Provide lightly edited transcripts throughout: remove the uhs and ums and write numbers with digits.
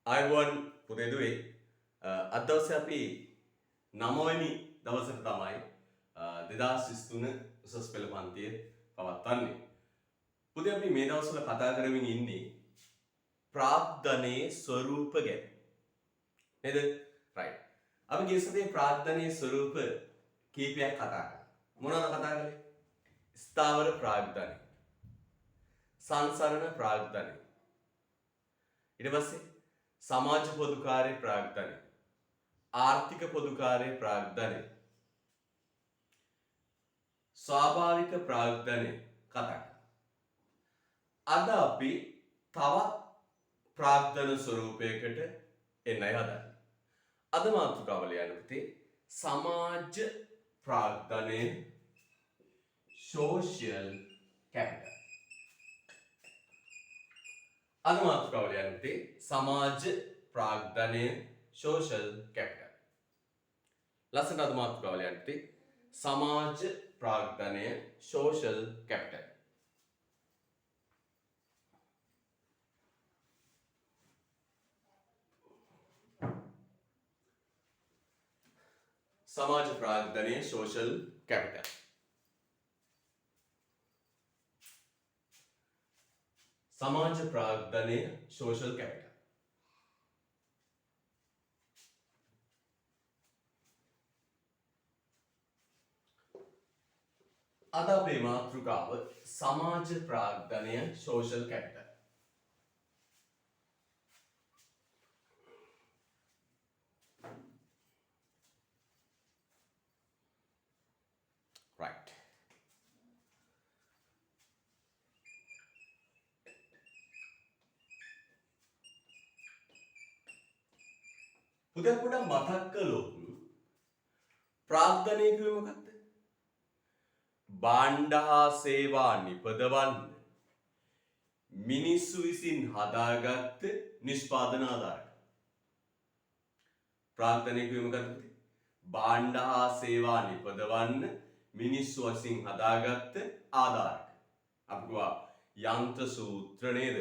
ආයුබෝවන් පුතේ දුවේ අද දවසේ අපි 9 වෙනි දවසට තමයි 2023 උසස් පෙළ පන්තිය පවත්වන්නේ. පුතේ අපි මේ දවස්වල කතා කරමින් ඉන්නේ ප්‍රාග්ධනයේ ස්වරූප ගැන. නේද? right. අපි ගිය සතියේ ප්‍රාග්ධනයේ ස්වරූප කීපයක් කතා කරා. මොනවද කතා කළේ? ස්ථාවර ප්‍රාග්ධනය, සංසරණ ප්‍රාග්ධනය, ඊට පස්සේ සමාජ පොදුකාරී ප්‍රාග්ධනය, ආර්ථික පොදුකාරී ප්‍රාග්ධනය, ස්වාභාවික ප්‍රාග්ධනය කතා කරා. අද අපි තවත් ප්‍රාග්ධන ස්වරූපයකට එන්නයි හදන්නේ. අද මාතෘකාව ලියන්න පුතේ සමාජ ප්‍රාග්ධනය, social capital. අද මාතෘකාව ලියන්න පුතේ සමාජ ප්‍රාග්ධනය, social capital. ලස්සනට අද මාතෘකාව ලියන්න පුතේ සමාජ ප්‍රාග්ධනය, social capital. සමාජ ප්‍රාග්ධනය, social capital. සමාජ ප්‍රාග්ධනය, social capital. අද අපේ මාතෘකාව සමාජ ප්‍රාග්ධනය, social capital. right. පුතේ පොඩ්ඩක් මතක් කළොත් ප්‍රාග්ධනය කිව්වේ මොකක්ද? භාණ්ඩ හා සේවා නිපදවන්න මිනිස්සු විසින් හදාගත්ත නිෂ්පාදන ආධාරක. ප්‍රාග්ධනය කිව්වේ මොකක්ද පුතේ? භාණ්ඩ හා සේවා නිපදවන්න මිනිස්සු විසින් හදාගත්ත ආධාරක. අපි කියවා යන්ත්‍ර සූත්‍ර නේද?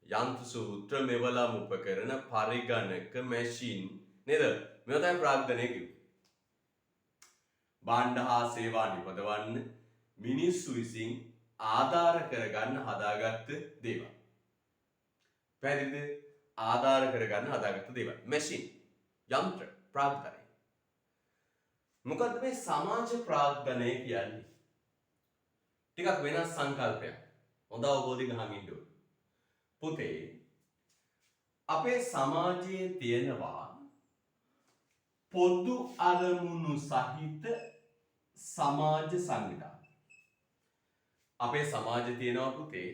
යන්ත්‍ර සූත්‍ර, මෙවලම් උපකරණ, පරිගණක, මැෂින් නේද? මේවා තමයි ප්‍රාග්ධනය කිව්වේ. භාණ්ඩ හා සේවා නිපදවන්න මිනිස්සු විසින් ආධාර කරගන්න හදාගත්ත දේවල්. පැහැදිලිද? ආධාර කරගන්න හදාගත්ත දේවල්. මැෂින්, යන්ත්‍ර, ප්‍රාග්ධනය. මොකද්ද මේ සමාජ ප්‍රාග්ධනය කියන්නේ? ටිකක් වෙනස් සංකල්පයක්. හොඳ අවබෝධයෙන් අහන් ඉන්න ඕනේ. පුතේ අපේ සමාජයේ තියෙනවා පොදු අරමුණු සහිත සමාජ සංවිධාන. අපේ සමාජයේ තියෙනවා පුතේ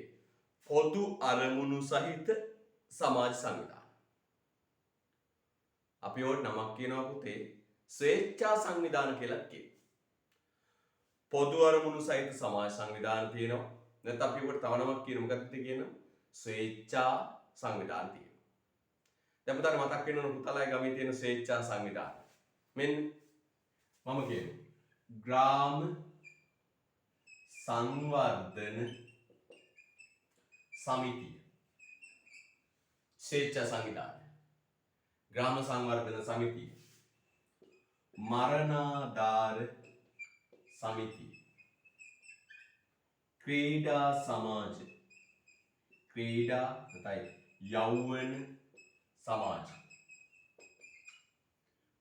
පොදු අරමුණු සහිත සමාජ සංවිධාන. අපි ඕට නමක් කියනවා පුතේ ස්වේච්ඡා සංවිධාන කියලා කියනවා. පොදු අරමුණු සහිත සමාජ සංවිධාන තියෙනවා. නැත්නම් අපි ඔකට තව නමක් කියන මොකක්ද කියනවා? ස්වේච්ඡා සංවිධාන තියෙනවා. දැන් පුතාට මතක් වෙන්න ඕන පුතාලයි ගමේ තියෙන ස්වේච්ඡා සංවිධාන. මෙන්න මම කියනවා ග්‍රාම සංවර්ධන සමිතිය. ස්වේච්ඡා සංවිධාන. ග්‍රාම සංවර්ධන සමිතිය. මරණාධාර සමිතිය. ක්‍රීඩා සමාජ. ක්‍රීඩා නැතයි යෞවන සමාජ.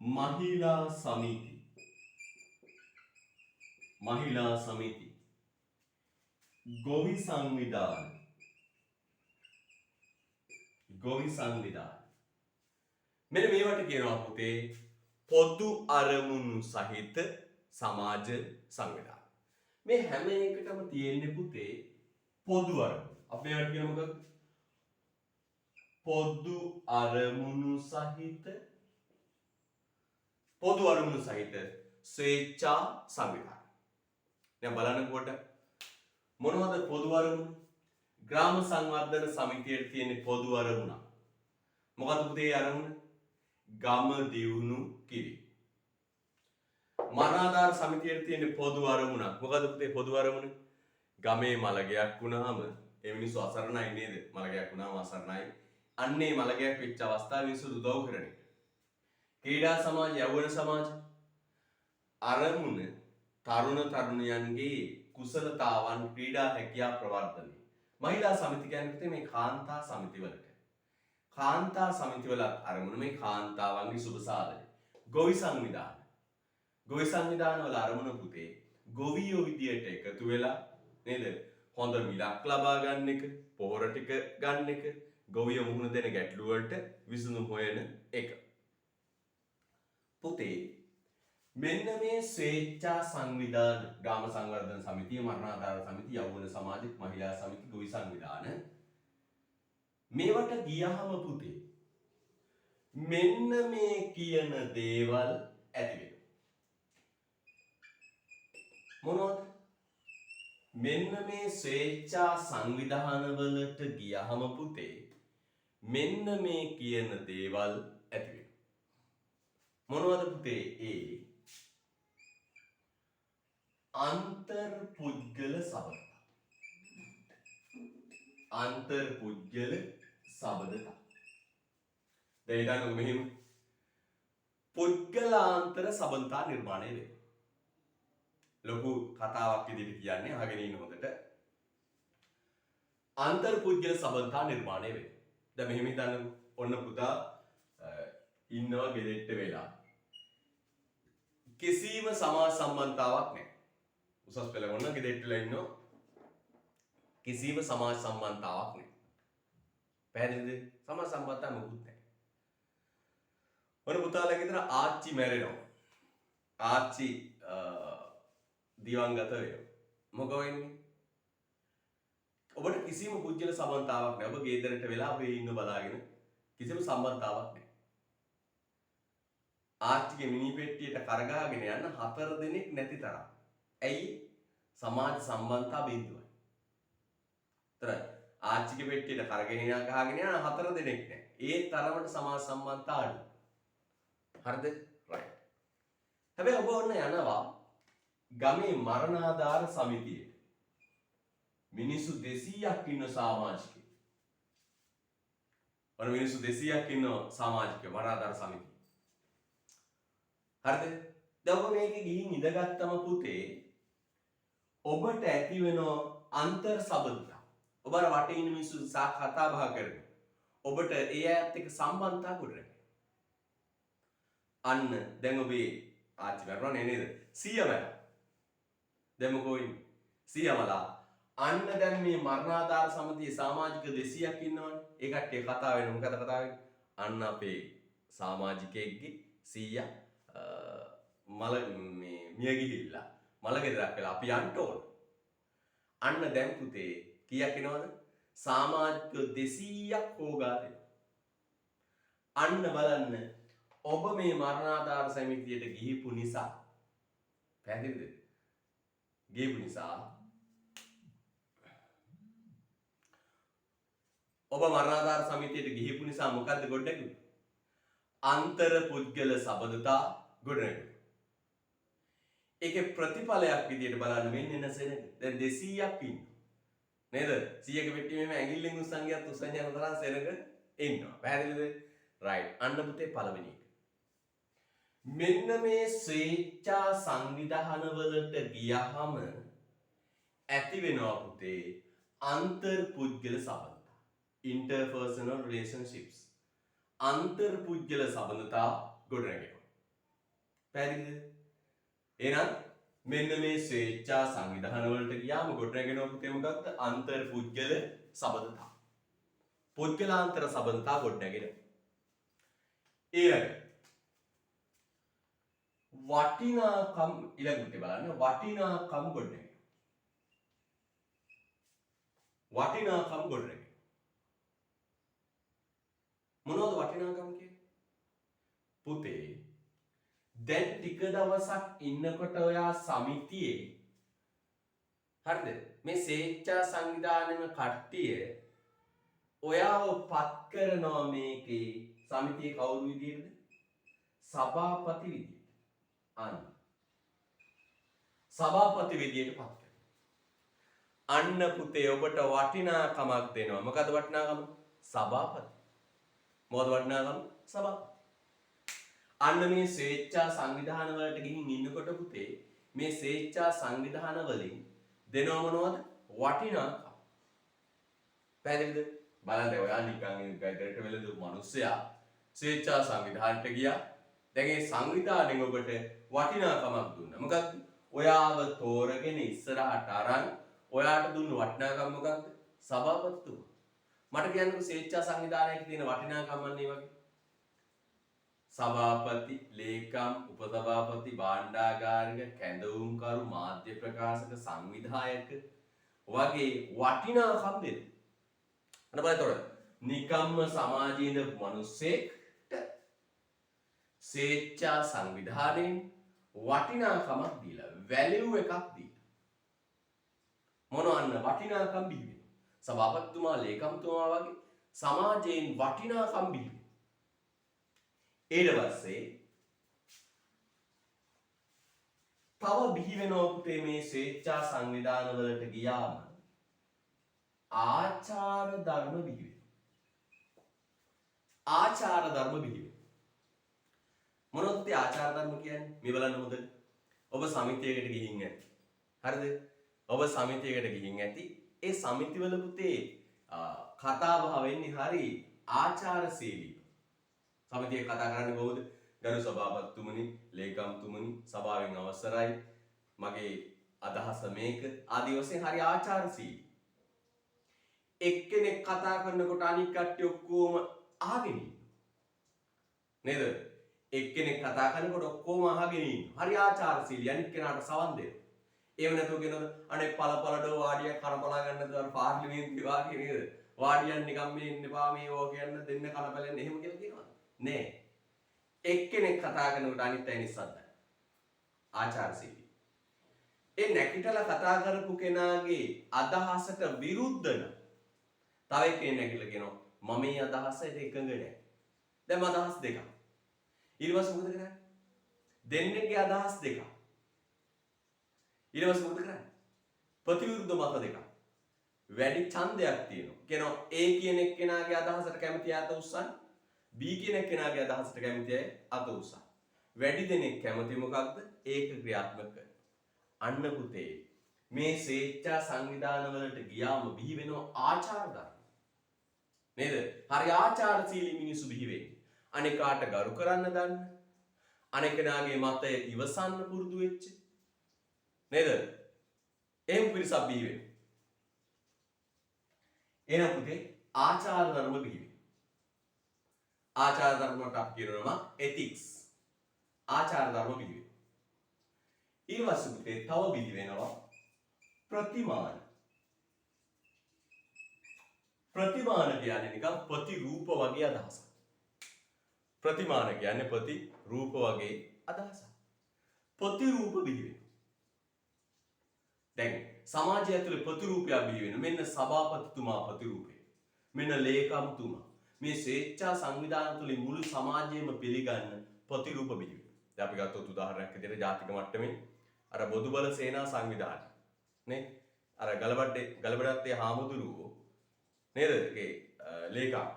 මහිලා සමිති. මහිලා සමිති. ගොවි සංවිධාන. ගොවි සංවිධාන. මෙන්න මේවට කියනවා පුතේ පොදු අරමුණු සහිත සමාජ සංවිධාන. මේ හැම එකටම තියෙන්නේ පුතේ පොදු අරමුණු. අපි ඒවට කියන මොකක්ද? පොදු අරමුණු සහිත ස්වේච්ඡා සංවිධාන. දැන් බලන්නකොට මොනවද පොදු අරමුණු? ග්‍රාම සංවර්ධන සමිතියට තියෙන පොදු අරමුණ. මොකද්ද පුතේ අරමුණ? ගම දියුණු කිරීම. මරණාධාර සමිතියට තියෙන පොදු අරමුණක්. මොකද්ද පුතේ පොදු අරමුණ? ගමේ මලගයක් වුණාම ඒ මිනිස්සු අසරණයි නේද? මලගයක් වුණාම අසරණයි. අන්නේ මළගයක් වෙච්ච අවස්ථාවේ මිනිස්සු උදව් කරන එක. ක්‍රීඩා සමාජය, යෞවන සමාජය අරමුණ තරුණ තරුණියන්ගේ කුසලතාවන් ක්‍රීඩා හැකියා ප්‍රවර්ධනය. මහිලා සමිති කියන්නේ මේ කාන්තා සමිතිවලට. කාන්තා සමිතිවල අරමුණ මේ කාන්තාවන්ගේ සුබ සාධනය. ගොවි සංවිධාන. ගොවි සංවිධානවල අරමුණ පුතේ ගොවියෝ විදියට එකතු වෙලා නේද? හොඳ මිලක් ලබා ගන්න එක, පොහොර ටික ගන්න එක, ගොවියෝ මුහුණ දෙන ගැටලු වලට විසඳුම් හොයන එක. පුතේ මෙන්න මේ ස්වේච්ඡා සංවිධාන, ග්‍රාම සංවර්ධන සමිතිය, මරණාධාර සමිතිය, යෞවන සමාජ, මහිලා සමිති, ගොවි සංවිධාන මේවට ගියහම පුතේ මෙන්න මේ කියන දේවල් ඇති වෙනවා. මොනවද? මෙන්න මේ ස්වේච්ඡා සංවිධානවලට ගියහම පුතේ මෙන්න මේ කියන දේවල් ඇති වෙනවා. මොනවද පුතේ? ඒ අන්තර් පුද්ගල සබඳතා. අන්තර් පුද්ගල සබඳතා. දැන් හිතන්නකො මෙහෙම පුද්ගලාන්තර සබඳතා නිර්මාණය වෙනවා. ලොකු කතාවක් විදිහට කියන්නේ අහගෙන ඉන්න හොඳට. අන්තර් පුද්ගල සබඳතා නිර්මාණය වෙනවා. දැන් මෙහෙම හිතන්නකො ඔන්න පුතා ඉන්නවා ගෙදෙට්ට වෙලා. කිසිම සමාජ සම්බන්ධතාවක් නැහැ. උසස් පෙළ වුණා ගෙදෙට්ටලා ඉන්නවා. කිසිම සමාජ සම්බන්ධතාවක් නැහැ. පැහැදිලිද? සමාජ සම්බන්ධතාවක් මොකුත් නැහැ. ඔන්න පුතාලා ගෙදර ආච්චි මැරෙනවා. ආච්චි දිවංගත වෙනවා. මොකද වෙන්නේ? ඔබට කිසිම පුද්ගල සම්බන්ධතාවක් නැහැ. ඔබ ගෙදරට වෙලා ඔබ ඉන්න බලාගෙන කිසිම සම්බන්ධතාවක් නැහැ. ආච්චිගේ මිනි පෙට්ටියට කරගාගෙන යන 4 දෙනෙක් නැති තරම්. ඇයි? සමාජ සම්බන්ධතා බිඳුවයි. තරයි. ආච්චිගේ පෙට්ටියට කරගෙන ගහගෙන යන 4 දෙනෙක් නැහැ. ඒ තරමට සමාජ සම්බන්ධතා අඩු. හරිද? right. හැබැයි ඔබ ඔන්න යනවා ගමේ මරණාධාර සමිතියට. මිනිස්සු 200ක් ඉන්න සමාජිකයෝ. ඔන්න මිනිස්සු 200ක් ඉන්න සමාජිකයෝ මරණාධාර සමිතිය. හරිද? දැන් ඔබ මේකේ ගිහින් ඉඳගත්තම පුතේ ඔබට ඇති වෙන අන්තර් සබඳතා. ඔබ අර වටේ ඉන්න මිනිස්සු කතා බහ කරනවා. ඔබට ඒ අයත් එක්ක සම්බන්ධතාවක් ගොඩනැගෙනවා. අන්න දැන් ඔබේ ආච්චි මැරුණා නේද? සීයා මැරුණා. දැන් මොකෝ ඉන්නේ? සීයාමලා අන්න දැන් මේ මරණාධාර සමිතියේ සමාජික 200ක් ඉන්නවනේ. ඒ කට්ටිය කතා වෙන මොකද කතා වෙන්නේ? අන්න අපේ සමාජිකයෙක්ගේ සීයා මල මේ මිය ගිහිල්ලා මල ගෙදරක් වෙලා අපි යන්න ඕන. අන්න දැන් පුතේ කීයක් එනවද? සමාජික 200ක් හොගාලා. අන්න බලන්න ඔබ මේ මරණාධාර සමිතියට ගිහිපු නිසා පැහැදිලිද? ගිහිපු නිසා ඔබ මරණාධාර සමිතියට ගිහිපු නිසා මොකද්ද ගොඩනැගුනේ? අන්තර් පුද්ගල සබඳතා ගොඩනැගුණා. ඒකේ ප්‍රතිඵලයක් විදියට බලන්න මෙන්න එන සෙනඟ. දැන් 200ක් ඉන්නවා. නේද? 100ක පෙට්ටිය මෙහෙම ඇඟිල්ලෙන් උස්සන් ගියත් උස්සන් යන තරම් සෙනඟ ඉන්නවා. පැහැදිලිද? right. අන්න පුතේ පළවෙනි එක. මෙන්න මේ ස්වේච්ඡා සංවිධානවලට ගියහම ඇති වෙනවා පුතේ අන්තර් පුද්ගල සබඳතා. interpersonal relationships. අන්තර් පුද්ගල සබඳතා ගොඩනැගෙනවා. පැහැදිලිද? එහෙනම් මෙන්න මේ ස්වේච්ඡා සංවිධාන වලට ගියාම ගොඩනැගෙනවා පුතේ මොකක්ද? අන්තර් පුද්ගල සබඳතා. පුද්ගලාන්තර සබඳතා ගොඩනැගෙනවා. ඊළඟ වටිනාකම් ඊළඟට බලන්න වටිනාකම් ගොඩනැගෙනවා. වටිනාකම් ගොඩනැගෙනවා. මොනවද වටිනාකම් කියන්නේ? පුතේ දැන් ටික දවසක් ඉන්නකොට ඔයා සමිතියේ හරිද? මේ ස්වේච්ඡා සංවිධානයේම කට්ටිය ඔයාව පත් කරනවා මේකේ සමිතියේ කවුරු විදියටද? සභාපති විදියට. අන්න සභාපති විදියට පත් කරනවා. අන්න පුතේ ඔබට වටිනාකමක් දෙනවා. මොකද වටිනාකම? සභාපති. මොකද වටිනාකම? සභාපති. අන්න මේ ස්වේච්ඡා සංවිධාන වලට ගිහින් ඉන්නකොට පුතේ මේ ස්වේච්ඡා සංවිධාන වලින් දෙනව මොනවද? වටිනාකම්. පැහැදිලිද? බලන්න ඔයා නිකන් ගයිඩරට වෙලද මිනිස්සයා ස්වේච්ඡා සංවිධානයට ගියා. දැන් ඒ සංවිධානයෙන් ඔබට වටිනාකමක් දුන්නා. මොකක්ද? ඔයාව තෝරගෙන ඉස්සරහට අරන් ඔයාට දුන්න වටිනාකම මොකක්ද? සභාපතිතුමා. මට කියන්නකෝ ස්වේච්ඡා සංවිධානයේ තියෙන වටිනාකම් අන්නේ වගේ. සභාපති, ලේකම්, උපසභාපති, භාණ්ඩාගාරික, කැඳවුම්කරු, මාධ්‍ය ප්‍රකාශක, සංවිධායක වගේ වටිනාකම් දෙන්න. අන්න බලතොර නිකම්ම සමාජයේ ඉන්න මිනිස්සෙක්ට ස්වේච්ඡා සංවිධානයෙන් වටිනාකමක් දීලා වැලියු එකක් දීලා මොනවන්න වටිනාකම් බිහි වෙනවා. සභාපතිතුමා, ලේකම්තුමා වගේ සමාජයෙන් වටිනාකම් බිහි වෙනවා. ඊට පස්සේ තව බිහි වෙනවා පුතේ මේ ස්වේච්ඡා සංවිධාන වලට ගියාම ආචාර ධර්ම බිහි වෙනවා. ආචාර ධර්ම බිහි වෙනවා. මොනවද ආචාර ධර්ම කියන්නේ? මේ බලන්න හොඳට. ඔබ සමිතියකට ගිහින් ඇති. හරිද? ඔබ සමිතියකට ගිහින් ඇති. ඒ සමිතිවල පුතේ කතා බහ වෙන්නේ හරි ආචාරශීලී. සමිතියේ කතා කරන්නේ කොහොමද? ගරු සභාපතිතුමනි, ලේකම්තුමනි, සභාවෙන් අවසරයි. මගේ අදහස මේක ආදී වශයෙන් හරි ආචාරශීලී. එක්කෙනෙක් කතා කරනකොට අනිත් කට්ටිය ඔක්කොම අහගෙන ඉන්නවා. නේද? එක්කෙනෙක් කතා කරනකොට ඔක්කොම අහගෙන ඉන්නවා. හරි ආචාරශීලී. අනිත් කෙනාට සවන් දෙනවා. ඒව නැතුව කියනද අනේ පළපළඩෝ වාඩියක් කරපලා ගන්නද අර පාර්ලිමේන්තුවේ වාගේ නේද? වාඩියන් නිකන් මේ ඉන්න එපා මේ ඕක කියන්න දෙන්න කලබලෙන් එහෙම කියලා කියනවා. නෑ. එක්කෙනෙක් කතා කරනකොට අනිත් අය නිස්සද්දයි. ආචාරශීලී. ඒ නැකිටලා කතා කරපු කෙනාගේ අදහසට විරුද්ධ නම් තව එක්කෙනෙක් නැගිටලා කියනවා මම මේ අදහසට එකඟ නැහැ. දැන් අදහස් දෙකක්. ඊට පස්සේ මොකද කරන්නේ? දෙන්නේගේ අදහස් දෙකක්. ඊට පස්සේ මොකද කරන්නේ? ප්‍රතිවිරුද්ධ මත දෙකක්. වැඩි ඡන්දයක් තියෙනවා. කියනවා A කියන එක්කෙනාගේ අදහසට කැමති අත උස්සන්න. B කියන එක්කෙනාගේ අදහසට කැමති අය අත උස්සන්න. වැඩි දෙනෙක් කැමති මොකක්ද? ඒක ක්‍රියාත්මක කරන්න. අන්න පුතේ මේ ස්වේච්ඡා සංවිධාන වලට ගියාම බිහි වෙන ආචාර ධර්ම. නේද? හරි ආචාරශීලී මිනිස්සු බිහි වෙන්නේ. අනිකාට ගරු කරන්න දන්න. අනිකනාගේ මතය ඉවසන්න පුරුදු වෙච්ච. නේද? එහෙම පිරිසක් බිහි වෙනවා. එහෙනම් පුතේ ආචාර ධර්ම බිහි වෙනවා. ආචාර ධර්ම වලට අපි කියනවා ethics. ආචාර ධර්ම බිහි වෙනවා. ඊළඟට පුතේ තව බිහි වෙනවා ප්‍රතිමාන. ප්‍රතිමාන කියන්නේ නිකන් ප්‍රතිරූප වගේ අදහසක්. ප්‍රතිමාන කියන්නේ ප්‍රතිරූප වගේ අදහසක්. ප්‍රතිරූප බිහි වෙනවා. දැන් සමාජය ඇතුලේ ප්‍රතිරූපයක් බිහි වෙනවා. මෙන්න සභාපතිතුමා ප්‍රතිරූපය. මෙන්න ලේකම්තුමා. මේ ස්වේච්ඡා සංවිධාන තුලින් මුළු සමාජයේම පිළිගන්න ප්‍රතිරූප බිහි වෙනවා. දැන් අපි ගත්තොත් උදාහරණයක් විදිහට ජාතික මට්ටමේ අර බොදුබල සේනා සංවිධානය නේ අර ගලබඩත්තේ හාමුදුරුවෝ නේද? ඒ ලේකම්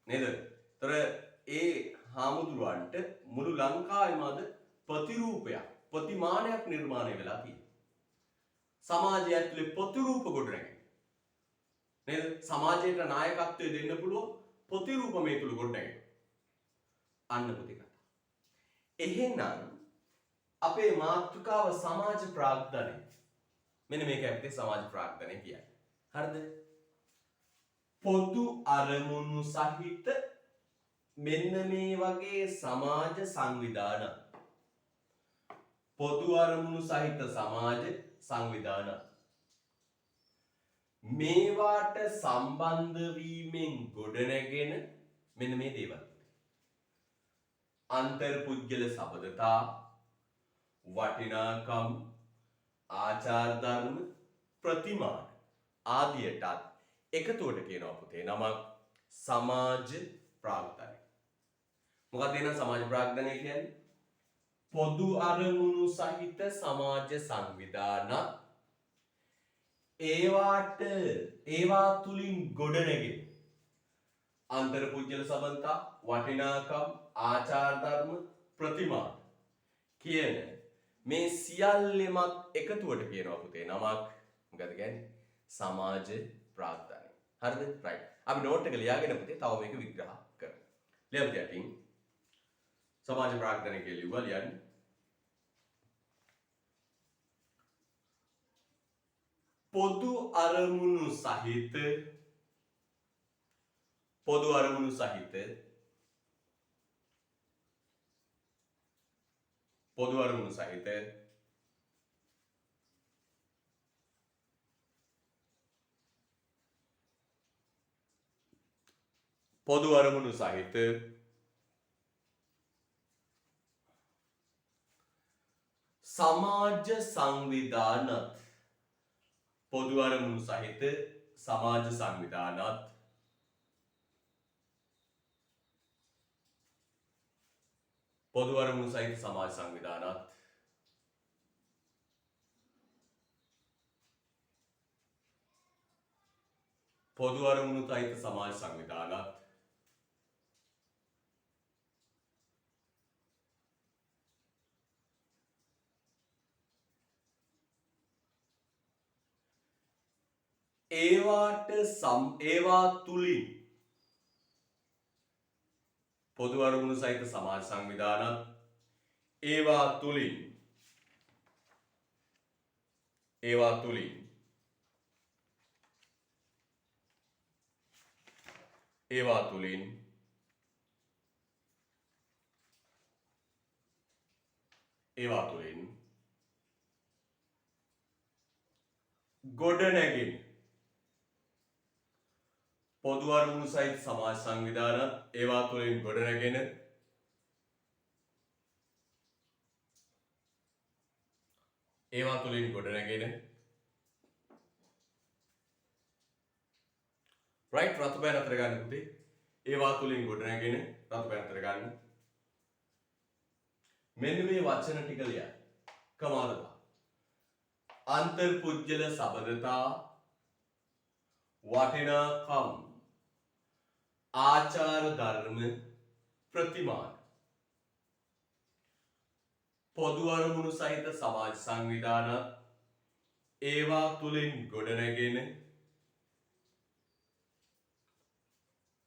නේද? ତොර ඒ හාමුදුරුවන්ට මුළු ලංකාවේම අද ප්‍රතිරූපයක් ප්‍රතිමානයක් නිර්මාණය වෙලා තියෙනවා. සමාජය ඇතුලේ ප්‍රතිරූප ගොඩනැගෙනවා. නේද? සමාජයට නායකත්වය දෙන්න පුළුවන් ප්‍රතිරූප මේ තුල ගොඩනැගෙනවා. අන්න පුතේ කතා. එහෙනම් අපේ මාතෘකාව සමාජ ප්‍රාග්ධනය. මෙන්න මේක අපිට සමාජ ප්‍රාග්ධනය කියන්නේ. හරිද? පොදු අරමුණු සහිත මෙන්න මේ වගේ සමාජ සංවිධාන. පොදු අරමුණු සහිත සමාජ සංවිධාන. මේවාට සම්බන්ධ වීමෙන් ගොඩනැගෙන මෙන්න මේ දේවල්. අන්තර්පුද්ගල සබඳතා, වටිනාකම්, ආචාර ධර්ම, ප්‍රතිමාන ආදියටත් එකතුවට කියනවා පුතේ නමක් සමාජ ප්‍රාග්ධනය. මොකක්ද එහෙනම් සමාජ ප්‍රාග්ධනය කියන්නේ? පොදු අරමුණු සහිත සමාජ සංවිධාන ඒවා තුලින් ගොඩනැගෙන අන්තර්පුජ්‍යල සබඳතා, වටිනාකම්, ආචාර ධර්ම, ප්‍රතිමාන කියන මේ සියල්ලෙමත් එකතුවට කියනවා පුතේ නමක් මොකද කියන්නේ? සමාජ ප්‍රාග්ධනය. හරිද? රයිට්. අපි නෝට් එක ලියාගෙන පුතේ තව මේක විග්‍රහ කරමු. ලියමු යටින්. සමාජ ප්‍රාග්ධනය කියලා ලියුවා ලියන්න. පොදු අරමුණු සහිත පොදු අරමුණු සහිත පොදු අරමුණු සහිත පොදු අරමුණු සහිත සමාජ සංවිධානත් පොදු අරමුණු සහිත සමාජ සංවිධානත් පොදු අරමුණු සහිත සමාජ සංවිධානත් පොදු අරමුණු සහිත සමාජ සංවිධානත් ඒවා තුලින් පොදු අරමුණු සහිත සමාජ සංවිධානත් ඒවා තුලින් ගොඩනැගෙන පොදු අරමුණු සහිත සමාජ සංවිධානත් ඒවා තුළින් ගොඩනැගෙන right රතු පෑන අතර ගන්න පුතේ ඒවා තුළින් ගොඩනැගෙන රතු පෑන අතර ගන්න මෙන්න මේ වචන ටික ලියන්න කමාදතා අන්තර්පුජ්‍යල සබඳතා වටිනාකම් ආචාර ධර්ම ප්‍රතිමාන පොදු අරමුණු සහිත සමාජ සංවිධානත් ඒවා තුලින් ගොඩනැගෙන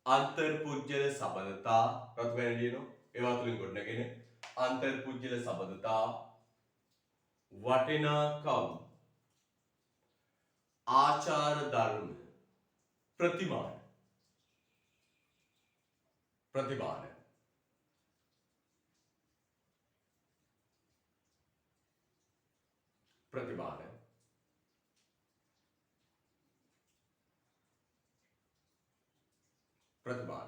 අන්තර්පුජ්‍යල සබඳතා රතු පෑන ලියනවා ඒවා තුලින් ගොඩනැගෙන අන්තර්පුජ්‍යල සබඳතා වටිනාකම් ආචාර ධර්ම प्रतिमान प्रतिमान प्रतिमान प्रतिमान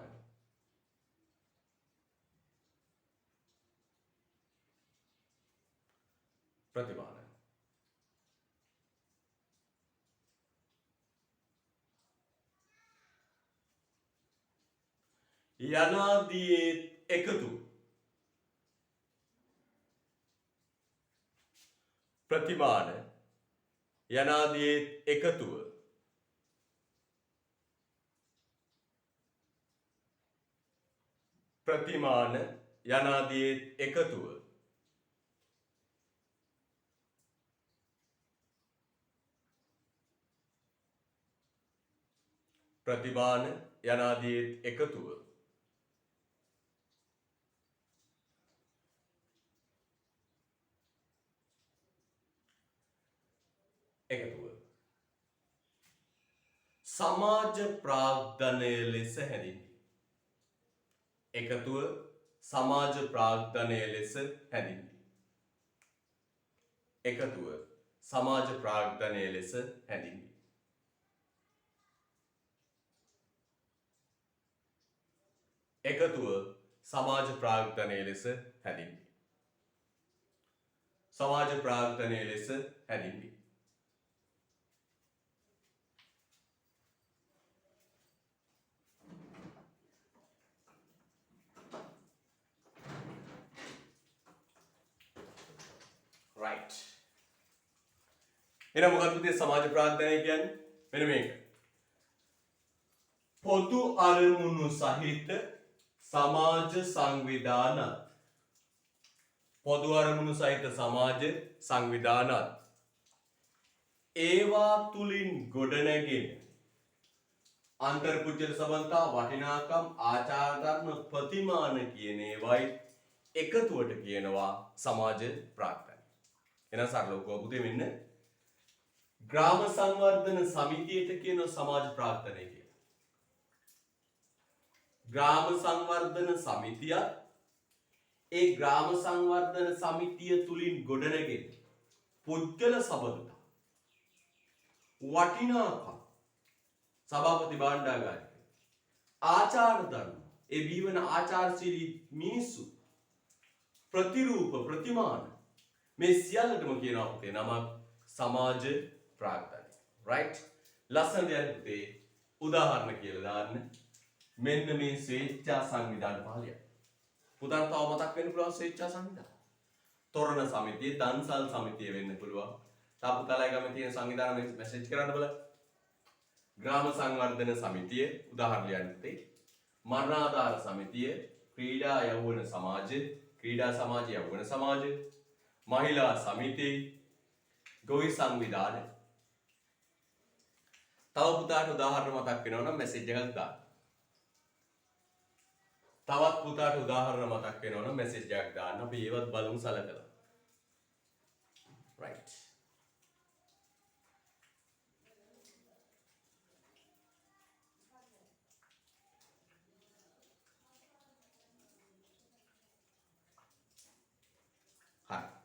प्रतिमान යනාදියේ එකතු ප්‍රතිමාන යනාදියේ එකතුව ප්‍රතිමාන යනාදියේ එකතුව ප්‍රතිමාන යනාදියේ එකතුව සමාජ ප්‍රාග්ධනය ලෙස හැඳින්වේ. එකතුව සමාජ ප්‍රාග්ධනය ලෙස හැඳින්වේ. එකතුව සමාජ ප්‍රාග්ධනය ලෙස හැඳින්වේ. එකතුව සමාජ ප්‍රාග්ධනය ලෙස හැඳින්වේ. සමාජ ප්‍රාග්ධනය ලෙස හැඳින්වේ. right එහෙනම් මොකක්ද පුතේ සමාජ ප්‍රාග්ධනය කියන්නේ? මෙන්න මේක. පොදු අරමුණු සහිත සමාජ සංවිධානත්. පොදු අරමුණු සහිත සමාජ සංවිධානත්. ඒවා තුලින් ගොඩනැගෙන අන්තර්පුජ්‍යල සබඳතා වටිනාකම් ආචාර ධර්ම ප්‍රතිමාන කියන ඒවායි එකතුවට කියනවා සමාජ ප්‍රාග්ධනය. එහෙනම් සරලව පුතේ මෙන්න ග්‍රාම සංවර්ධන සමිතියට කියන සමාජ ප්‍රාග්ධනය කියලා. ග්‍රාම සංවර්ධන සමිතියත් ඒ ග්‍රාම සංවර්ධන සමිතිය තුලින් ගොඩනැගෙන පුද්ගල සබඳතා වටිනාකම් සභාපති භාණ්ඩාගාරික ආචාර ධර්ම ඒ බිහිවන ආචාරශීලී මිනිස්සු ප්‍රතිරූප ප්‍රතිමාන මේ සියල්ලටම කියනවා පුතේ නමක් සමාජ ප්‍රාග්ධනය. රයිට්? ලස්සන දෙයක් පුතේ උදාහරණ කියලා දාන්න. මෙන්න මේ ස්වේච්ඡා සංවිධාන පහලිය. පුතාට තව මතක් වෙන්න පුළුවන් ස්වේච්ඡා සංවිධාන. තොරණ සමිතිය, දන්සල් සමිතිය වෙන්න පුළුවන්. තාපුතාලයි ගමේ තියෙන සංවිධාන මෙසේජ් කරන්න බලන්න. ග්‍රාම සංවර්ධන සමිතිය උදාහරණ ලියන්න පුතේ. මරණාධාර සමිතිය, ක්‍රීඩා යෞවන සමාජය, ක්‍රීඩා සමාජ යෞවන සමාජය, මහිලා සමිතිය, ගොවි සංවිධාන. තව පුතාට උදාහරණ මතක් වෙනවා නම් මෙසේජ් එකක් දාන්න. තවත් පුතාට උදාහරණ මතක් වෙනවා නම් මෙසේජ් එකක් දාන්න. අපි ඒවත් බලමු සලකලා. right. හරි.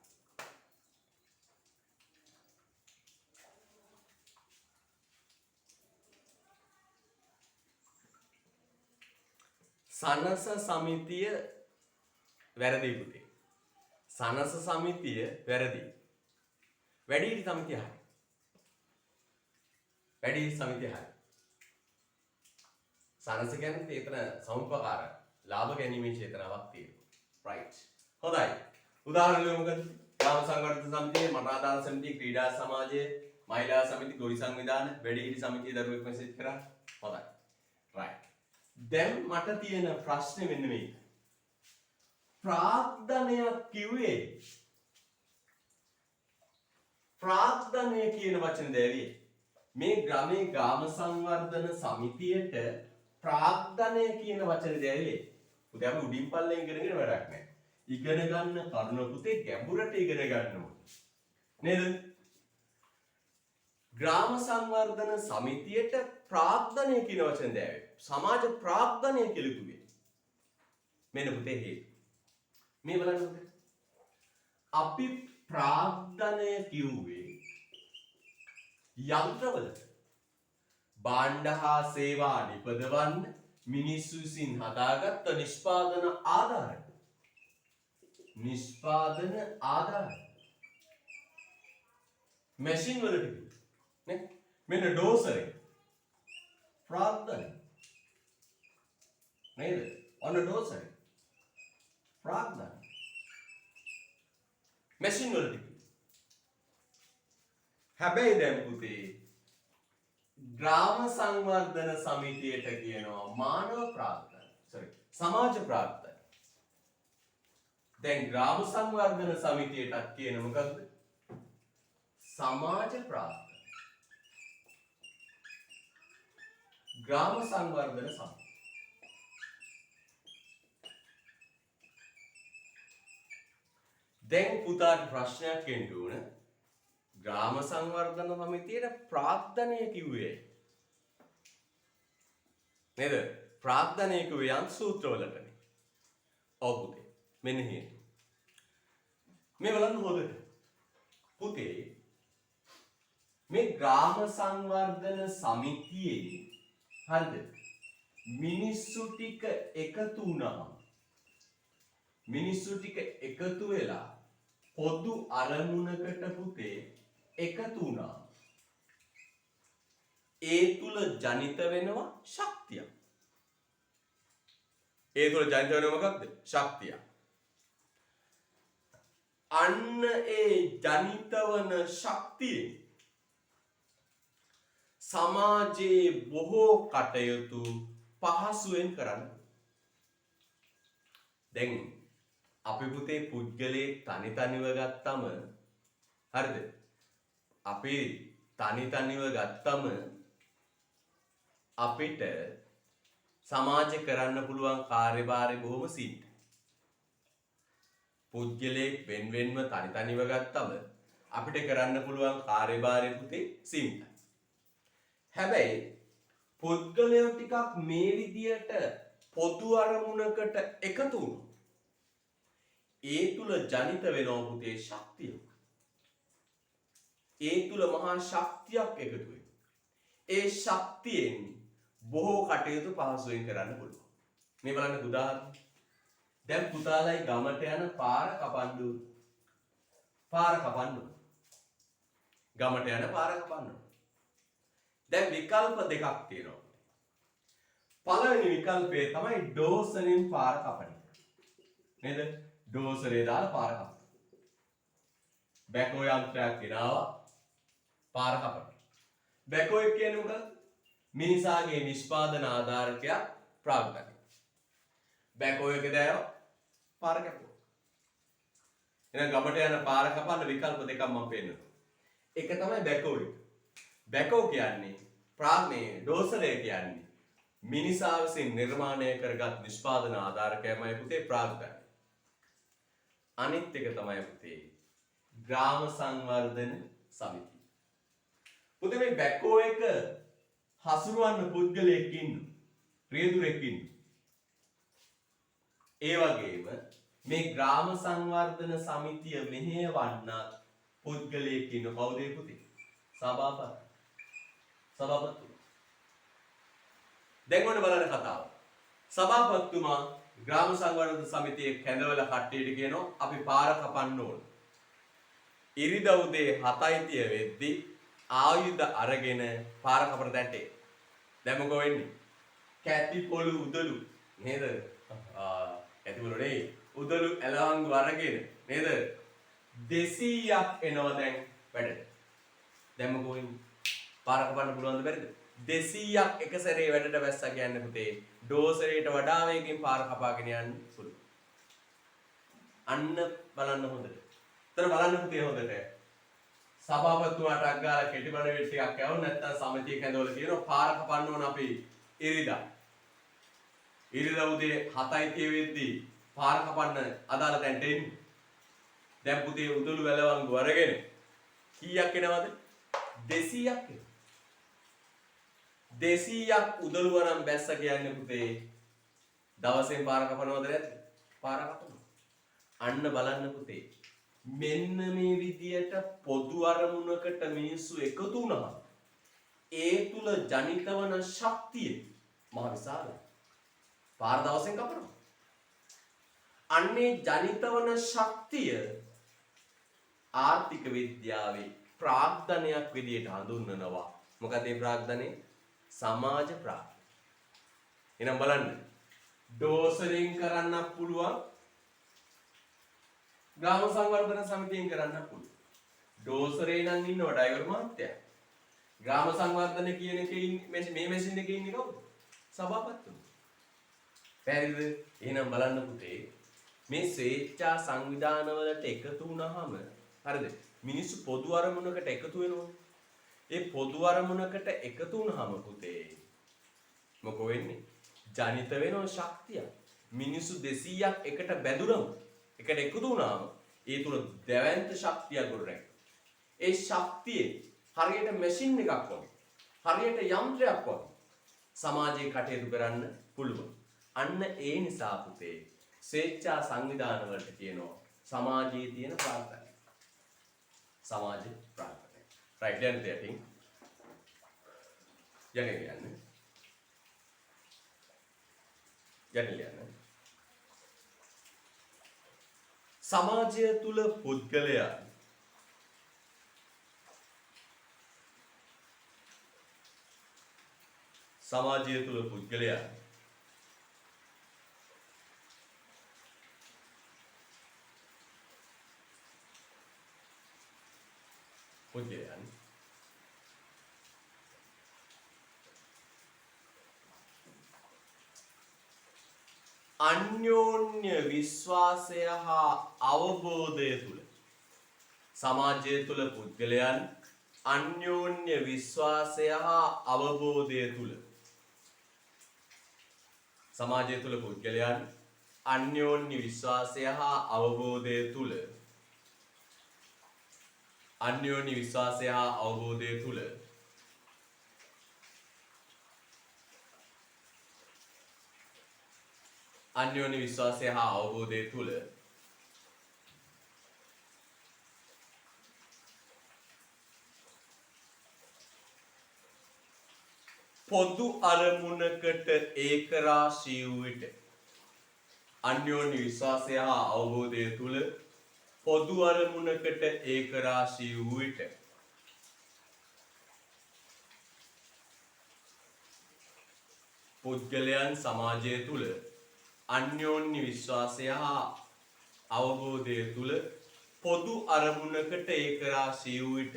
සනස සමිතිය වැරදි පුතේ. සනස සමිතිය වැරදි. වැඩිහිටි සමිතිය හරි. වැඩිහිටි සමිතිය හරි. සනස කියන්නේ ඒතන සමුපකාර ලාභ ගැනීමේ චේතනාවක් තියෙනවා. right. හොඳයි. උදාහරණ ලියමු මොකද? ග්‍රාම සංවර්ධන සමිතිය, මරණාධාර සමිතිය, ක්‍රීඩා සමාජය, මහිලා සමිති, ගොවි සංවිධාන, වැඩිහිටි සමිතිය දරුවෙක් මෙසේජ් කරා. හොඳයි. right. දැන් මට තියෙන ප්‍රශ්නේ මෙන්න මේක. ප්‍රාග්ධනයක් කිව්වේ ප්‍රාග්ධනය කියන වචනේ දැවියේ මේ ග්‍රාමේ ග්‍රාම සංවර්ධන සමිතියට ප්‍රාග්ධනය කියන වචනේ දැවියේ. උදේ අපි උඩින් පල්ලෙන් ඉගෙනගෙන වැඩක් නැහැ. ඉගෙන ගන්න කරුණ පුතේ ගැඹුරට ඉගෙන ගන්න ඕනේ. නේද? ග්‍රාම සංවර්ධන සමිතියට ප්‍රාග්ධනය කියන වචනේ දැවියේ. සමාජ ප්‍රාග්ධනය කියලා කිව්වේ. මෙන්න පුතේ හේතු. මේ බලන්න පුතේ. අපි ප්‍රාග්ධනය කිව්වේ යන්ත්‍රවලට භාණ්ඩ හා සේවා නිපදවන්න මිනිස්සු විසින් හදාගත්ත නිෂ්පාදන ආධාර. නිෂ්පාදන ආධාර. මැෂින් වලට නේ? මෙන්න ඩෝසරේ ප්‍රාග්ධනය. නේද? ඔන්න ඩෝසරේ ප්‍රාග්ධනය. මැෂින් වලට. හැබැයි දැන් පුතේ ග්‍රාම සංවර්ධන සමිතියට කියනවා මානව ප්‍රාග්ධනය. සමාජ ප්‍රාග්ධනය. දැන් ග්‍රාම සංවර්ධන සමිතියටත් කියන මොකක්ද? සමාජ ප්‍රාග්ධනය. ග්‍රාම සංවර්ධන සමිතිය. දැන් පුතාට ප්‍රශ්නයක් එන්න ඕන. ග්‍රාම සංවර්ධන සමිතියට ප්‍රාග්ධනය කිව්වේ නේද? ප්‍රාග්ධනය කිව්වේ යම් සූත්‍රවලටනේ. ඔව් පුතේ. මෙන්න හේතු. මේ බලන්න හොඳට. පුතේ මේ ග්‍රාම සංවර්ධන සමිතියේ හරිද? මිනිස්සු ටික එකතු වුණාම මිනිස්සු ටික එකතු වෙලා පොදු අරමුණකට පුතේ එකතු වුණා. ඒ තුල ජනිත වෙනවා ශක්තිය. ඒ තුල ජනිත වෙනවා මොකක්ද? ශක්තිය. අන්න ඒ ජනිත වන ශක්තිය සමාජයේ බොහෝ කටයුතු පහසුවෙන් කරන්න. දැන් අපි පුතේ පුද්ගලයෙක් තනිව ගත්තම හරිද? අපි තනිව ගත්තම අපිට සමාජේ කරන්න පුළුවන් කාර්යභාරය බොහොම සීමිතයි. පුද්ගලයෙක් වෙන්වෙන්ව තනිව ගත්තම අපිට කරන්න පුළුවන් කාර්යභාරය පුතේ සීමිතයි. හැබැයි පුද්ගලයෝ ටිකක් මේ විදියට පොදු අරමුණකට එකතු වුණොත් ඒ තුල ජනිත වෙනවා පුතේ ශක්තිය. ඒ තුල මහා ශක්තියක් එකතු වෙනවා. ඒ ශක්තියෙන් බොහෝ කටයුතු පහසුවෙන් කරන්න පුළුවන්. මේ බලන්න උදාහරණ. දැන් පුතාලයි ගමට යන පාර කපන්න ඕන. ගමට යන පාර කපන්න ඕන. දැන් විකල්ප දෙකක් තියෙනවා. පළවෙනි විකල්පය තමයි ඩෝසරෙන් පාර කපන එක. නේද? ඩෝසරේ දාලා පාර කපන. බැකෝ යන්ත්‍රයක් ගෙනාවා පාර කපන. බැකෝ එක කියන්නේ මොකද? මිනිසාගේ නිෂ්පාදන ආධාරකයක් ප්‍රාග්ධනය. බැකෝ එක දාලා පාර කැපුවා. එහෙනම් ගමට යන පාර කපන්න විකල්ප දෙකක් මම පෙන්නනවා. එක තමයි බැකෝ එක. බැකෝ කියන්නේ ප්‍රාග්නේ ඩෝසරය කියන්නේ මිනිසා විසින් නිර්මාණය කරගත් නිෂ්පාදන ආධාරකයමයි පුතේ ප්‍රාග්ධනය. අනිත් එක තමයි පුතේ ග්‍රාම සංවර්ධන සමිතිය. පුතේ මේ බැකෝ එක හසුරවන්න පුද්ගලයෙක් ඉන්න, රියදුරෙක් ඉන්න. ඒ වගේම මේ ග්‍රාම සංවර්ධන සමිතිය මෙහෙයවන්න පුද්ගලයෙක් ඉන්න. කවුද ඒ පුතේ? සභාපති. දැන් ඔන්න බලන්න කතාව. සභාපතිතුමා ග්‍රාම සංවර්ධන සමිතියේ කැඳවල කට්ටියට කියනවා අපි පාර කපන්න ඕන. ඉරිදා උදේ 7:30 වෙද්දි ආයුධ අරගෙන පාර කපන තැනට. දැන් මොකෝ වෙන්නේ? කැටි පොළු උදළු නේද? කැටි පොළු නේ. උදළු ඇලවංගු අරගෙන නේද? 200ක් එනවා දැන් වැඩට. දැන් මොකෝ වෙන්නේ? පාර කපන්න පුළුවන්ද බැරිද? 200ක් එක සැරේ වැඩට වැස්සා කියන්නේ පුතේ ඩෝසරේට වඩා වේගෙන් පාර කපාගෙන යන්න පුළුවන්. අන්න බලන්න හොඳට. එතන බලන්න පුතේ හොඳට. සභාපතිතුමාට අග්ගාලා කෙටි බණ වෙල් ටිකක් යවන්න නැත්නම් සමිතිය කැඳවල තියෙනවා පාර කපන්න ඕන අපි ඉරිදා. ඉරිදා උදේ 7:30 වෙද්දී පාර කපන්න අදාළ තැනට එන්නේ. දැන් පුතේ උදළු වැලවංගු අරගෙන කීයක් එනවද? 200ක් එනවා. 200ක් උදළු වරන් බැස්ස කියන්නේ පුතේ දවසෙන් පාර කපනවද නැද්ද? පාර කපනවා. අන්න බලන්න පුතේ. මෙන්න මේ විදියට පොදු අරමුණකට මිනිස්සු එකතු වුණා. ඒ තුල ජනිත වන ශක්තිය මහ විශාලයි. පාර දවසෙන් කපනවා. අන්නේ ජනිත වන ශක්තිය ආර්ථික විද්‍යාවේ ප්‍රාග්ධනයක් විදියට හඳුන්වනවා. මොකද මේ ප්‍රාග්ධනේ? සමාජ ප්‍රාග්ධනය. එහෙනම් බලන්න. ඩෝසරෙන් කරන්න පුළුවන්. ග්‍රාම සංවර්ධන සමිතියෙන් කරන්න පුළුවන්. ඩෝසරේ නම් ඉන්නවා ඩ්‍රයිවර් මහත්තයා. ග්‍රාම සංවර්ධන කියන එකේ මේ මැෂින් එකේ ඉන්නේ කවුද? සභාපතිතුමා. පැහැදිලිද? එහෙනම් බලන්න පුතේ මේ ස්වේච්ඡා සංවිධානවලට එකතු වුණාම හරිද? මිනිස්සු පොදු අරමුණකට එකතු වෙනවා. ඒ පොදු අරමුණකට එකතු වුණාම පුතේ මොකෝ වෙන්නේ? ජනිත වෙනවා ශක්තිය. මිනිස්සු 200ක් එකට බැඳුනම එකට එකතු වුණාම ඒ තුල දැවැන්ත ශක්තියක් ගොඩනැගෙනවා. ඒ ශක්තිය හරියට මැෂින් එකක් වගේ, හරියට යන්ත්‍රයක් වගේ සමාජයේ කටයුතු කරන්න පුළුවන්. අන්න ඒ නිසා පුතේ ස්වේච්ඡා සංවිධාන වලට කියනවා සමාජයේ තියෙන ප්‍රාර්ථනා. සමාජ ප්‍රාර්ථනා. right then there thing යන්නේ සමාජය තුල පුද්ගලයා පුද්ගලයන් අන්‍යෝන්‍ය විශ්වාසය හා අවබෝධය තුල සමාජය තුල පුද්ගලයන් අන්‍යෝන්‍ය විශ්වාසය හා අවබෝධය තුල සමාජය තුල පුද්ගලයන් අන්‍යෝන්‍ය විශ්වාසය හා අවබෝධය තුල අන්‍යෝන්‍ය විශ්වාසය හා අවබෝධය තුල අන්‍යෝන්‍ය විශ්වාසය හා අවබෝධය තුල පොදු අරමුණකට ඒකරාශී වූ විට අන්‍යෝන්‍ය විශ්වාසය හා අවබෝධය තුල පොදු අරමුණකට ඒකරාශී වූ විට පුද්ගලයන් සමාජය තුල අන්‍යෝන්‍ය විශ්වාසය හා අවබෝධය තුල පොදු අරමුණකට ඒකරාශී වූ විට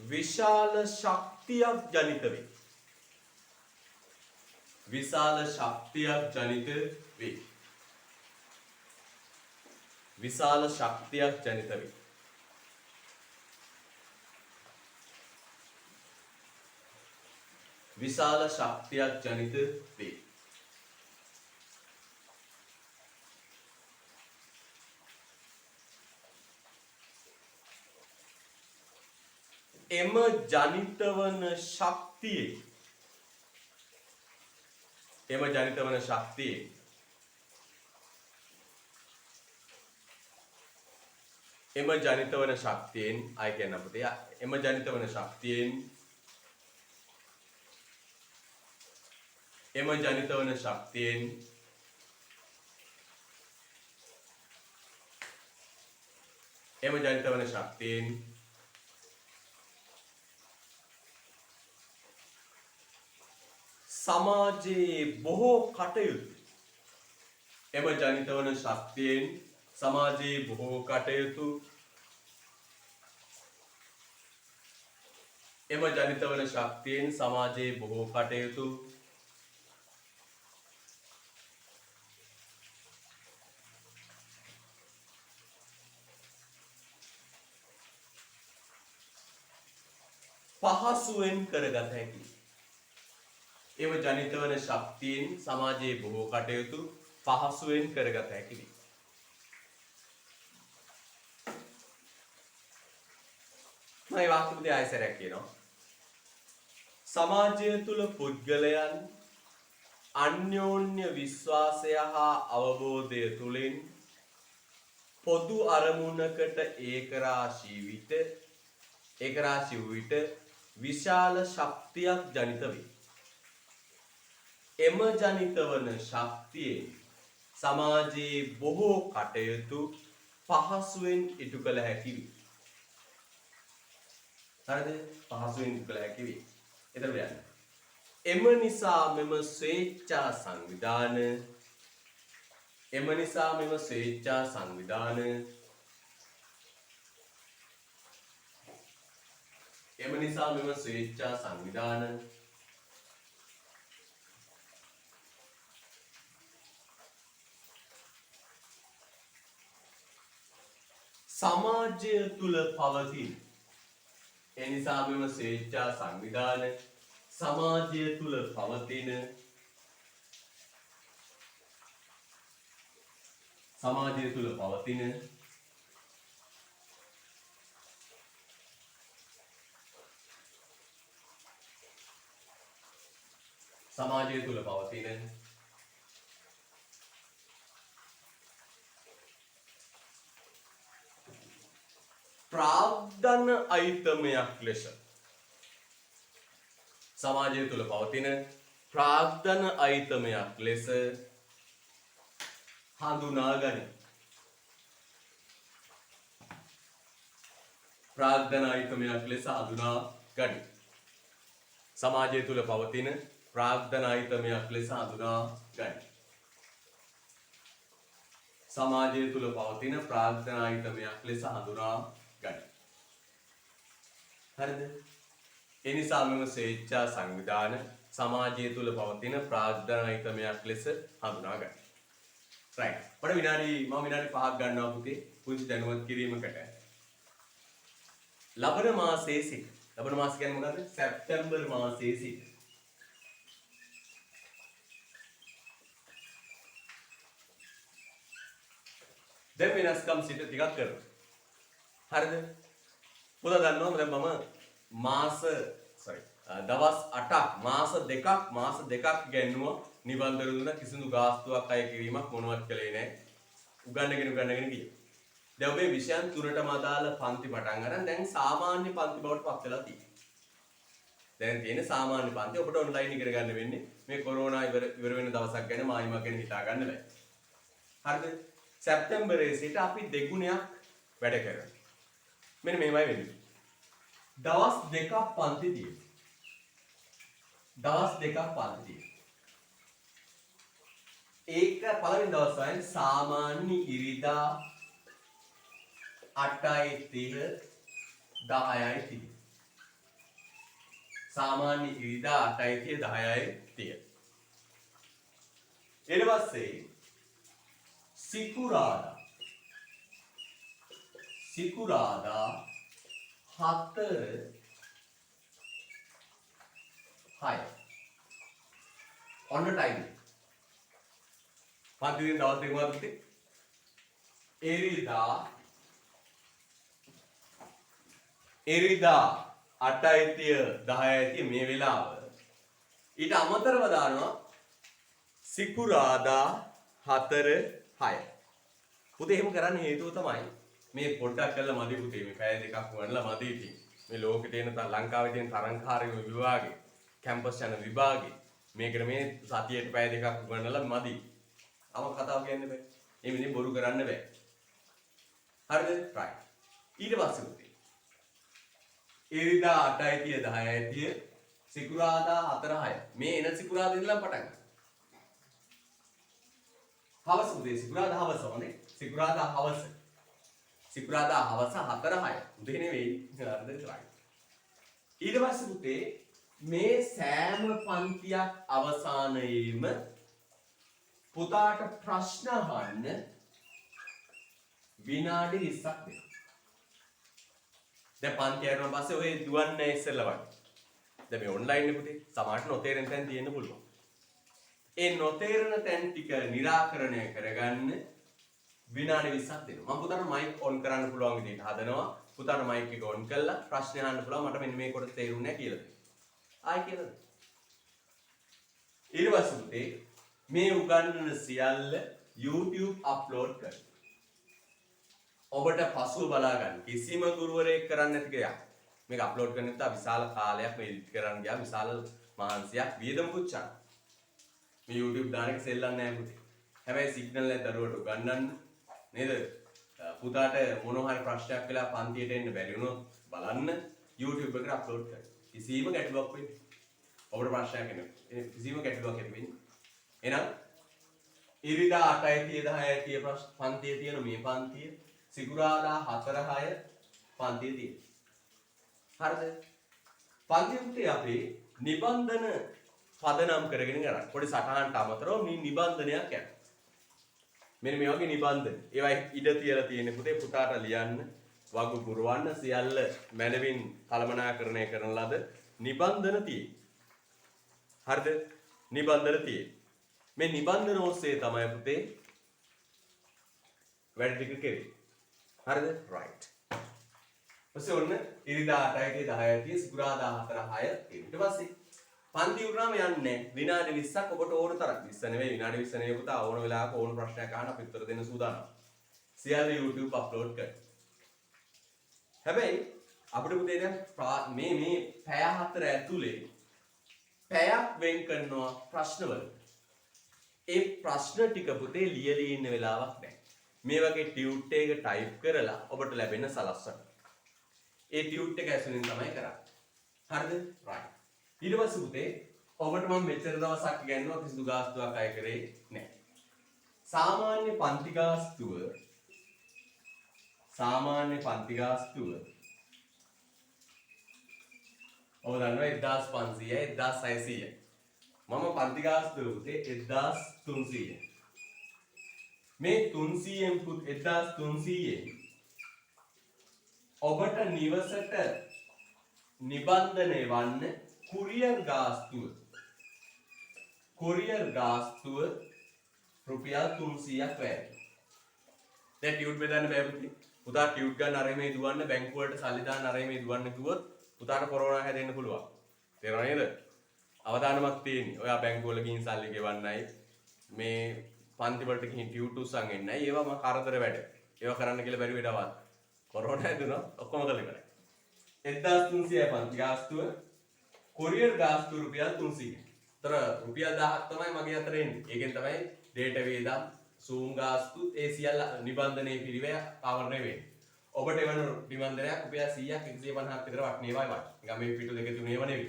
විශාල ශක්තියක් ජනිත වේ. විශාල ශක්තියක් ජනිත වේ. විශාල ශක්තියක් ජනිත වේ. විශාල ශක්තියක් ජනිත වේ. එම ජනිත වන ශක්තියේ එම ජනිත වන ශක්තියේ එම ජනිත වන ශක්තියෙන් ආය කියන අපිට එම ජනිත වන ශක්තියෙන් එම ජනිත වන ශක්තියෙන් එම ජනිත වන ශක්තියෙන් සමාජයේ බොහෝ කටයුතු එම ජනිත වන ශක්තියෙන් සමාජයේ බොහෝ කටයුතු එම ජනිත වන ශක්තියෙන් සමාජයේ බොහෝ කටයුතු පහසුවෙන් කරගත හැකියි. එම ජනිත වන ශක්තියෙන් සමාජයේ බොහෝ කටයුතු පහසුවෙන් කරගත හැකි වේ. මම මේ වාක්‍ය පුතේ ආයසරයක් කියනවා. සමාජය තුල පුද්ගලයන් අන්‍යෝන්‍ය විශ්වාසය හා අවබෝධය තුලින් පොදු අරමුණකට ඒකරාශී විට විශාල ශක්තියක් ජනිත වේ. එම ජනිත වන ශක්තියෙන් සමාජයේ බොහෝ කටයුතු පහසුවෙන් ඉටු කළ හැකි වේ. හරිද? පහසුවෙන් ඉටු කළ හැකි වේ. එතන බලන්න. එම නිසා මෙම ස්වේච්ඡා සංවිධාන සමාජය තුල පවතින එනිසා මෙම ස්වේච්ඡා සංවිධාන සමාජය තුල පවතින ප්‍රාග්ධන අයිතමයක් ලෙස සමාජය තුල පවතින ප්‍රාග්ධන අයිතමයක් ලෙස හඳුනා ගනී. ප්‍රාග්ධන අයිතමයක් ලෙස හඳුනා ගනී. සමාජය තුල පවතින ප්‍රාග්ධන අයිතමයක් ලෙස හඳුනා ගනී. සමාජය තුල පවතින ප්‍රාග්ධන අයිතමයක් ලෙස හඳුනා ගනී. හරිද? ඒ නිසා මෙම ස්වේච්ඡා සංවිධාන සමාජය තුළ පවතින ප්‍රාග්ධනායිකමයක් ලෙස හඳුනා ගන්න. right. මම විනාඩි 5ක් ගන්නවා පුතේ පුංචි දැනුවත් කිරීමකට. ලබන මාසයේ සිට ලබන මාස කියන්නේ මොකද්ද? සැප්තැම්බර් මාසයේ සිට දැන් වෙනස්කම් සිට ටිකක් කරනවා. හරිද? පුතා දන්නවද දැන් මම දවස් 8ක් මාස දෙකක් ගැන්නුවා නිබන්ධන දුන්න කිසිදු ගාස්තුවක් අය කිරීමක් මොනවත් කළේ නැහැ. උගන්නගෙන ගියා. දැන් ඔබේ විෂයන් තුනටම අදාළ පන්ති පටන් ගන්න දැන් සාමාන්‍ය පන්ති බවට පත් වෙලා තියෙනවා. දැන් තියෙන සාමාන්‍ය පන්ති ඔබට ඔන්ලයින් ඉගෙන ගන්න වෙන්නේ මේ කොරෝනා ඉවර වෙන දවසක් ගැන මායිමක් ගැන හිතා ගන්න බෑ. හරිද? සැප්තැම්බරයේ සිට අපි දෙගුණයක් වැඩ කරනවා. මෙන්න මේවයි වෙන්නේ. දවස් දෙකක් පන්ති තියෙනවා. ඒක පළවෙනි දවස් වලින් සාමාන්‍ය ඉරිදා 8:30 10:30. සාමාන්‍ය ඉරිදා 8:30 10:30. ඊට පස්සේ සිකුරාදා 4:06 on the time. පන්ති දින දවස් දෙක මොකක්ද පුතේ? එරිදා 8:30 10:30 මේ වෙලාව. ඊට අමතරව දානවා සිකුරාදා 4:06. පුතේ එහෙම කරන්න හේතුව තමයි මේ පොඩ්ඩක් කරලා මදි පුතේ මේ පැය දෙකක් වුණාලා මදි ඉතින්. මේ ලෝකේ තියෙන ලංකාවේ තියෙන තරංකාරී විභාගේ කැම්පස් යන විභාගේ මේකට මේ සතියේට පැය දෙකක් වුණාලා මදි. අම කතාව කියන්න බෑ. මේ මිනිහ බොරු කරන්න බෑ. හරිද? right. ඊට පස්සේ පුතේ. ඉරිදා 8:30 10:30 සිකුරාදා 4:06. මේ එන සිකුරාදා ඉඳලා පටන් ගන්න. හවස උදේ සිකුරාදා හවස වනේ. සිකුරාදා හවස 4:06. උදේ නෙවෙයි. හරිද? right. ඊට පස්සේ පුතේ මේ සෑම පන්තියක් අවසානයේම පුතාට ප්‍රශ්න අහන්න විනාඩි 20ක් දෙන්න. දැන් පන්ති යනවා පස්සේ ඔය දුවන්නේ ඉස්සෙල්ලා වගේ. දැන් මේ ඔන්ලයින් නේ පුතේ. සමහරට නොතේරෙන තැන් තියෙන්න පුළුවන්. ඒ නොතේරෙන තැන් ටික निराකරණය කරගන්න විනාඩි 20ක් දෙනවා. මම පුතාට මයික් ඔන් කරන්න පුළුවන් විදිහට හදනවා. පුතාට මයික් එක ඔන් කරලා ප්‍රශ්න අහන්න පුළුවන්. මට මෙන්න මේ කොට තේරුන්නේ නැහැ කියලා දෙන්න. ආයි කියලා දෙන්න. ඊට පස්සේ පුතේ මේ උගන්වන සියල්ල YouTube අප්ලෝඩ් කරනවා. ඔබට පසුව බලා ගන්න කිසිම ගුරුවරයෙක් කරන්න නැති ගයක්. මේක අප්ලෝඩ් කරන නිසා විශාල කාලයක් මේ එඩිට් කරන්න ගියා විශාල මහන්සියක් වියදම් පුච්චන. මේ YouTube දාන එක සෙල්ලම් නෑ පුතේ. හැබැයි සිග්නල් එක දරුවට උගන්වන්න නේද? පුතාට මොන හරි ප්‍රශ්නයක් වෙලා පන්තියට එන්න බැරි වුණොත් බලන්න YouTube එකට අප්ලෝඩ් කරන්න. කිසිම ගැටලුවක් වෙන්නේ නැහැ. ඔබට ප්‍රශ්නයක් එන්නේ කිසිම ගැටලුවක් එන්නේ වෙන්නේ. එහෙනම් ඉරිදා 8:30 10:30 පන්තියේ තියෙන මේ පන්තිය සිකුරාදා 4:06 පන්තියේ තියෙන. හරිද? පන්තියේ අපි නිබන්ධන පදනම් කරගෙන කරන්නේ. පොඩි සටහනට අමතරව මේ නිබන්ධනයක් යනවා. මෙන්න මේ වගේ නිබන්ධන. ඒවා ඉඩ තියලා තියෙන පුතේ පුතාට ලියන්න, වගු පුරවන්න සියල්ල මැනවින් කළමනාකරණය කරන ලද නිබන්ධන තියෙයි. හරිද? නිබන්ධන තියෙයි. මේ නිබන්ධන ඔස්සේ තමයි පුතේ වැඩ ටික කෙරේ. හරිද? right. ඊපස්සේ ඔන්න ඉරිදා 8:30 10:30 සිකුරාදා 4:06 ඊට පස්සේ පන්ති උරාම යන්නේ විනාඩි 20ක් ඔබට ඕන තරම් 20 නෙවෙයි විනාඩි 20 නෙවෙයි පුතා ඕන වෙලාවක ඕන ප්‍රශ්නයක් අහන්න අපි උත්තර දෙන්න සූදානම්. සියල්ල YouTube අප්ලෝඩ් කරන්න. හැබැයි අපිට පුතේ දැන් මේ පැය 4 ඇතුලේ පැයක් වෙන් කරනවා ප්‍රශ්නවලට. ඒ ප්‍රශ්න ටික පුතේ ලියලා ඉන්න වෙලාවක් නැහැ. මේ වගේ ටියුට් එක ටයිප් කරලා ඔබට ලැබෙන සලස්වන. ඒ ටියුට් එක ඇසුරින් තමයි කරන්නේ. හරිද? right. ඊට පස්සේ පුතේ ඔබට මම මෙච්චර දවසක් ඉගෙනුවා කිසිදු ගාස්තුවක් අය කරේ නැහැ. සාමාන්‍ය පන්ති ගාස්තුව ඔබ දන්නවා 1500යි 1600යි. මම පන්ති ගාස්තුව පුතේ 1300. මේ 300න් 1300න් ඔබට නිවසට නිබන්ධනය වන්න කුරියර් ගාස්තුව රුපියල් 300ක් වැය. දැන් ටියුට් බෙදන්න බෑ පුතේ. පුතා ටියුට් ගන්න අර මේ දුවන්න බැංකුව වලට සල්ලි දාන්න අර මේ දුවන්න කිව්වොත් පුතාට කොරෝනා හැදෙන්න පුළුවන්. තේරෙනව නේද? අවධානමක් තියෙන්නේ. ඔයා බැංකුව වල ගිහින් සල්ලි ගෙවන්නයි මේ පන්ති වලට ගිහින් ටියුට් උස්සන් එන්නයි. ඒවා මම කරදර වැඩ. ඒවා කරන්න කියලා බැරි වෙඩවත්. කොරෝනා හැදුණා ඔක්කොම කළ ඉවරයි. 1300යි පන්ති ගාස්තුව. කොරියර් ගාස්තුව රුපියල් 300. තර රුපියල් 1000ක් තමයි මගේ අතර එන්නේ. ඒකෙන් තමයි ඩේටා වේදම්, සූම් ගාස්තු ඒ සියල්ල නිබන්ධනයේ පිරිවැය ආවරණය වෙන්නේ. ඔබට එවන නිබන්ධනයක් රුපියල් 100ක් 150ක් විතර වටනේවයි වට. නිකන් මේ පිටු දෙක තුනේව නෙවෙයි.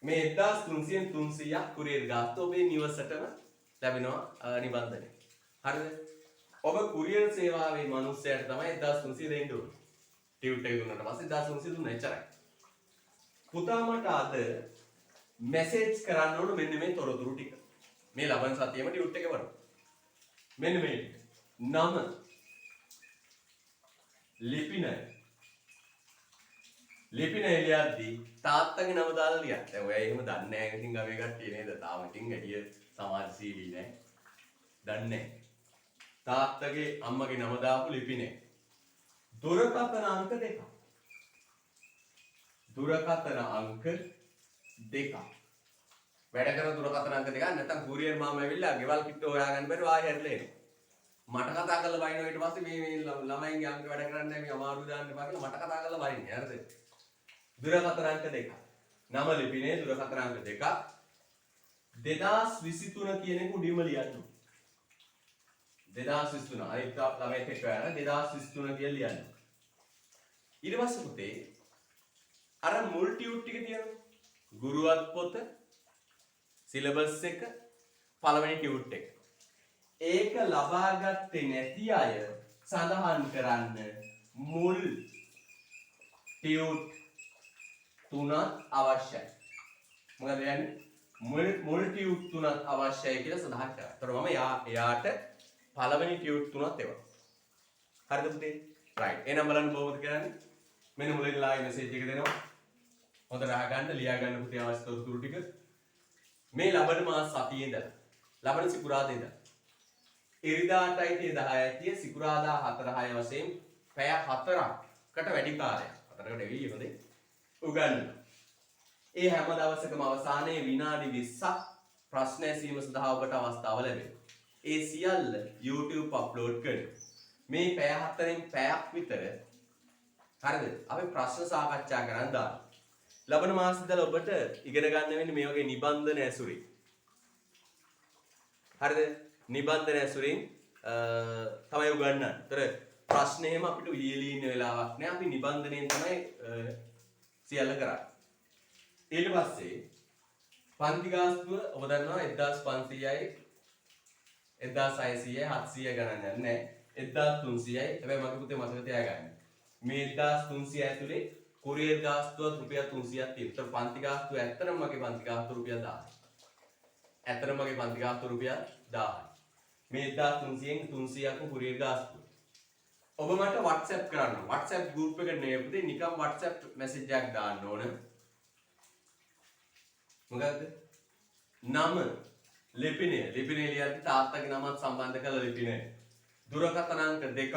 මේ 1300න් 300ක් කුරියර් ගාස්තු ඔබේ නිවසටම ලැබෙනවා නිබන්ධනය. හරිද? ඔබ කුරියර් සේවාවේ මිනිස්සයාට තමයි 1300 දෙන්න ඕනේ. ටියුට් එක දුන්නාට පස්සේ 1300 දුන්නා එච්චරයි. පුතා මට අද මැසේජ් කරන්න ඕන මෙන්න මේ තොරතුරු ටික. මේ ලබන සතියේම ටියුට් එක වරන. මෙන්න මේ නම ලිපින එළියද්දී තාත්තගේ නම දාලා ලියන්න. දැන් ඔයා එහෙම දන්නේ නැහැ ඉතින් ගමේ කට්ටිය නේද? තාම ඉතින් ඇටිය සමාජශීලී නැහැ. දන්නේ නැහැ. තාත්තගේ අම්මගේ නම දාපු ලිපිනේ. දුරකථන අංක දෙකක්. දුරකථන අංක දෙකක්. වැඩ කරන දුරකථන අංක දෙකක් නැත්නම් කුරියර් මාම ඇවිල්ලා ගෙවල් කිට්ටෝ හොයාගන්න බැරුව ආයෙ හැරිලා එනවා. මට කතා කරලා වයින්නවා ඊට පස්සේ මේ ළමයින්ගේ අංක වැඩ කරන්නේ නැහැ මේ අමාරු දාන්න එපා කියලා මට කතා කරලා වයින්නේ. හරිද? දුරකථන අංක දෙකක්. නම ලිපිනේ දුරකථන අංක දෙකක්. 2023 කියන එක උඩින්ම ලියන්න. 2023 අනිත් ළමයිත් එක්ක යන 2023 කියලා ලියන්න. ඊට පස්සේ පුතේ අර මුල් ටියුට් ටික තියෙනවා. ගුරුවත් පොත සිලබස් එක පළවෙනි ටියුට් එක. ඒක ලබා ගත්තේ නැති අය සඳහන් කරන්න මුල් ටියුට් තුනක් අවශ්‍යයි. මොකද කියන්නේ? මුල් ටියුට් තුනක් අවශ්‍යයි කියලා සඳහන් කරා. ඒතර මම එයාට පළවෙනි ටියුට් තුනක් එවනවා. හරිද පුතේ? රයිට්. එහෙනම් බලන්න කොහොමද කරන්නේ? මෙන්න මුලින් ආයි මෙසේජ් එක දෙනවා. හොඳට අහගන්න ලියා ගන්න පුතේ අවශ්‍ය තොරතුරු ටික. මේ ලබන මාස සතියේ ඉඳලා ලබන සිකුරාදා ඉඳලා ඉරිදා 8යි 10යි සිකුරාදා 4 6 වශයෙන් පැය 4කට වැඩි කාලයක් 4කට එවි හොඳේ උගන්වනවා. ඒ හැම දවසකම අවසානයේ විනාඩි 20ක් ප්‍රශ්න ඇසීම සඳහා ඔබට අවස්ථාව ලැබෙනවා. ඒ සියල්ල YouTube අප්ලෝඩ් කරනවා. මේ පැය 4න් පැයක් විතර හරිද? අපි ප්‍රශ්න සාකච්ඡා කරන් දානවා. ලබන මාස ඉඳලා ඔබට ඉගෙන ගන්න වෙන්නේ මේ වගේ නිබන්ධන ඇසුරින්. හරිද? නිබන්ධන ඇසුරින් තමයි උගන්වන්නේ. ඒතර ප්‍රශ්න එහෙම අපිට ලියලා ඉන්න වෙලාවක් නෑ. අපි නිබන්ධනයෙන් තමයි සියල්ල කරන්නේ. ඊට පස්සේ පන්ති ගාස්තුව ඔබ දන්නවා 1500යි 1600යි 700 ගණන් යන්නේ 1300යි. හැබැයි මගේ පුතේ මතක තියාගන්න. මේ 1300 ඇතුලේ කුරියර් ගාස්තුව රුපියල් 300ක් තියෙනවා. ඒතර පන්ති ගාස්තුව ඇත්තටම මගේ පන්ති ගාස්තුව රුපියල් 1000යි. ඇත්තටම මගේ පන්ති ගාස්තුව රුපියල් 1000යි. මේ 1300න් 300ක්ම කුරියර් ගාස්තුව. ඔබ මට WhatsApp කරන්න. WhatsApp group එකට නේ පුතේ නිකන් WhatsApp message එකක් දාන්න ඕන. මොකද්ද? නම ලිපිනය ලියද්දි තාත්තගේ නමත් සම්බන්ධ කරලා ලිපිනය. දුරකථන අංක දෙකක්.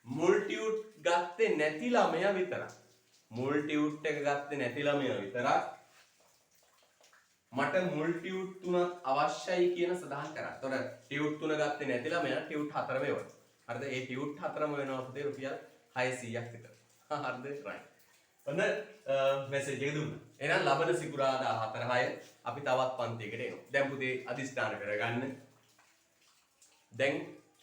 මුල් ටියුට් ගත්තේ නැති ළමයා විතරක්. මුල් ටියුට් එක ගත්තේ නැති ළමයා විතරක් මට මුල් ටියුට් තුනක් අවශ්‍යයි කියන සඳහන් කරා. ඒතොර ටියුට් තුන ගත්තේ නැති ළමයා ටියුට් හතරම එවනවා. හරිද? ඒ ටියුට් හතරම වෙනවා පුතේ රුපියල් 600ක් විතර. හරිද? රයිට්. ඔන්න මැසේජ් එක දුන්නා. එහෙනම් ලබන සිකුරාදා 4 6 අපි තවත් පන්තියකට එනවා. දැන් පුතේ අදිස්ථාන කරගන්න. දැන්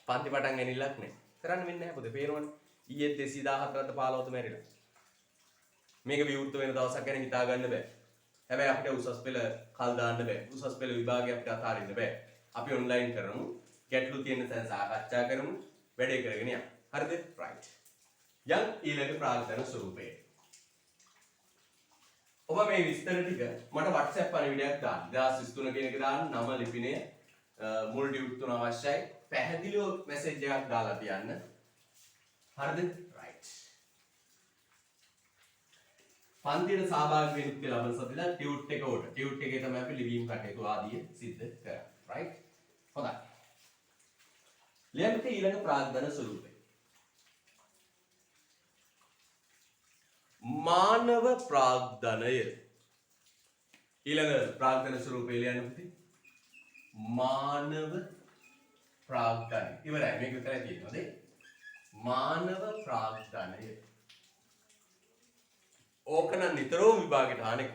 පන්ති පටන් ගැනීමක් නැහැ. කරන්න වෙන්නේ නැහැ පුතේ. පේනවනේ. ඊයේ 214ට 15ට මැරිලා. මේක විවෘත වෙන දවසක් ගැන හිතා ගන්න බෑ. හැබැයි අපිට උසස් පෙළ කල් දාන්න බෑ. උසස් පෙළ විභාගය අපිට අතාරින්න බෑ. අපි ඔන්ලයින් කරමු. ගැටලු තියෙන තැන සාකච්ඡා කරමු. වැඩේ කරගෙන යමු. හරිද? රයිට්. යන් ඊළඟ ප්‍රාග්ධන ස්වරූපය. ඔබ මේ විස්තර ටික මට WhatsApp පණිවිඩයක් දාන්න. 2023 කියන එක දාන්න, නම ලිපිනය මුල් ඩියුට් තුන අවශ්‍යයි. පැහැදිලිව මැසේජ් එකක් දාලා තියන්න. හරිද? right. පන්තියට සහභාගී වෙන්න කියලා ලබන සතියේ ටියුට් එක උඩ. ටියුට් එකේ තමයි අපි ලිවීම් කටයුතු ආදිය සිද්ධ කරන්නේ. right. හොඳයි. ලියන්න ඊළඟ ප්‍රාග්ධන ස්වරූපය. මානව ප්‍රාග්ධනය. ඊළඟ ප්‍රාග්ධන ස්වරූපය ලියන්න පුතේ. මානව ප්‍රාග්ධනය. ඉවරයි. මේක විතරයි තියෙන්නේ නේද? මානව ප්‍රාග්ධනය. ඕකන නිතරම විභාගයට අහන එක.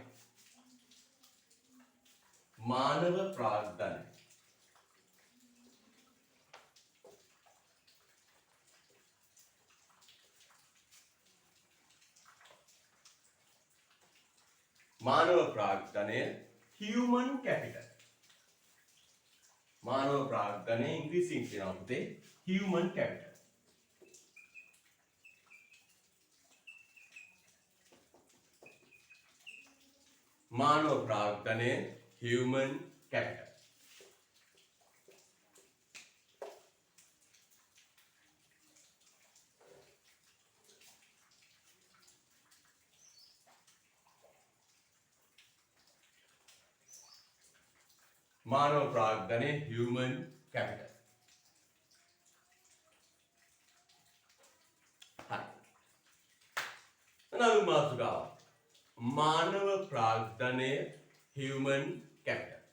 මානව ප්‍රාග්ධනය. මානව ප්‍රාග්ධනය human capital. මානව ප්‍රාග්ධනය ඉංග්‍රීසියෙන් කියනවා පුතේ human capital. මානව ප්‍රාග්ධනය human capital. මානව ප්‍රාග්ධනය human capital. හරි. අනලු මාතෘකාව. මානව ප්‍රාග්ධනය human capital.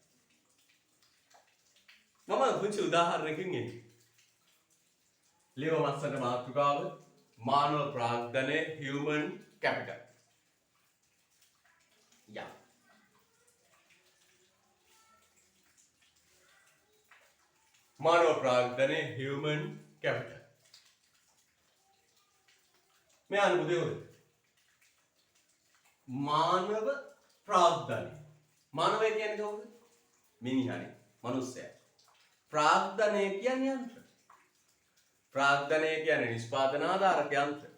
මම පුංචි උදාහරණයකින් එන්නේ. ලියව මස්සට මාතෘකාව මානව ප්‍රාග්ධනය human capital. යා. මානව ප්‍රාග්ධනය human capital. මේ අනුබුදේ හොද. මානව ප්‍රාග්ධනය. මානවය කියන්නේ කවුද? මිනිහනේ, මනුස්සයා. ප්‍රාග්ධනය කියන්නේ යන්ත්‍ර. ප්‍රාග්ධනය කියන්නේ නිෂ්පාදනාධාරක යන්ත්‍ර.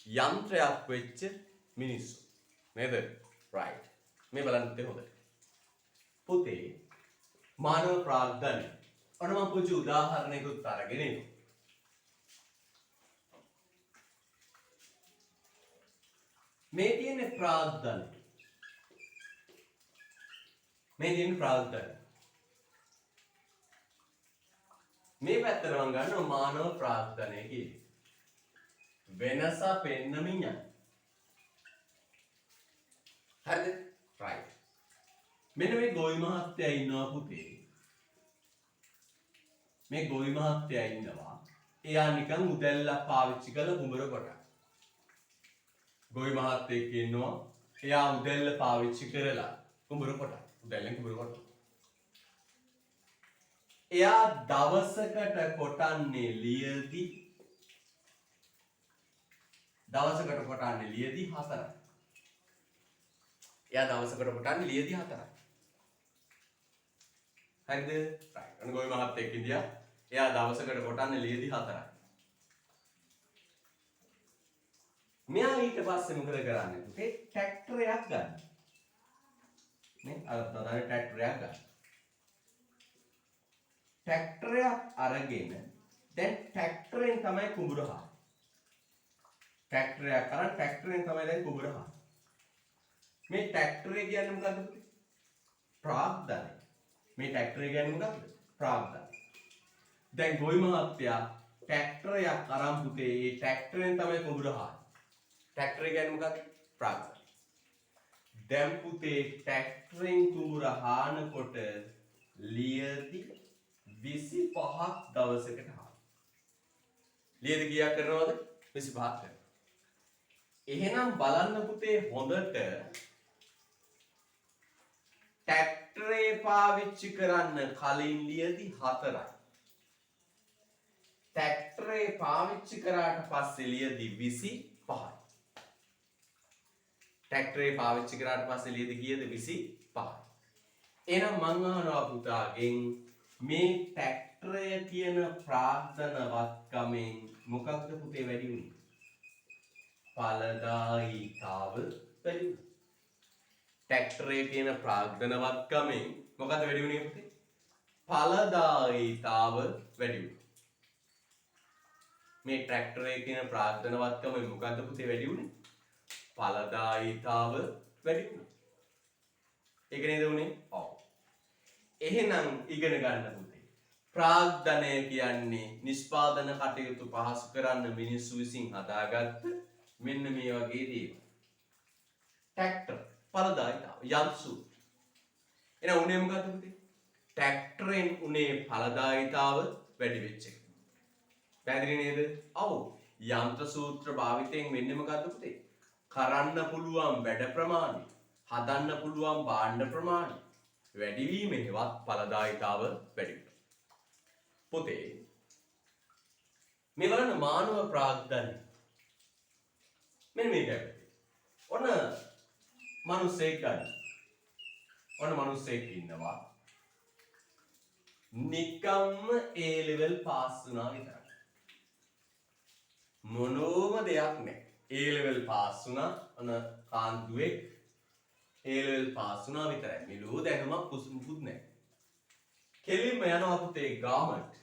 යන්ත්‍රයක් වෙච්ච මිනිස්සු. නේද? right. මේ බලන්න පුතේ හොඳට. පුතේ මානව ප්‍රාග්ධනය. ඔන්න මම පුංචි උදාහරණයකට අරගෙන එනවා. මේ තියෙන්නේ ප්‍රාග්ධනය. මේ තියෙන්නේ ප්‍රාග්ධනය. මේ පැත්තට මම ගන්නවා මානව ප්‍රාග්ධනය කියලා. වෙනස පෙන්නමින් යන. හරිද? right. මෙන්න මේ ගෝවි මහත්තයා ඉන්නවා පුතේ. මේ ගෝවි මහත්තයා ඉන්නවා. එයා නිකන් උදැල්ලක් පාවිච්චි කරලා කුඹර කොට. ගොවි මහත්තයෙක් ඉන්නවා. එයා උදැල්ල පාවිච්චි කරලා කුඹුර කොට. උදැල්ලෙන් කුඹුර කොට. එයා දවසකට කොටන්නේ ලියදී. දවසකට කොටන්නේ ලියදී 4යි. එයා දවසකට කොටන්නේ ලියදී 4යි. හරිද? right. අන්න ගොවි මහත්තයෙක් ඉඳියා. එයා දවසකට කොටන්නේ ලියදී 4යි. මෙයා ඊට පස්සේ මොකද කරන්නේ? පුතේ ට්‍රැක්ටරයක් ගන්න. නේ? අර තමයි ට්‍රැක්ටරයක් ගන්න. ට්‍රැක්ටරයක් අරගෙන දැන් ට්‍රැක්ටරෙන් තමයි කුඹුර හාන්නේ. ට්‍රැක්ටරයක් අරන් ට්‍රැක්ටරෙන් තමයි දැන් කුඹුර හාන්නේ. මේ ට්‍රැක්ටරය කියන්නේ මොකද්ද පුතේ? ප්‍රාග්ධනය. මේ ට්‍රැක්ටරය කියන්නේ මොකද්ද? ප්‍රාග්ධනය. දැන් ගොවි මහත්තයා ට්‍රැක්ටරයක් අරන් පුතේ මේ ට්‍රැක්ටරෙන් තමයි කුඹුර හාන්නේ. ට්‍රැක්ටරය කියන්නේ මොකක්ද? ප්‍රාග්ධනය. දැන් පුතේ ට්‍රැක්ටරෙන් කුඹුර හානකොට ලියදි 25ක් දවසකට හාන. ලියදි කීයක් කරනවද? 25ක් කරනවා. එහෙනම් බලන්න පුතේ හොඳට ට්‍රැක්ටරේ පාවිච්චි කරන්න කලින් ලියදි 4යි. ට්‍රැක්ටරේ පාවිච්චි කරාට පස්සේ ලියදි 25යි. ට්‍රැක්ටරේ පාවිච්චි කරාට පස්සේ ලියදි කීයද? 25යි. එහෙනම් මං අහනවා පුතාගෙන් මේ ට්‍රැක්ටරය කියන ප්‍රාග්ධන වත්කමෙන් මොකක්ද පුතේ වැඩි වුනේ? ඵලදායීතාව වැඩි වුණා. ට්‍රැක්ටරේ තියෙන ප්‍රාග්ධනවත්කමෙන් මොකද වැඩි වුණේ පුතේ? ඵලදායීතාව වැඩි වුණා. මේ ට්‍රැක්ටරේ තියෙන ප්‍රාග්ධනවත්කමෙන් මොකද පුතේ වැඩි වුණේ? ඵලදායීතාව වැඩි වුණා. ඒක නේද උනේ? ඔව්. එහෙනම් ඉගෙන ගන්න පුතේ. ප්‍රාග්ධනය කියන්නේ නිෂ්පාදන කටයුතු පහසු කරන්න මිනිස්සු විසින් හදාගත්ත මෙන්න මේ වගේ දේවල්. ට්‍රැක්ටර් ඵලදායීතාව යන්ත්‍ර. එහෙනම් උනේ මොකද්ද පුතේ? ට්‍රැක්ටරෙන් උනේ ඵලදායීතාව වැඩි වෙච්ච එක. පැහැදිලි නේද? ඔව්. යන්ත්‍ර සූත්‍ර භාවිතයෙන් වෙන්නේ මොකද්ද පුතේ? කරන්න පුළුවන් වැඩ ප්‍රමාණය, හදන්න පුළුවන් භාණ්ඩ ප්‍රමාණය වැඩි වීමෙන්වත් ඵලදායීතාව වැඩි වෙනවා. පුතේ මේ බලන්න මානව ප්‍රාග්ධනය. මෙන්න මේකයි. ඔන්න මිනිස්සෙක් ගන්න. ඔන්න මිනිස්සෙක් ඉන්නවා. නිකම්ම A level පාස් වුණා විතරයි. මොනෝම දෙයක් නැහැ. A level පාස් වුණා. ඔන්න කාන්දුවේ A level පාස් වුණා විතරයි. මෙලෝ දැනුමක් කුසුමුකුත් නැහැ. කෙලින්ම යනවා පුතේ ගාමන්ට්.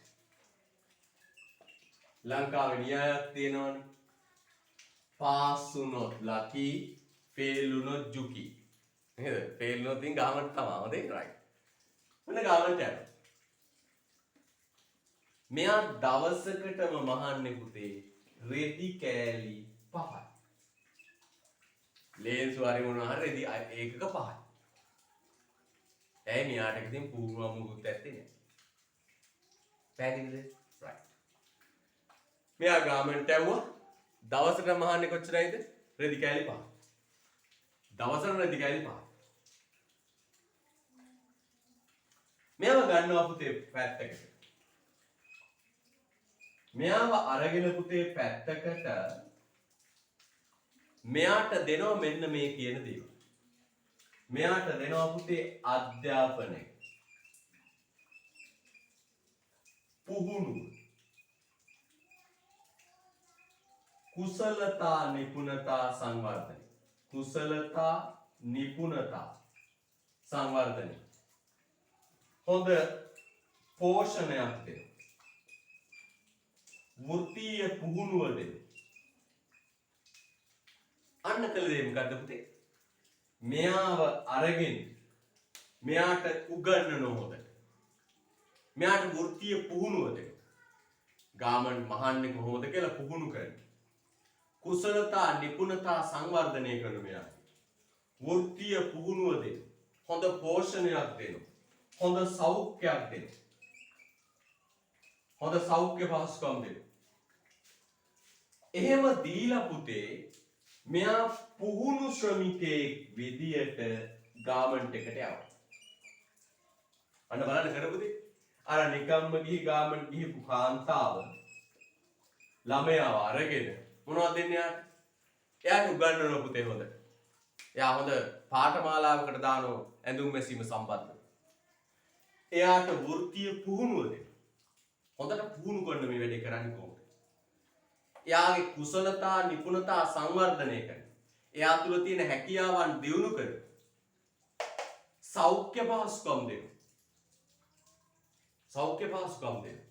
ලංකාවේ න්‍යායක් තියෙනවනේ. පාස් වුණොත් ලකි, ෆේල් වුණොත් ජුකි. නේද? ෆේල් වුණොත් ඉතින් ගාමන්ට් තමයි. හොඳයි රයිට්. මොන ගාමන්ට් යනවා. මෙයා දවසකටම මහන්නේ පුතේ රෙදි කෑලි 5යි. ලේන්සු හරි මොනවා හරි රෙදි ඒකක 5යි. ඇයි මෙයාට ඉතින් පූර්ව මුකුත් ඇත්තේ නෑ. පැහැදිලිද? රයිට්. මෙයා ගාමන්ට් ඇව්වා දවසට මහන්නේ කොච්චරයිද? රෙදි කෑලි 5. දවසට රෙදි කෑලි 5. මෙයාව ගන්නවා පුතේ පැත්තකට. මෙයාව අරගෙන පුතේ පැත්තකට මෙයාට දෙනවා මෙන්න මේ කියන දේවල්. මෙයාට දෙනවා පුතේ අධ්‍යාපනය, පුහුණුව, කුසලතා නිපුණතා සංවර්ධනය. කුසලතා නිපුණතා සංවර්ධනය. හොඳ පෝෂණයක් දෙනවා. වෘත්තීය පුහුණුව දෙනවා. අන්න කළ දේ මොකද්ද පුතේ? මෙයාව අරගෙන මෙයාට උගන්වන හොදට. මෙයාට වෘත්තීය පුහුණුව දෙනවා. ගාමන්ට් මහන්නේ කොහොමද කියලා පුහුණු කරනවා. කුසලතා නිපුණතා සංවර්ධනය කරන මෙයා. වෘත්තීය පුහුණුව දෙනවා. හොඳ පෝෂණයක් දෙනවා. හොඳ සෞඛ්‍යයක් දෙනවා. හොඳ සෞඛ්‍ය පහසුකම් දෙනවා. එහෙම දීලා පුතේ මෙයා පුහුණු ශ්‍රමිකයෙක් විදියට ගාමන්ට් එකට යවනවා. අන්න බලන්න කරපුදේ. අර නිකම්ම ගිහි ගාමන්ට් ගිහපු කාන්තාව ළමයාව අරගෙන මොනවද දෙන්නේ යාට? එයාට උගන්වනවා පුතේ හොඳට. එයා හොඳ පාඨමාලාවකට දානවා ඇඳුම් මැසීම සම්බන්ධව. එයාට වෘත්තීය පුහුණුව දෙනවා. හොඳට පුහුණු කරන මේ වැඩේ කරන්නේ කොහොමද? එයාගේ කුසලතා නිපුණතා සංවර්ධනය කරන. එයා තුල තියෙන හැකියාවන් දියුණු කර. සෞඛ්‍ය පහසුකම් දෙනවා. සෞඛ්‍ය පහසුකම් දෙනවා.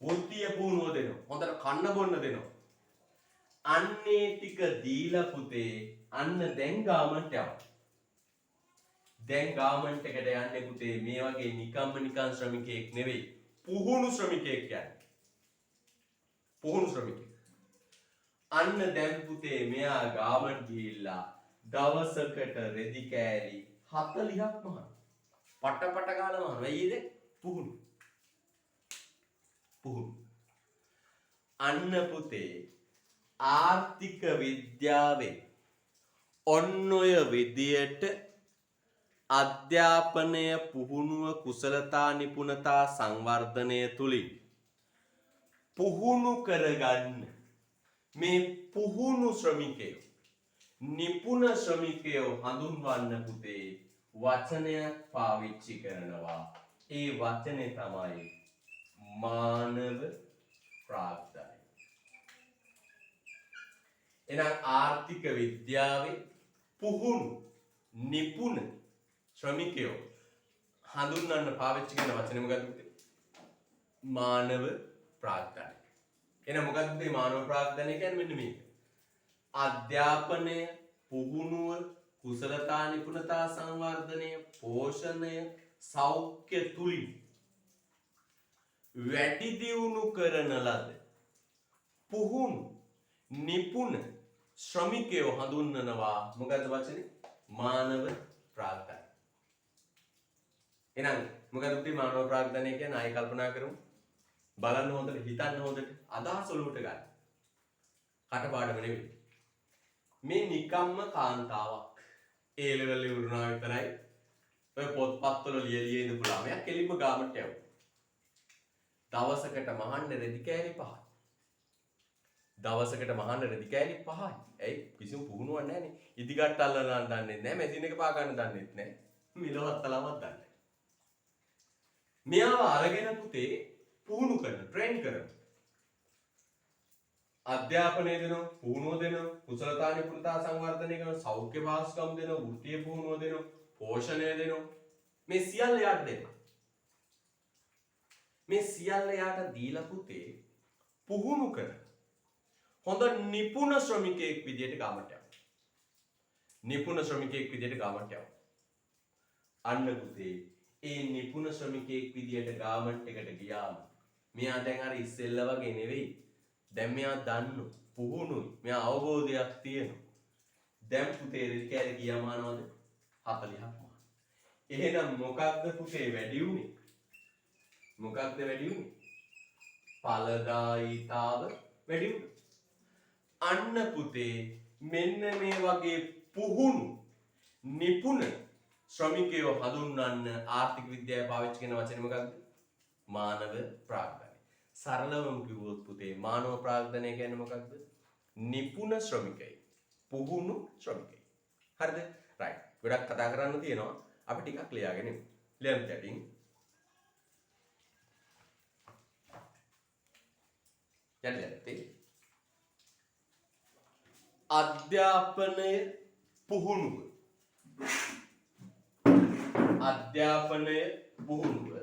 වෘත්තීය පුහුණුව දෙනවා. හොඳට කන්න බොන්න දෙනවා. අන්නේ ටික දීලා පුතේ අන්න දැන් ගාමන්ට් යනවා. දැන් ගාමන්ට් එකට යන්නේ පුතේ මේ වගේ නිකන් ශ්‍රමිකයෙක් නෙවෙයි. පුහුණු ශ්‍රමිකයෙක් කියන්නේ. පුහුණු ශ්‍රමිකයෙක්. අන්න දැන් පුතේ මෙයා ගාමන්ට් ගිහිල්ලා දවසකට රෙදි කෑලි 40ක් මහන. පට ගාලා මහන. වෙයිද? පුහුණු. පුහුණු. අන්න පුතේ ආර්ථික විද්‍යාවේ ඔන්න ඔය විදියට අධ්‍යාපනය පුහුණුව කුසලතා නිපුණතා සංවර්ධනය තුලින් පුහුණු කරගන්න මේ පුහුණු ශ්‍රමිකයෝ නිපුණ ශ්‍රමිකයෝ හඳුන්වන්න පුතේ වචනයක් පාවිච්චි කරනවා. ඒ වචනේ තමයි මානව ප්‍රාග්ධනය. එහෙනම් ආර්ථික විද්‍යාවේ පුහුණු නිපුණ ශ්‍රමිකයෝ හඳුන්වන්න පාවිච්චි කරන වචනේ මොකක්ද පුතේ? මානව ප්‍රාග්ධනය. එහෙනම් මොකක්ද මේ මානව ප්‍රාග්ධනය කියන්නේ? මෙන්න මේක. අධ්‍යාපනය, පුහුණුව, කුසලතා නිපුණතා සංවර්ධනය, පෝෂණය, සෞඛ්‍ය තුලින් වැඩි දියුණු කරන ලද පුහුණු නිපුණ ශ්‍රමිකයෝ හඳුන්වනවා මොකද්ද වචනේ? මානව ප්‍රාග්ධනය. එහෙනම් මොකද පුතේ මානව ප්‍රාග්ධනය කියන්නේ? ආයෙ කල්පනා කරමු. බලන්න හොඳට, හිතන්න හොඳට, අදහස ඔලුවට ගන්න. කටපාඩම නෙවෙයි. මේ නිකම්ම කාන්තාවක් ඒ ලෙවල් ඉවරුණා විතරයි. ඔය පොත්පත්වල ලියලියේ ඉඳපු ළමයා කෙලින්ම ගාමට යවුවා. දවසකට මහන්න රෙදි කෑලි 5යි. දවසකට මහන්න රෙදි කෑලි 5යි. ඇයි? කිසිම පුහුණුවක් නැහැනේ. ඉදිකට අල්ලන්න දන්නේ නැහැ. මැෂින් එක පා ගන්න දන්නෙත් නැහැ. මිලවත් තලමක් දන්නේ නැහැ. මෙයාව අරගෙන පුතේ පුහුණු කරන, ට්‍රේන් කරන. අධ්‍යාපනය දෙනවා, පුහුණුව දෙනවා, කුසලතා නිපුණතා සංවර්ධනය කරනවා, සෞඛ්‍ය වාස්කම් දෙනවා, වෘත්තීය පුහුණුව දෙනවා, පෝෂණය දෙනවා. මේ සියල්ල යාට දෙනවා. මේ සියල්ල යාට දීලා පුතේ පුහුණු කර හොඳ නිපුණ ශ්‍රමිකයෙක් විදියට ගාමට යනවා. නිපුණ ශ්‍රමිකයෙක් විදියට ගාමට යනවා. අන්න පුතේ ඒ නිපුණ ශ්‍රමිකයෙක් විදියට ගාමන්ට් එකට ගියාම මෙයා දැන් අර ඉස්සෙල්ලා වගේ නෙවෙයි. දැන් මෙයා දන්නු පුහුණුයි. මෙයා අවබෝධයක් තියෙනවා. දැන් පුතේ රිකෑලි ගියා මානවද? 40ක් මාන. එහෙනම් මොකක්ද පුතේ වැඩි උනේ? මොකක්ද වැඩි උනේ? ඵලදායීතාව වැඩි උනේ. අන්න පුතේ මෙන්න මේ වගේ පුහුණු නිපුණ ශ්‍රමිකයෝ හඳුන්වන්න ආර්ථික විද්‍යාව පාවිච්චි කරන වචනේ මොකක්ද? මානව ප්‍රාග්ධනය. සරලවම කිව්වොත් පුතේ මානව ප්‍රාග්ධනය කියන්නේ මොකක්ද? නිපුණ ශ්‍රමිකයෙක්. පුහුණු ශ්‍රමිකයෙක්. හරිද? රයිට්. ගොඩක් කතා කරන්න තියෙනවා. අපි ටිකක් ලියාගෙන ඉමු. ලියන්න දෙටින්. යන්නේ අධ්‍යාපනය පුහුණුව. අධ්‍යාපනය පුහුණුව.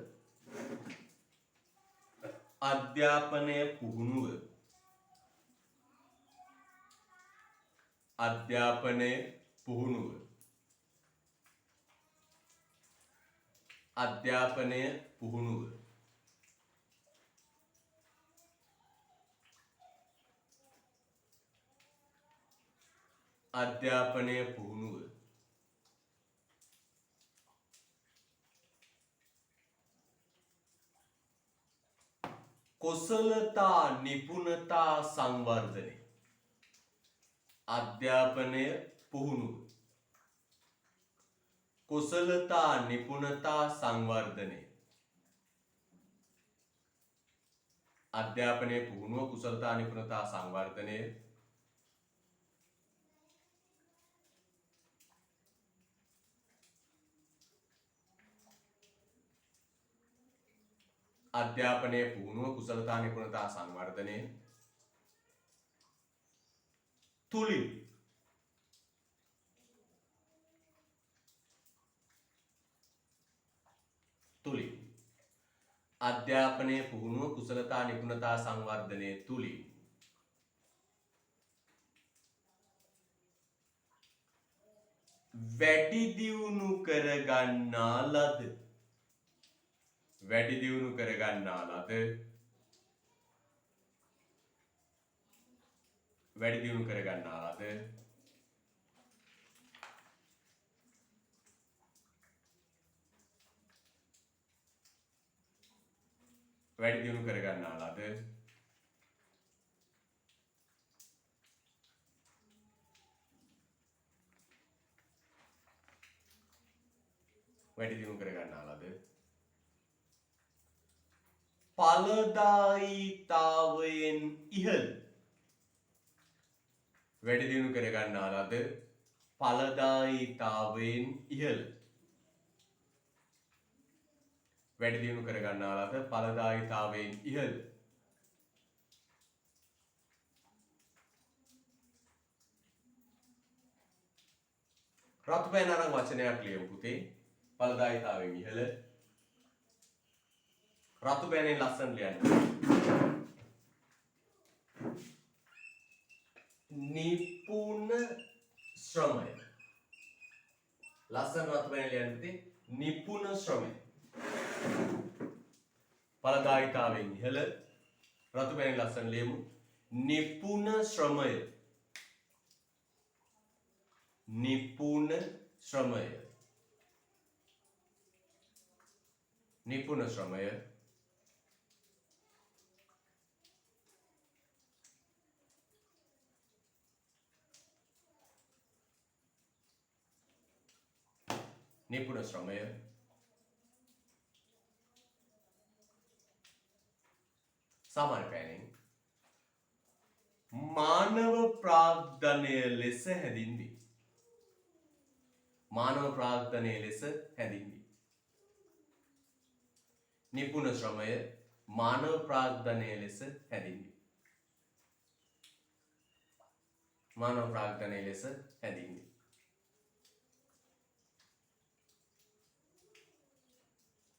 අධ්‍යාපනය පුහුණුව. අධ්‍යාපනය පුහුණුව. අධ්‍යාපනය පුහුණුව. අධ්‍යාපනය පුහුණුව. කුසලතා නිපුණතා සංවර්ධනය. අධ්‍යාපනය පුහුණුව. කුසලතා නිපුණතා සංවර්ධනය. අධ්‍යාපනය පුහුණුව, කුසලතා නිපුණතා සංවර්ධනය. අධ්‍යාපනය පුහුණුව, කුසලතා නිපුණතා සංවර්ධනය තුලින් අධ්‍යාපනය පුහුණුව, කුසලතා නිපුණතා සංවර්ධනය තුලින් වැඩි දියුණු කරගන්නා ලද වැඩි දියුණු කරගන්නා ලද වැඩි දියුණු කරගන්නා ලද වැඩි දියුණු කරගන්නා ලද වැඩි දියුණු කරගන්නා ලද ඵලදායීතාවයෙන් ඉහළ වැඩි දියුණු කරගන්නා ලද ඵලදායීතාවයෙන් ඉහළ වැඩි දියුණු කරගන්නා ලද ඵලදායීතාවයෙන් ඉහළ රතු පෑන අරන් වචනයක් ලියමු පුතේ. ඵලදායීතාවයෙන් ඉහළ. රතු පෑනෙන් ලස්සන ලියන්න. නිපුණ ශ්‍රමය. ලස්සන රතු පෑනෙන් ලියන්න පුතේ. නිපුණ ශ්‍රමය. ඵලදායීතාවයෙන් ඉහළ. රතු පෑනෙන් ලස්සන ලියමු. නිපුණ ශ්‍රමය. නිපුණ ශ්‍රමය. නිපුණ ශ්‍රමය. නිපුණ ශ්‍රමය. සාමාන්‍ය පෑනෙන් මානව ප්‍රාග්ධනය ලෙස හැඳින්වේ. මානව ප්‍රාග්ධනය ලෙස හැඳින්වේ. නිපුණ ශ්‍රමය මානව ප්‍රාග්ධනය ලෙස හැඳින්වේ. මානව ප්‍රාග්ධනය ලෙස හැඳින්වේ.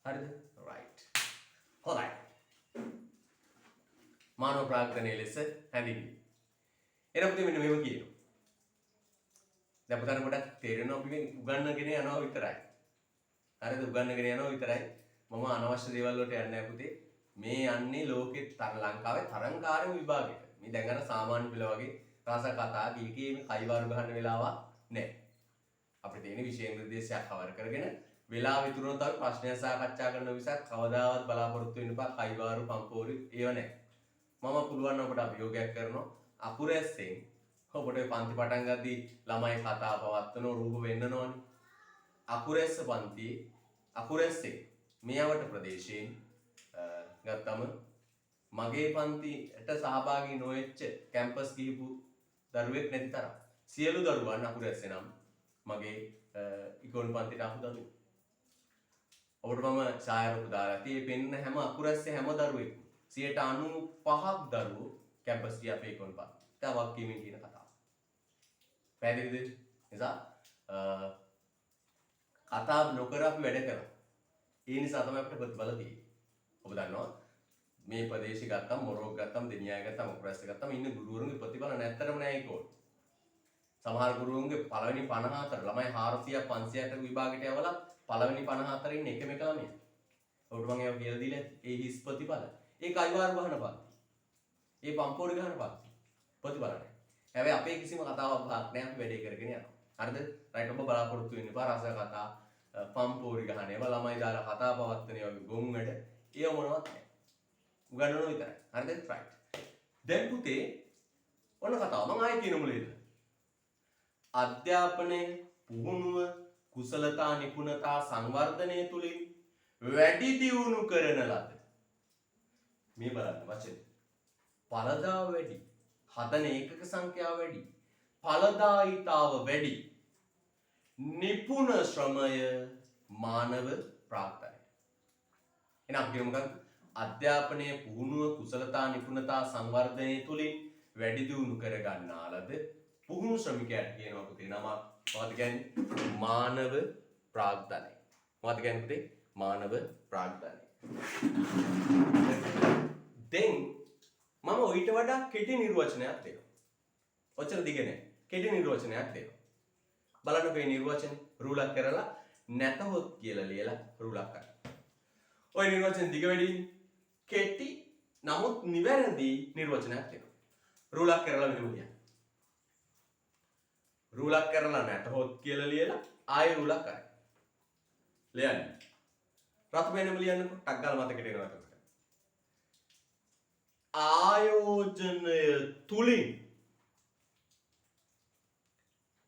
හරිද? right. හොඳයි. මානව ප්‍රාග්ධනය ලෙස හැඳින්වේ. එනම් පුතේ මෙන්න මේව කියනවා. දැන් පුතාට පොඩක් තේරෙනවා අපි මේ උගන්නගෙන යනවා විතරයි. හරිද? උගන්නගෙන යනවා විතරයි. මම අනවශ්‍ය දේවල් වලට යන්නේ නැහැ පුතේ. මේ යන්නේ ලෝකෙ ලංකාවේ තරංකාරම විභාගයට. මේ දැන් අර සාමාන්‍ය පෙළ වගේ රස කතා කීකේ මේ කයිවාරු ගහන්න වෙලාවක් නැහැ. අපිට තියෙන විෂය නිර්දේශයක් කවර් කරගෙන වෙලාව විතරුනොත් අපි ප්‍රශ්නය සාකච්ඡා කරන විසක් කවදාවත් බලාපොරොත්තු වෙන්න එපා කයිවාරු පම්පෝරි ඒව නැහැ. මම පුළුවන් නම් ඔබට අභියෝගයක් කරනවා අකුරැස්සෙන් ඔබට පන්ති පටන් ගද්දී ළමයි කතා පවත්වන රූප වෙන්නනෝනේ. අකුරැස්ස පන්තියේ අකුරැස්සේ මෙයවට ප්‍රදේශයෙන් ගත්තම මගේ පන්තියට සහභාගී නොවෙච්ච කැම්පස් කිහිප දරුවෙක් නැති තරම් සියලු දරුවන් අකුරැස්සේ නම් මගේ ඉක්කොන් පන්තිට ආපු දරුවෝ. ඔබට මම ඡායාරූප දාලා තියෙන්නේ පෙන්න හැම අකුරැස්සේ හැම දරුවෙක්ම 95ක් දරුවෝ කැම්පස් ගියා අපේ ඉක්කොන් පන්ති. තවක් කීමෙන් කියන කතාව. පැහැදිලිද? නිසා කතා නොකර අපි වැඩ කරා. ඒ නිසා තමයි අපිට ප්‍රතිඵල තියෙන්නේ. ඔබ දන්නවා මේ ප්‍රදේශي ගත්තම මොරොක් ගත්තම දෙනියා ගත්තම උපරැස්ස ගත්තම ඉන්න ගුරුවරුන්ගේ ප්‍රතිඵල නැත්තරම නෑ ඒකෝල්. සමහර ගුරුවරුන්ගේ පළවෙනි 54 ළමයි 400ක් 500ක් විභාගයට යවලා පළවෙනි 54 ඉන්න එකම එක ළමයා. ඔබට මම ඒවා කියලා දීලා ඒ හිස් ප්‍රතිඵල. ඒ කයිවාරු ගහන පාති. ඒ පම්පෝරි ගහන පාති. ප්‍රතිඵල නැහැ. හැබැයි අපේ කිසිම කතාවක් බහක් නැහැ අපි වැඩේ කරගෙන යනවා. හරිද? රයිට් ඔබ බලාපොරොත්තු වෙන්න එපා රස කතා පම්පෝරි ගහන ඒවා ළමයි දාලා කතා පවත්වන ඒවා ගොන් වැඩ ඒව මොනවත් නැහැ. උගන්වනවා විතරයි. හරිද? රයිට්. දැන් පුතේ ඔන්න කතාව මම ආයෙ කියනමු නේද? අධ්‍යාපනයේ පුහුණුව කුසලතා නිපුණතා සංවර්ධනය තුලින් වැඩි දියුණු කරන ලද මේ බලන්න වචනේ ඵලදාව වැඩි හදන ඒකක සංඛ්‍යාව වැඩි ඵලදායීතාව වැඩි නිපුණ ශ්‍රමය මානව ප්‍රාග්ධනය. එහෙනම් අපි කියමු මොකක්ද? අධ්‍යාපනයේ පුහුණුව කුසලතා නිපුණතා සංවර්ධනය තුලින් වැඩි දියුණු කර ගන්නා ලද පුහුණු ශ්‍රමිකයන්ට කියනවා පුතේ නම මොකක්ද කියන්නේ? මානව ප්‍රාග්ධනය. මොකක්ද කියන්නේ පුතේ? මානව ප්‍රාග්ධනය. දැන් මම ඊට වඩා කෙටි නිර්වචනයක් දෙනවා. ඔච්චර දිග නෑ. කෙටි නිර්වචනයක් දෙනවා. බලන්න මේ නිර්වචන රූලක් කරලා නැතහොත් කියලා ලියලා රූලක් කරන්න. ওই නිර්වචන දිග වැඩි කෙටි නමුත් නිවැරදි නිර්වචනයක් දෙනවා. රූලක් කරලා මෙහෙම ලියන්න. රූලක් කරලා නැතහොත් කියලා ලියලා ආයෙ රූලක් කරන්න. ලියන්න. රතු පෙනෙම ලියන්නකො ටක් ගාලා මතකෙට එනවා එතකොට. ආයෝජනය තුලින්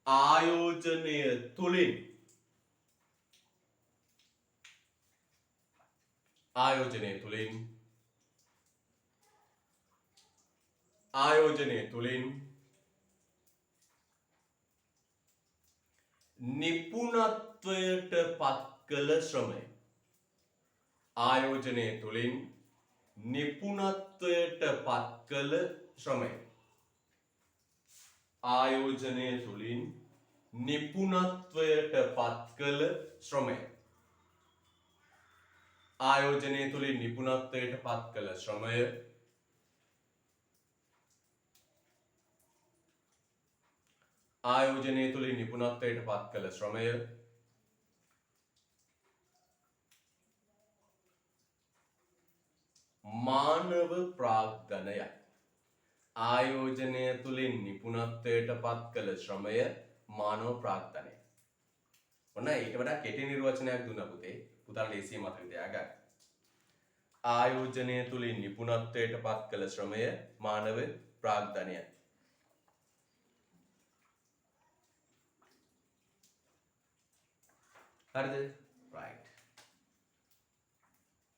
ආයෝජනය තුලින් ආයෝජනය තුලින් ආයෝජනය තුලින් නිපුණත්වයට පත් කළ ශ්‍රමය. ආයෝජනය තුලින් නිපුණත්වයට පත් කළ ශ්‍රමය. ආයෝජනය තුලින් නිපුණත්වයට පත් කළ ශ්‍රමය. ආයෝජනය තුළින් නිපුණත්වයට පත් කළ ශ්‍රමය ආයෝජනය තුළින් නිපුණත්වයට පත් කළ ශ්‍රමය මානව ප්‍රාග්ධනය. ආයෝජනය තුළින් නිපුණත්වයට පත් කළ ශ්‍රමය මානව ප්‍රාග්ධනය. ඔන්න ඊට වඩා කෙටි නිර්වචනයක් දුන්නා පුතේ. පුතාලා ලේසිය මතක තියාගන්න. ආයෝජනය තුළින් නිපුණත්වයට පත් කළ ශ්‍රමය මානව ප්‍රාග්ධනයයි. හරිද? right.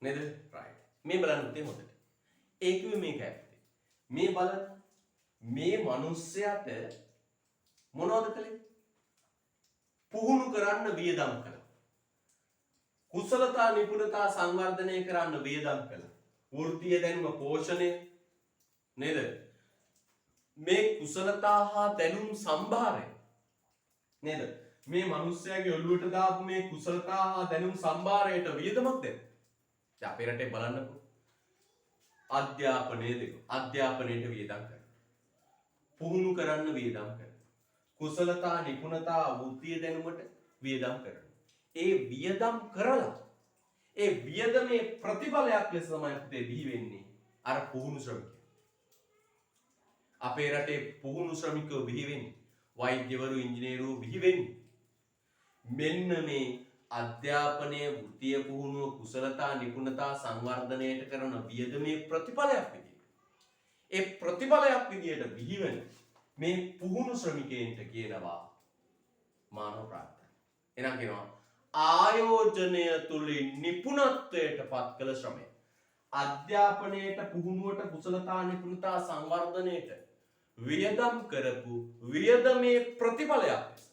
නේද? right. මේ බලන්න පුතේ හොඳට. ඒකෙම මේකයි පුතේ. මේ බලන්න මේ මිනිස්සයාට මොනවද කළේ? පුහුණු කරන්න වියදම් කළා. කුසලතා නිපුණතා සංවර්ධනය කරන්න වියදම් කළා. වෘත්තීය දැනුම පෝෂණය නේද? මේ කුසලතා හා දැනුම් සම්භාරය නේද? මේ මිනිස්යාගේ ඔළුවට දාපු මේ කුසලතා හා දැනුම් සම්භාරයට වියදමක් දෙන්න. දැන් අපේ රටේ බලන්නකෝ. අධ්‍යාපනයේ දෙක. අධ්‍යාපනයට වියදම් කරනවා. පුහුණු කරන්න වියදම් කරනවා. කුසලතා නිපුණතා වෘත්තීය දැනුමට වියදම් කරනවා. ඒ වියදම් කරලා ඒ වියදමේ ප්‍රතිඵලයක් ලෙස තමයි පුතේ බිහි වෙන්නේ අර පුහුණු ශ්‍රමිකයෝ. අපේ රටේ පුහුණු ශ්‍රමිකයෝ බිහි වෙන්නේ වෛද්‍යවරු ඉංජිනේරුවෝ බිහි වෙන්නේ මෙන්න මේ අධ්‍යාපනයේ වෘත්තීය පුහුණුව කුසලතා නිපුණතා සංවර්ධනයට කරන වියදමේ ප්‍රතිඵලයක් විදියට. ඒ ප්‍රතිඵලයක් විදියට බිහි වෙන මේ පුහුණු ශ්‍රමිකයන්ට කියනවා මානව ප්‍රාග්ධනය. එනම් කියනවා ආයෝජනය තුළින් නිපුණත්වයට පත් කළ ශ්‍රමය. අධ්‍යාපනයට පුහුණුවට කුසලතා නිපුණතා සංවර්ධනයට වියදම් කරපු වියදමේ ප්‍රතිඵලයක් ලෙස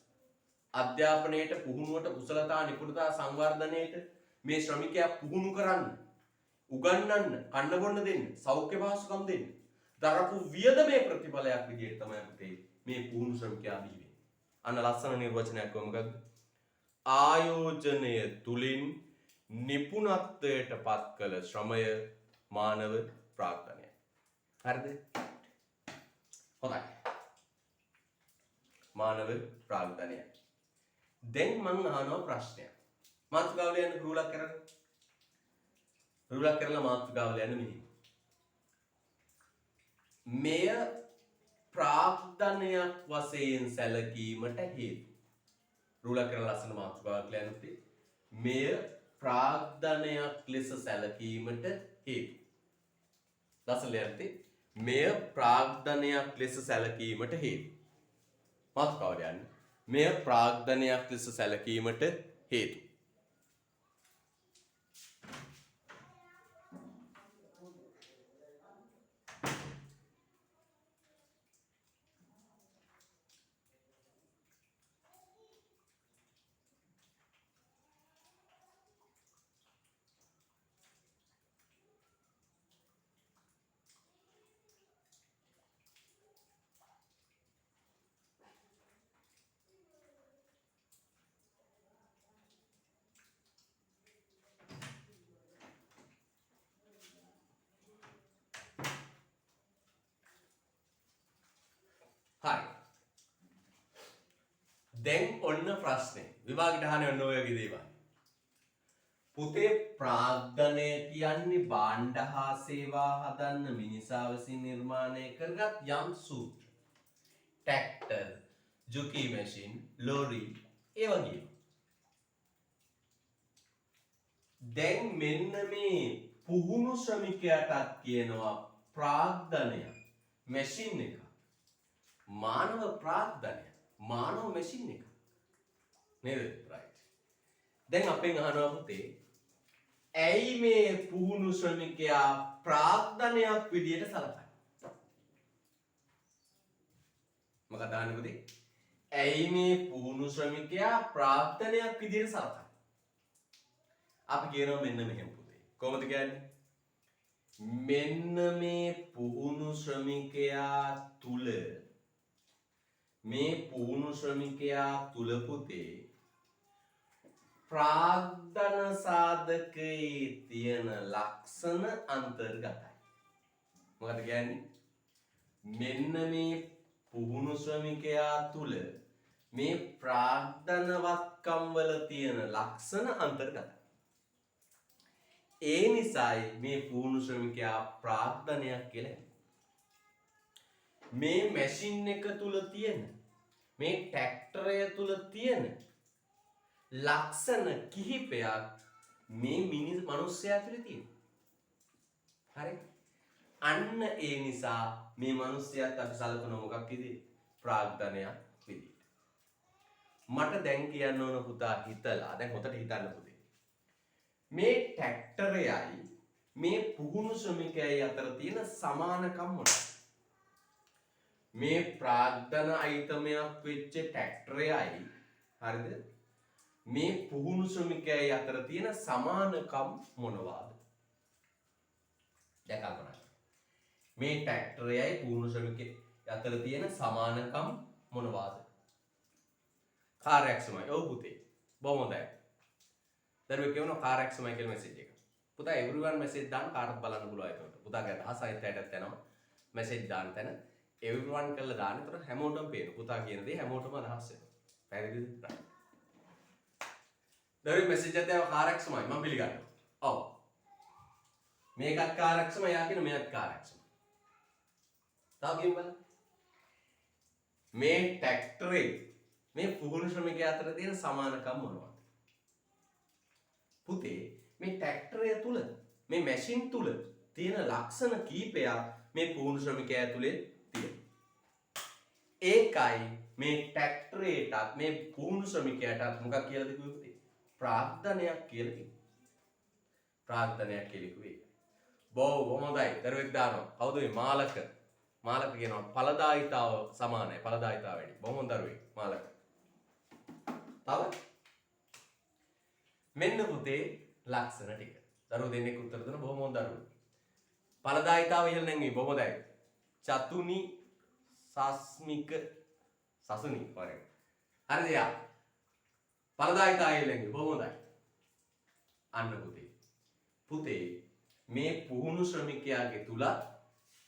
අධ්‍යාපනයට පුහුණුවට කුසලතා නිපුණතා සංවර්ධනයට මේ ශ්‍රමිකයා පුහුණු කරන්න උගන්වන්න කන්න බොන්න දෙන්න සෞඛ්‍ය පහසුකම් දෙන්න දරපු වියදමේ ප්‍රතිඵලයක් විදිහට තමයි පුතේ මේ පුහුණු ශ්‍රමිකයා බිහි වෙන්නේ. අන්න ලස්සන නිර්වචනයක් කොහොමද? ආයෝජනය තුළින් නිපුණත්වයට පත් කළ ශ්‍රමය මානව ප්‍රාග්ධනයයි. හරිද? හොඳයි. මානව ප්‍රාග්ධනයයි. දැන් මම අහනවා ප්‍රශ්නයක්. මාතෘකාවල යන රූලක් කරන්න. රූලක් කරලා මාතෘකාවල යන මෙහි. මෙය ප්‍රාග්ධනයක් වශයෙන් සැලකීමට හේතු. රූලක් කරලා ලස්සන මාතෘකාවක් ලියන්නත් මෙය ප්‍රාග්ධනයක් ලෙස සැලකීමට හේතු. ලස්සන ලියන්නත් මෙය ප්‍රාග්ධනයක් ලෙස සැලකීමට හේතු. මාතෘකාවට යන්න. මෙය ප්‍රාග්ධනයක් ලෙස සැලකීමට හේතු. හරි. දැන් ඔන්න ප්‍රශ්නේ. විභාගෙට අහන්නේ ඔන්න ඔය වගේ දේවල්. පුතේ ප්‍රාග්ධනය කියන්නේ භාණ්ඩ හා සේවා හදන්න මිනිසා විසින් නිර්මාණය කරගත් යම් සූත්‍ර. ට්‍රැක්ටර්, ජුකි මැෂින්, ලෝරි ඒ වගේ. දැන් මෙන්න මේ පුහුණු ශ්‍රමිකයාටත් කියනවා ප්‍රාග්ධනය මැෂින් එක. මානව ප්‍රාග්ධනය මානව මැෂින් එක නේද? right. දැන් අපෙන් අහනවා පුතේ ඇයි මේ පුහුණු ශ්‍රමිකයා ප්‍රාග්ධනයක් විදියට සලකන්නේ? මොකද අහන්නේ පුතේ? ඇයි මේ පුහුණු ශ්‍රමිකයා ප්‍රාග්ධනයක් විදියට සලකන්නේ? අපි කියනවා මෙන්න මෙහෙම පුතේ. කොහොමද කියන්නේ? මෙන්න මේ පුහුණු ශ්‍රමිකයා තුල මේ පුහුණු ශ්‍රමිකයා තුල පුතේ ප්‍රාග්ධන සාධකයේ තියෙන ලක්ෂණ අන්තර්ගතයි. මොකද කියන්නේ? මෙන්න මේ පුහුණු ශ්‍රමිකයා තුල මේ ප්‍රාග්ධනවත්කම් වල තියෙන ලක්ෂණ අන්තර්ගතයි. ඒ නිසායි මේ පුහුණු ශ්‍රමිකයා ප්‍රාග්ධනයක් කියලා. මේ මැෂින් එක තුල තියෙන මේ ට්‍රැක්ටරය තුල තියෙන ලක්ෂණ කිහිපයක් මේ මිනිස්සයා තුල තියෙනවා. හරි? අන්න ඒ නිසා මේ මිනිස්සයාත් අපි සලකන මොකක් විදිහට? ප්‍රාග්ධනයක් විදිහට. මට දැන් කියන්න ඕන පුතා හිතලා දැන් හොතට හිතන්න පුතේ. මේ ට්‍රැක්ටරයයි මේ පුහුණු ශ්‍රමිකයයි අතර තියෙන සමානකම් මොනවද? මේ ප්‍රාග්ධන අයිතමයක් වෙච්ච ට්‍රැක්ටරයයි හරිද? මේ පුහුණු ශ්‍රමිකයයි අතර තියෙන සමානකම් මොනවාද? දැන් කල්පනා කරන්න. මේ ට්‍රැක්ටරයයි පුහුණු ශ්‍රමිකයයි අතර තියෙන සමානකම් මොනවාද? කාර්යක්ෂමයි. ඔව් පුතේ. බොහොම හොඳයි. දරුවෙක් කියනවා කාර්යක්ෂමයි කියලා මැසේජ් එක. පුතා එවරිවන් මැසේජ් දාන්න කාටවත් බලන්න පුළුවන් ඒකට. පුතාගේ අදහස අයිත් ඇටත් යනවා. මැසේජ් දාන්න තැන එවරිවන් කරලා දාන්න. ඒතර හැමෝටම පේනවා. පුතා කියන දේ හැමෝටම අදහස් වෙනවා. පැහැදිලිද? දරුවෙක් මැසේජ් එකක් දාව කාර්යක්ෂමයි මම පිළිගන්නවා. ඔව්. මේකත් කාර්යක්ෂමයි යා කියන මේකත් කාර්යක්ෂමයි. තාම කියමු බලන්න. මේ ට්‍රැක්ටරේ මේ පුහුණු ශ්‍රමිකයා අතර තියෙන සමානකම් මොනවද? පුතේ මේ ට්‍රැක්ටරය තුල මේ මැෂින් තුල තියෙන ලක්ෂණ කීපයක් මේ පුහුණු ශ්‍රමිකයා තුලේ තියෙනවා. ඒකයි මේ ට්‍රැක්ටරේටත් මේ පුහුණු ශ්‍රමිකයාටත් මොකක් කියලාද කිව්වේ පුතේ? ප්‍රාග්ධනයක් කියලා කිව්වා. ප්‍රාග්ධනයක් කියලා කිව්වේ. බොහොම හොඳයි. දරුවෙක් දානවා. කවුද මේ මාලක? මාලක කියනවා ඵලදායිතාව සමානයි. ඵලදායිතාව වැඩි. බොහොම හොඳ දරුවෙක් මාලක. තව මෙන්න පුතේ ලක්ෂණ ටික. දරුවෝ දෙන්නෙක් උත්තර දුන්න බොහොම හොඳ දරුවෝ. ඵලදායිතාව ඉහළ නැංවි බොහොම හොඳයි. චතුනි සස්මික සසුනි වරේ. හරිද යා? ඵලදායිතාව ඉහළ නැංවි බොහොම හොඳයි. අන්න පුතේ. පුතේ මේ පුහුණු ශ්‍රමිකයාගේ තුල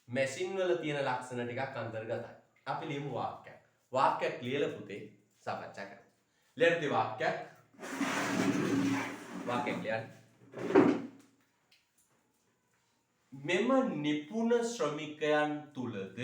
මැෂින් වල තියෙන ලක්ෂණ ටිකක් අන්තර්ගතයි. අපි ලියමු වාක්‍යයක්. වාක්‍යයක් ලියලා පුතේ සාකච්ඡා කරමු. ලියන්න වාක්‍යයක්. වාක්‍යයක් ලියන්න. මෙම නිපුණ ශ්‍රමිකයන් තුලද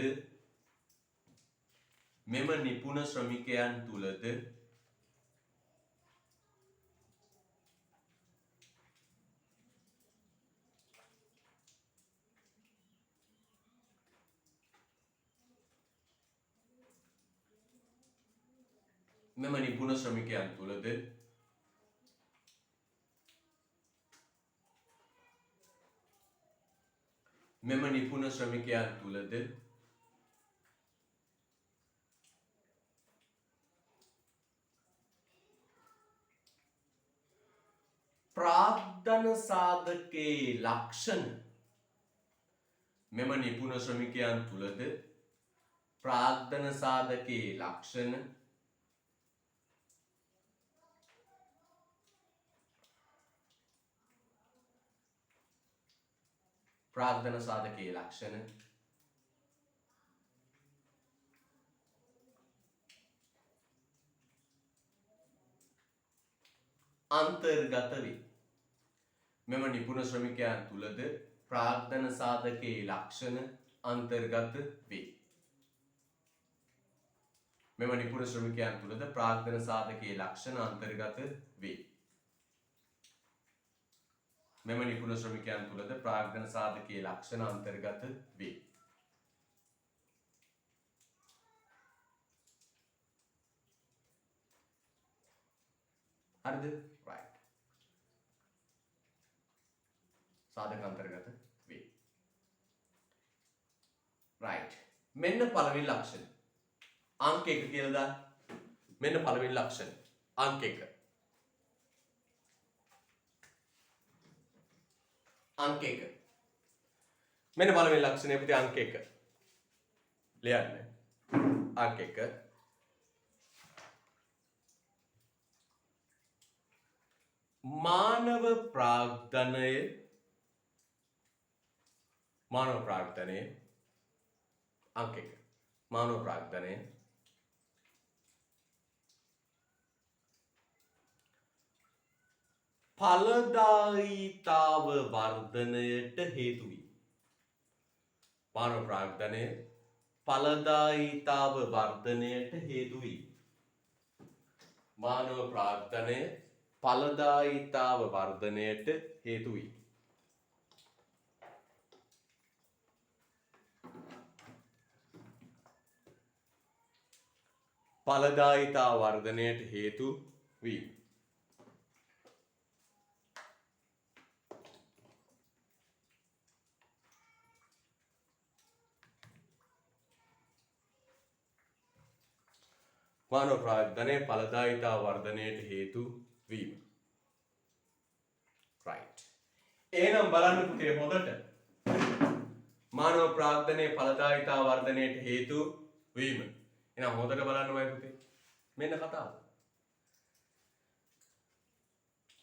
මෙම නිපුණ ශ්‍රමිකයන් තුලද ප්‍රාග්ධන සාධකයේ ලක්ෂණ මෙම නිපුණ ශ්‍රමිකයන් තුලද ප්‍රාග්ධන සාධකයේ ලක්ෂණ ප්‍රාග්ධන සාධකයේ ලක්ෂණ අන්තර්ගත වේ. මෙම නිපුණ ශ්‍රමිකයන් තුලද ප්‍රාග්ධන සාධකයේ ලක්ෂණ අන්තර්ගත වේ. මෙම නිපුණ ශ්‍රමිකයන් තුලද ප්‍රාග්ධන සාධකයේ ලක්ෂණ අන්තර්ගත වේ. මෙම නිපුණ ශ්‍රමිකයන් තුලද ප්‍රාග්ධන සාධකයේ ලක්ෂණ අන්තර්ගත වේ. හරිද? right. සාධක අන්තර්ගත වේ. right. මෙන්න පළවෙනි ලක්ෂණ. අංක 1 කියලා දාන්න. මෙන්න පළවෙනි ලක්ෂණ. අංක 1. අංක 1. මෙන්න පළවෙනි ලක්ෂණය පුතේ අංක 1. ලියන්න. අංක 1. මානව ප්‍රාග්ධනය අංක 1. මානව ප්‍රාග්ධනය ඵලදායීතාව වර්ධනයට හේතු වී. මානව ප්‍රාග්ධනය ඵලදායීතාව වර්ධනයට හේතු වී. මානව ප්‍රාග්ධනය ඵලදායීතාව වර්ධනයට හේතු වී. ඵලදායීතාව වර්ධනයට හේතු වී. මානව ප්‍රාග්ධනය ඵලදායීතාව වර්ධනයට හේතු වීම. right. එහෙනම් බලන්න පුතේ හොඳට. මානව ප්‍රාග්ධනය ඵලදායීතාව වර්ධනයට හේතු වීම. එහෙනම් හොඳට බලන්නමයි පුතේ. මෙන්න කතාව.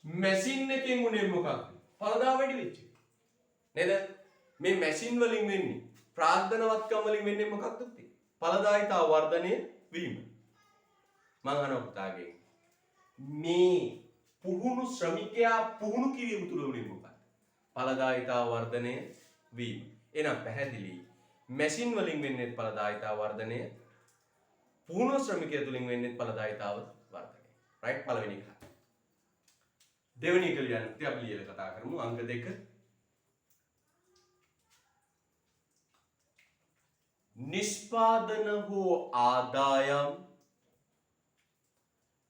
මැෂින් එකෙන් උනේ මොකක්ද? ඵලදාව වැඩි වෙච්ච. නේද? මේ මැෂින් වලින් වෙන්නේ ප්‍රාග්ධනවත්කම් වලින් වෙන්නේ මොකක්ද පුතේ? ඵලදායීතාව වර්ධනය වීම. මං අහනවා පුතාගෙන් මේ පුහුණු ශ්‍රමිකයා පුහුණු කිරීම තුළ උනේ මොකක්ද? ඵලදායීතාව වර්ධනය වීම. එහෙනම් පැහැදිලි මැෂින් වලින් වෙන්නේ ඵලදායීතාව වර්ධනය, පුහුණු ශ්‍රමිකයා තුලින් වෙන්නේ ඵලදායීතාව වර්ධනය. රයිට් පළවෙනි එක. දෙවෙනි එක ලියන්න අපි ලියලා කතා කරමු අංක 2. නිෂ්පාදන හෝ ආදායම්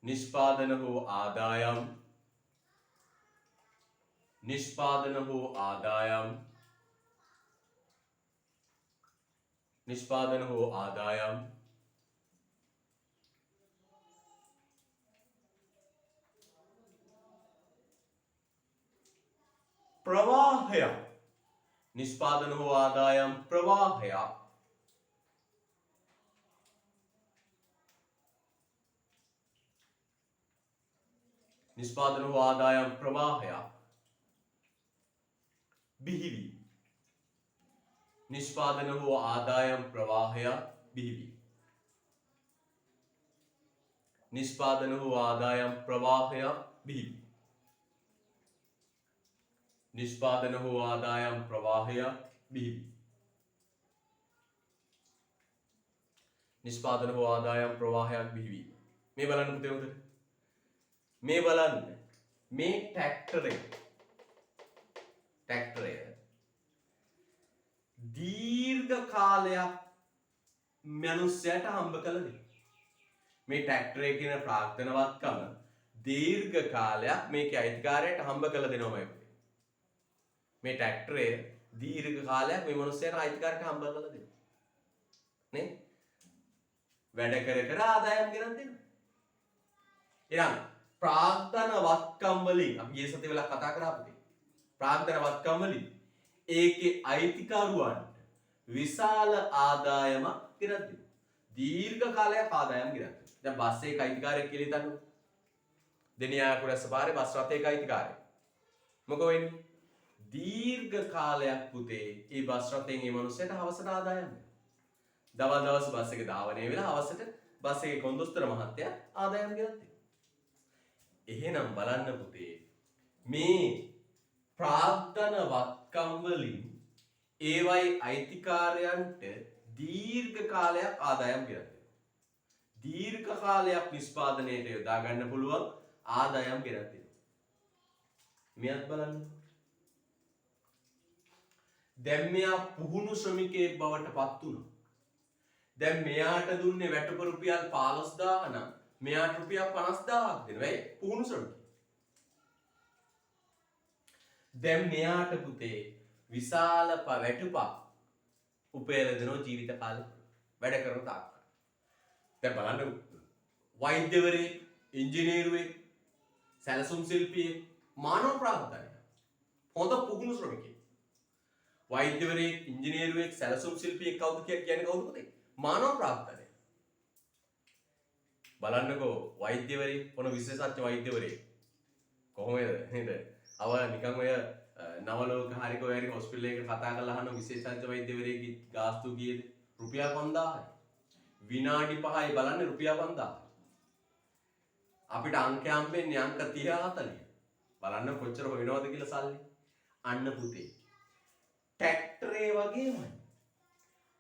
නිෂ්පාදන හෝ ආදායම් නිෂ්පාදන හෝ ආදායම් නිෂ්පාදන හෝ ආදායම් ප්‍රවාහය නිෂ්පාදන හෝ ආදායම් ප්‍රවාහය නිෂ්පාදන හෝ ආදායම් ප්‍රවාහය බිහිවි. නිෂ්පාදන හෝ ආදායම් ප්‍රවාහය බිහිවි. නිෂ්පාදන හෝ ආදායම් ප්‍රවාහය බිහිවි. නිෂ්පාදන හෝ ආදායම් ප්‍රවාහය බිහිවි. නිෂ්පාදන හෝ ආදායම් ප්‍රවාහයක් බිහිවි. මේ බලන්න පුතේ උදේ. මේ බලන්න මේ ට්‍රැක්ටරය දීර්ඝ කාලයක් මනුස්සයට හම්බ කළ දෙයක්. මේ ට්‍රැක්ටරය කියන ප්‍රාග්ධනවත්කම දීර්ඝ කාලයක් මේකේ අයිතිකාරයට හම්බ කළ දෙනවමයි. මේ ට්‍රැක්ටරය දීර්ඝ කාලයක් මේ මනුස්සයට අයිතිකාරයට හම්බ කළ දෙනවා. නේ? වැඩ කර ආදායම් ගෙනත් දෙනවා. එහෙනම් ප්‍රාග්ධනවත්කම් වලින් අපි ඊයේ සතියේ වෙලා කතා කරා පුතේ. ප්‍රාග්ධනවත්කම් වලින් ඒකේ අයිතිකරුවන්ට විශාල ආදායමක් ගෙනත් දෙනවා. දීර්ඝ කාලයක් ආදායම් ගෙනත් දෙනවා. දැන් බස් එකේ අයිතිකාරයෙක් කියලා හිතන්නකෝ. දෙනියා කුරැස්ස පාරේ බස් රථයක අයිතිකාරයෙක්. මොකෝ වෙන්නේ? දීර්ඝ කාලයක් පුතේ ඒ බස් රථයෙන් මේ මිනිස්සුන්ට හවසට ආදායම් දෙනවා. දවස් බස් එක ධාවනය වෙලා හවසට බස් එකේ කොන්දොස්තර මහත්තයා ආදායම් ගෙනත් දෙනවා. එහෙනම් බලන්න පුතේ මේ ප්‍රාග්ධනවත්කම් වලින් ඒවයි අයිතිකාරයන්ට දීර්ඝ කාලයක් ආදායම් ගෙනත් දෙනවා. දීර්ඝ කාලයක් නිෂ්පාදනයට යොදා ගන්න පුළුවන් ආදායම් ගෙනත් දෙනවා. මෙයත් බලන්න. දැන් මෙයා පුහුණු ශ්‍රමිකයෙක් බවට පත් වුණා. දැන් මෙයාට දුන්නේ වැටුප රුපියල් 15000 නම් මෙයාට රුපියල් 50000ක් දෙනවා. ඒ පුහුණු ශ්‍රමිකයෙක්. දැන් මෙයාට පුතේ විශාල වැටුපක් උපයලා දෙනවා ජීවිත කාලේ වැඩ කරන තාක්. දැන් බලන්න වෛද්‍යවරයෙක්, ඉංජිනේරුවෙක්, සැලසුම් ශිල්පියෙක්, මානව ප්‍රාග්ධනය හොඳ පුහුණු ශ්‍රමිකයෙක්. වෛද්‍යවරයෙක්, ඉංජිනේරුවෙක්, සැලසුම් ශිල්පියෙක් කවුද කියන්නේ කවුද පුතේ? මානව ප්‍රාග්ධනය. බලන්නකෝ වෛද්‍යවරයෙක් මොන විශේෂඥ වෛද්‍යවරයෙක් කොහොමද නේද? අව නිකන් ඔය නවලෝක හරි කොහේ හොස්පිටල් එකකට කතා කරලා අහන විශේෂඥ වෛද්‍යවරයෙක්ගේ ගාස්තු කීයද? රුපියල් 5000යි. විනාඩි 5යි බලන්නේ රුපියල් 5000යි. අපිට අංක හම්බෙන්නේ අංක 30 40. බලන්න කොච්චර වෙනවද කියලා සල්ලි. අන්න පුතේ. ට්‍රැක්ටරේ වගේමයි.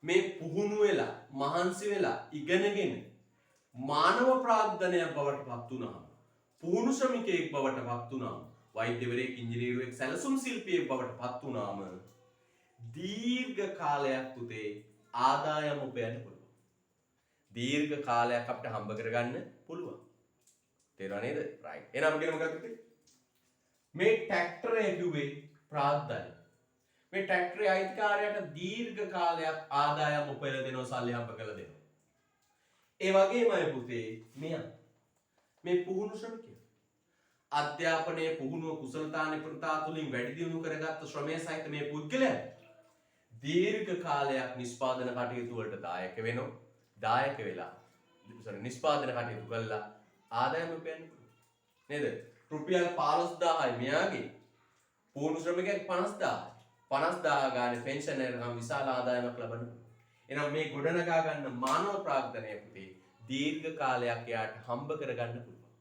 මේ පුහුණු වෙලා මහන්සි වෙලා ඉගෙනගෙන මානව ප්‍රාග්ධනයක් බවට පත් වුණාම පුහුණු ශ්‍රමිකයෙක් බවට පත් වුණාම වෛද්‍යවරයෙක් ඉංජිනේරුවෙක් සැලසුම් ශිල්පියෙක් බවට පත් වුණාම දීර්ඝ කාලයක් පුතේ ආදායම උපයන්න පුළුවන්. දීර්ඝ කාලයක් අපිට හම්බ කරගන්න පුළුවන්. තේරුණා නේද? රයිට්. එහෙනම් අපි මොකක්ද පුතේ? මේ ට්‍රැක්ටරය කිව්වේ ප්‍රාග්ධනය. මේ ට්‍රැක්ටරේ අයිතිකාරයාට දීර්ඝ කාලයක් ආදායම් උපයලා දෙනවා සල්ලි හම්බ කරලා දෙනවා. ඒ වගේමයි පුතේ මෙයා මේ පුහුණු ශ්‍රමිකයා අධ්‍යාපනයේ පුහුණුව කුසලතා නිපුණතා තුලින් වැඩි දියුණු කරගත්ත ශ්‍රමය සහිත මේ පුද්ගලයා දීර්ඝ කාලයක් නිෂ්පාදන කටයුතු වලට දායක වෙනවා. දායක වෙලා නිෂ්පාදන කටයුතු කළා ආදායම උපයන්න පුළුවන්. නේද? රුපියල් 15000යි මෙයාගේ පුහුණු ශ්‍රමිකයෙක් 50000යි. 50000 ගානේ පෙන්ෂන් එකකම් විශාල ආදායමක් ලබන්න පුළුවන්. එහෙනම් මේ ගොඩනගා ගන්න මානව ප්‍රාග්ධනය පුතේ දීර්ඝ කාලයක් යාට හම්බ කරගන්න පුළුවන්.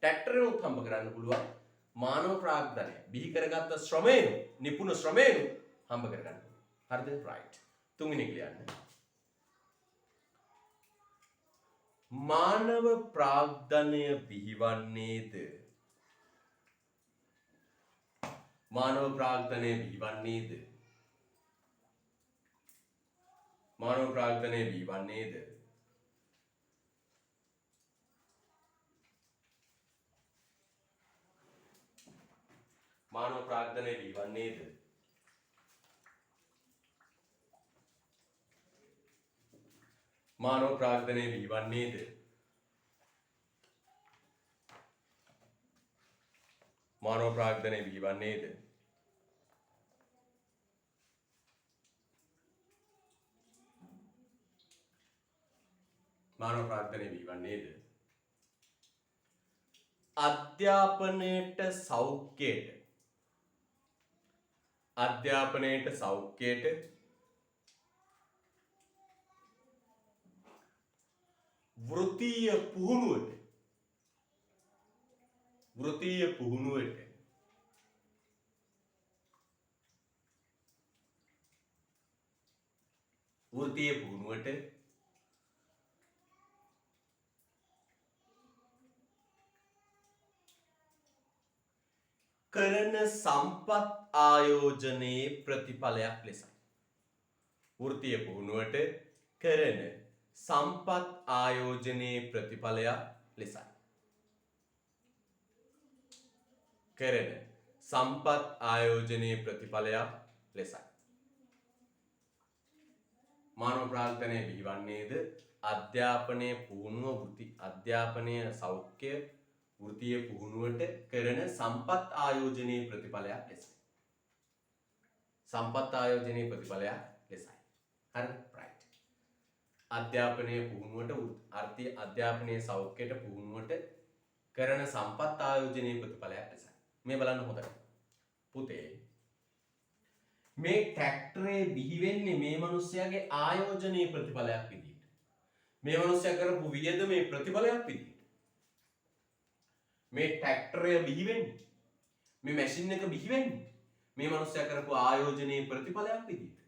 ට්‍රැක්ටරෙනුත් හම්බ කරන්න පුළුවන්. මානව ප්‍රාග්ධනය බිහි කරගත්ත ශ්‍රමයෙන් නිපුණ ශ්‍රමයෙන් හම්බ කරගන්න පුළුවන්. හරිද? රයිට්. තුන්වෙනි එක ලියන්න. මානව ප්‍රාග්ධනය බිහිවන්නේද මානව ප්‍රාග්ධනය බිහිවන්නේද මානව ප්‍රාග්ධනය බිහිවන්නේද මානව ප්‍රාග්ධනය බිහිවන්නේද මානව ප්‍රාග්ධනය බිහිවන්නේද මානව ප්‍රාග්ධනය බිහිවන්නේද මානව ප්‍රාග්ධනය බිහිවන්නේද අධ්‍යාපනයට සෞඛ්‍යයට වෘත්තීය පුහුණුවට කරන සම්පත් ආයෝජනයේ ප්‍රතිඵලයක් ලෙසයි. වෘත්තීය පුහුණුවට කරන සම්පත් ආයෝජනයේ ප්‍රතිඵලයක් ලෙසයි. කරන සම්පත් ආයෝජනයේ ප්‍රතිඵලයක් ලෙසයි. මානව ප්‍රාග්ධනය බිහිවන්නේද අධ්‍යාපනයේ පුහුණුව අධ්‍යාපනය සෞඛ්‍ය වෘත්තීය පුහුණුවට කරන සම්පත් ආයෝජනයේ ප්‍රතිඵලයක් ලෙසයි. සම්පත් ආයෝජනයේ ප්‍රතිඵලයක් ලෙසයි. හරිද? රයිට්. අධ්‍යාපනයේ පුහුණුවට අධ්‍යාපනයේ සෞඛ්‍යයට පුහුණුවට කරන සම්පත් ආයෝජනයේ ප්‍රතිඵලයක් ලෙසයි. මේ බලන්න හොඳට. පුතේ මේ ට්‍රැක්ටරේ බිහි වෙන්නේ මේ මිනිස්යාගේ ආයෝජනයේ ප්‍රතිඵලයක් විදිහට. මේ මිනිස්යා කරපු වියදමේ ප්‍රතිඵලයක් විදිහට. මේ ට්‍රැක්ටරය බිහි වෙන්නේ මේ මැෂින් එක බිහි වෙන්නේ මේ මිනිස්සයා කරපු ආයෝජනයේ ප්‍රතිඵලයක් විදිහට.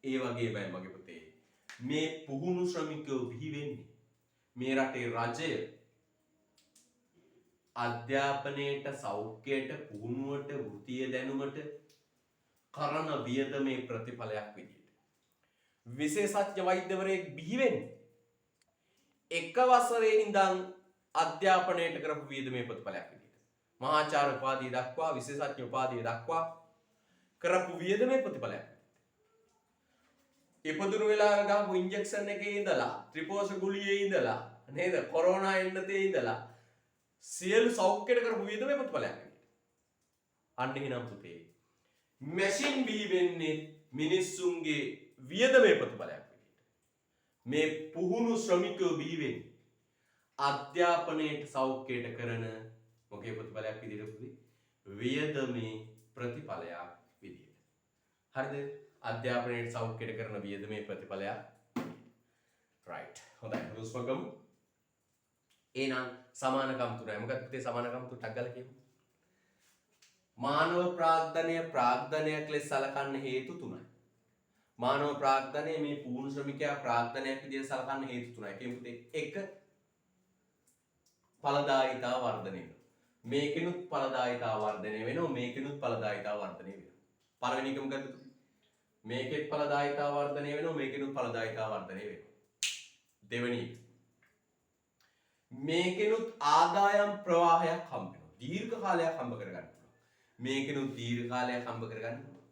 ඒ වගේමයි මගේ පුතේ මේ පුහුණු ශ්‍රමිකයෝ බිහි වෙන්නේ මේ රටේ රජය අධ්‍යාපනයට සෞඛ්‍යයට පුහුණුවට වෘත්තීය දැනුමට කරන වියදමේ ප්‍රතිඵලයක් විදිහට. විශේෂඥ වෛද්‍යවරයෙක් බිහි වෙන්නේ එක වසරේ ඉඳන් අධ්‍යාපනයට කරපු වියදමේ ප්‍රතිඵලයක් විදිහට. මහාචාර්ය උපාධිය දක්වා විශේෂඥ උපාධිය දක්වා කරපු වියදමේ ප්‍රතිඵලයක්. ඉපදුණු වෙලාවෙ ගහපු ඉන්ජෙක්ෂන් එකේ ඉඳලා ත්‍රිපෝෂ ගුලියේ ඉඳලා නේද කොරෝනා එන්නතේ ඉඳලා සියලු සෞඛ්‍යයට කරපු වියදමේ ප්‍රතිඵලයක් විදිහට. අන්න එහෙනම් පුතේ මැෂින් බිහි වෙන්නේ මිනිස්සුන්ගේ වියදමේ ප්‍රතිඵලයක් විදිහට. මේ පුහුණු ශ්‍රමිකයෝ බිහි වෙන්නේ අධ්‍යාපනයට සෞඛ්‍යයට කරන මොකද මොකේ ප්‍රතිඵලයක් විදියට පුතේ? වියදමේ ප්‍රතිඵලයක් විදියට. හරිද? අධ්‍යාපනයේ සෞඛ්‍යයට කරන වියදමේ ප්‍රතිඵලයක්. right. හොඳයි. හුස්ම ගමු. එහෙනම් සමානකම් තුනයි. මොකක්ද පුතේ සමානකම් තුන ටක් ගාලා කියමු. මානව ප්‍රාග්ධනයක් ලෙස සලකන්න හේතු තුනයි. මානව ප්‍රාග්ධනය මේ පූර්ණ ශ්‍රමිකයා ප්‍රාග්ධනයක් විදිහට සලකන්න හේතු තුනයි. කියමු පුතේ. 1. ඵලදායීතාව වර්ධනය වෙනවා. මේකිනුත් ඵලදායීතාව වර්ධනය වෙනවා. මේකිනුත් ඵලදායීතාව වර්ධනය වෙනවා. පළවෙනි එක මොකද්ද පුතේ? මේකෙත් ඵලදායීතාව වර්ධනය වෙනවා. මේකිනුත් ඵලදායීතාව වර්ධනය වෙනවා. දෙවෙනි එක. මේකිනුත් ආදායම් ප්‍රවාහයක් හම්බ වෙනවා. දීර්ඝ කාලයක් හම්බ කරගන්න පුළුවන්. මේකිනුත් දීර්ඝ කාලයක් හම්බ කරගන්න පුළුවන්.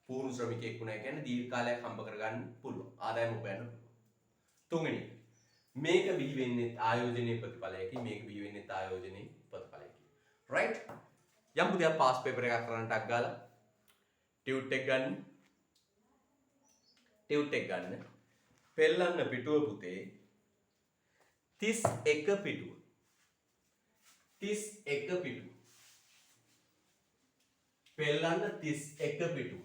පූර්ණ ශ්‍රමිකයෙක් වුණා කියන්නේ දීර්ඝ කාලයක් හම්බ කරගන්න පුළුවන්. ආදායම උපයන්න පුළුවන්. තුන්වෙනි එක. මේක බිහි වෙන්නේ ආයෝජනයේ ප්‍රතිඵලයකින්. මේක බිහි වෙන්නේ ආයෝජනයේ ප්‍රතිඵලයකින්. right? යම් පුතේ පාස් පේපර් එකක් කරන්න ටක් ගාලා ටියුට් එක ගන්න. ටියුට් එක ගන්න. පෙල්ලන්න පිටුව පුතේ 31 පිටුව. 31 පිටුව. පෙල්ලන්න 31 පිටුව.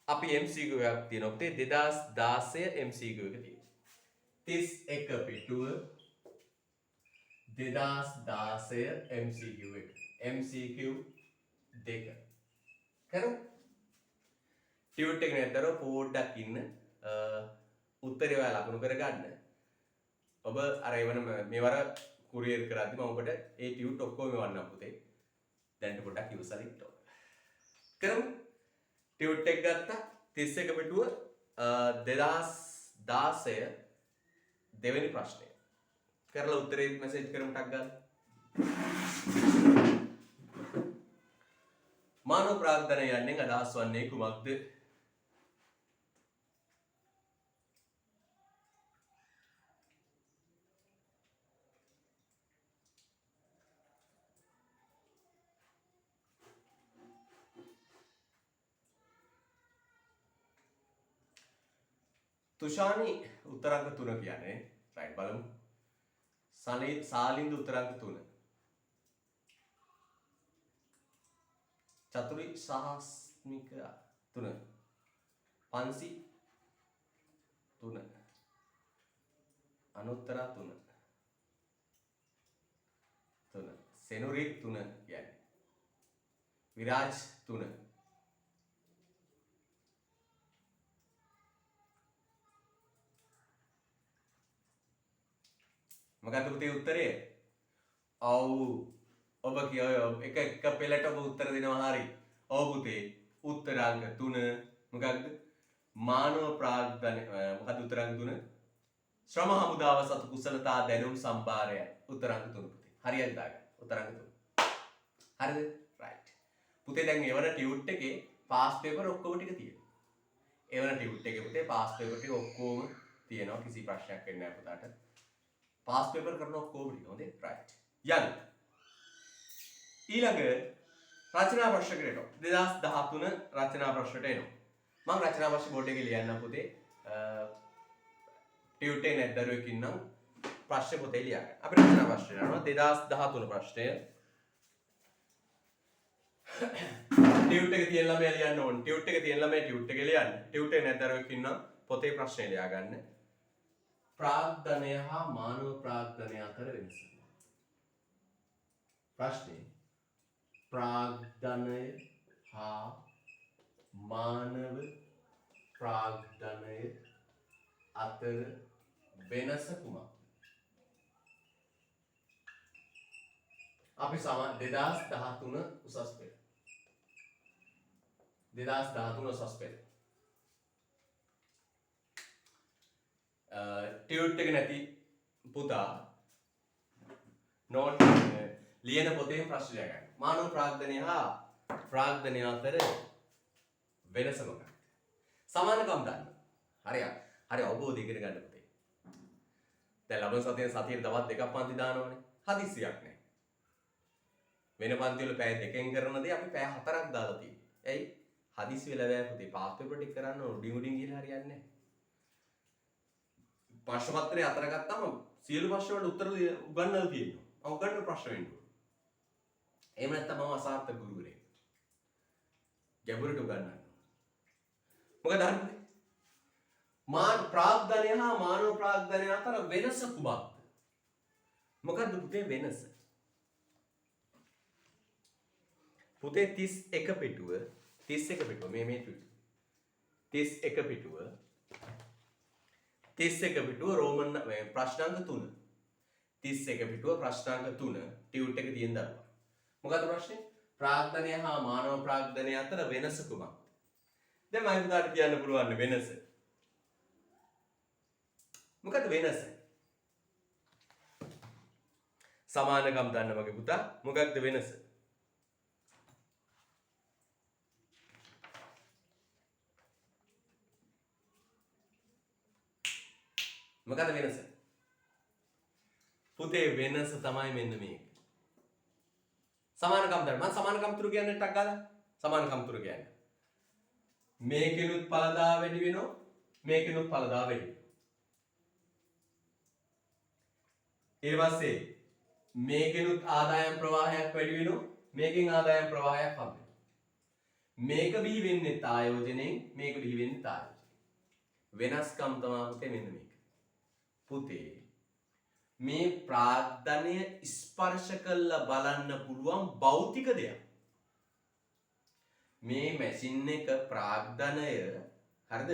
අපි MCQ එකක් තියෙනවා පුතේ 2016 MCQ එක තියෙනවා. 31 පිටුව 2016 MCQ එක. MCQ 2. කරමු. ටියුට් එක නැතර පොඩ්ඩක් ඉන්න උත්තරය ඔයාලා ලකුණු කරගන්න. ඔබ අර එවන මේවර කුරියර් කරද්දි මම ඔබට ඒ ටියුට් ඔක්කොම එවන්නම් පුතේ. දැන් පොඩ්ඩක් ඉවසලා ඉන්න ඕන. කරමු. ටියුට් එක ගත්තා 31 පිටුව 2016 දෙවෙනි ප්‍රශ්නය. කරලා උත්තරේ මැසේජ් කරමු ටක් ගාලා. මානව ප්‍රාග්ධනය යන්නේ අදහස් වන්නේ කුමක්ද? තුෂානි උත්තරංක 3 කියන්නේ රයිට් බලමු. සාලින්ද උත්තරංක 3. චතුරි සහස්මික 3. පන්සි 3. අනුත්තර 3. 3. සෙනුරි 3 කියන්නේ. විරාජ් 3. මොකක්ද පුතේ උත්තරය? ඔව්. ඔබ කියව එක පෙළට ඔබ උත්තර දෙනවා හරි. ඔව් පුතේ. උත්තරාංක 3 මොකක්ද? මානව ප්‍රාග්ධන මොකක්ද උත්තරාංක 3? ශ්‍රම හමුදාව සතු කුසලතා දැනුම් සම්භාරය. උත්තරාංක 3 පුතේ. හරියට දාගන්න. උත්තරාංක 3. හරිද? රයිට්. පුතේ දැන් එවන ටියුට් එකේ පාස් පේපර් ඔක්කොම ටික තියෙනවා. එවන ටියුට් එකේ පුතේ පාස් පේපර් ටික ඔක්කොම තියෙනවා. කිසි ප්‍රශ්නයක් වෙන්නේ නැහැ පුතාට. පාස් පේපර් කරන ඔක්කොම ටික හොඳේ රයිට්. යන්න. ඊළඟ රචනා ප්‍රශ්නකට එනවා. 2013 රචනා ප්‍රශ්නට එනවා. මම රචනා ප්‍රශ්න බෝඩ් එකේ ලියන්නම් පුතේ. ටියුට් එකේ නැත් දරුවෙක් ඉන්නම් ප්‍රශ්න පොතේ ලියන්න. අපි රචනා ප්‍රශ්නට යනවා 2013 ප්‍රශ්නය. ටියුට් එකේ තියෙන ළමයා ලියන්න ඕන. ටියුට් එකේ තියෙන ළමයා ටියුට් එකේ ලියන්න. ටියුට් එකේ නැත් දරුවෙක් ඉන්නම් පොතේ ප්‍රශ්නේ ලියා ගන්න. ප්‍රාග්ධනය හා මානව ප්‍රාග්ධනය අතර වෙනස. ප්‍රශ්නේ ප්‍රාග්ධනය හා මානව ප්‍රාග්ධනය අතර වෙනස කුමක්ද? අපි සම 2013 උසස් පෙළ 2013 උසස් පෙළ ටියුට් එක නැති පුතා නෝට් ලියන පොතේ ප්‍රශ්න ගන්න. මානව ප්‍රාග්ධනය හා ප්‍රාග්ධනය අතර වෙනස මොකක්ද? සමානකම් ගන්න. හරියට. හරි අවබෝධ ඉගෙන ගන්න පුතේ. දැන් ලබන සතියේ තවත් දෙකක් පන්ති දානවනේ. හදිස්සියක් නැහැ. වෙන පන්ති වල පැය දෙකෙන් කරන දේ අපි පැය 4ක් දාලා තියෙනවා. ඇයි? හදිස්සි වෙලා බෑ පුතේ. පාස් පේපර් ටික කරන්න ඕන. ඩිංගු ගිහලා හරියන්නේ නැහැ. ප්‍රශ්න පත්‍රය 4 ගත්තාම සියලු ප්‍රශ්න වලට උත්තර උගන්වලා තියෙනවා. උගන්න ප්‍රශ්න වෙන්න ඕන. එහෙම නැත්නම් මම අසාර්ථක ගුරුවරයෙක්. ගැඹුරට උගන්වන්න. මොකද අහන්නේ? ප්‍රාග්ධනය හා මානව ප්‍රාග්ධනය අතර වෙනස කුමක්ද? මොකද්ද පුතේ වෙනස? පුතේ 31 පිටුව මේ පිටුව 31 පිටුව රෝමන් ප්‍රශ්නාංක 3 31 පිටුව ප්‍රශ්නාංක 3 ටියුට් එක තියෙන දරුවා. මොකද්ද ප්‍රශ්නේ? ප්‍රාග්ධනය හා මානව ප්‍රාග්ධනය අතර වෙනස කුමක්ද? දැන් මම පුතාට කියන්න පුළුවන් වෙනස. මොකද්ද වෙනස? සමානකම් දන්න මගේ පුතා. මොකක්ද වෙනස? මොකද වෙනස? පුතේ වෙනස තමයි මෙන්න මේක. සමානකම් දන්න. මම සමානකම් තුරු කියන්නේ ටක් ගාලා. සමානකම් තුරු කියන්නේ. මේකෙනුත් පළදා වැඩි වෙනවා. මේකෙනුත් පළදා වැඩි වෙනවා. ඊට පස්සේ මේකෙනුත් ආදායම් ප්‍රවාහයක් වැඩි වෙනවා. මේකෙන් ආදායම් ප්‍රවාහයක් හම්බ වෙනවා. මේක බිහි වෙන්නේ ආයෝජනයෙන්, මේක බිහි වෙන්නේ ආයෝජනයෙන්. වෙනස්කම් තමයි පුතේ මෙන්න මේක. පුතේ මේ ප්‍රාග්ධනය ස්පර්ශ කරලා බලන්න පුළුවන් භෞතික දෙයක්. මේ මැෂින් එක ප්‍රාග්ධනය හරිද?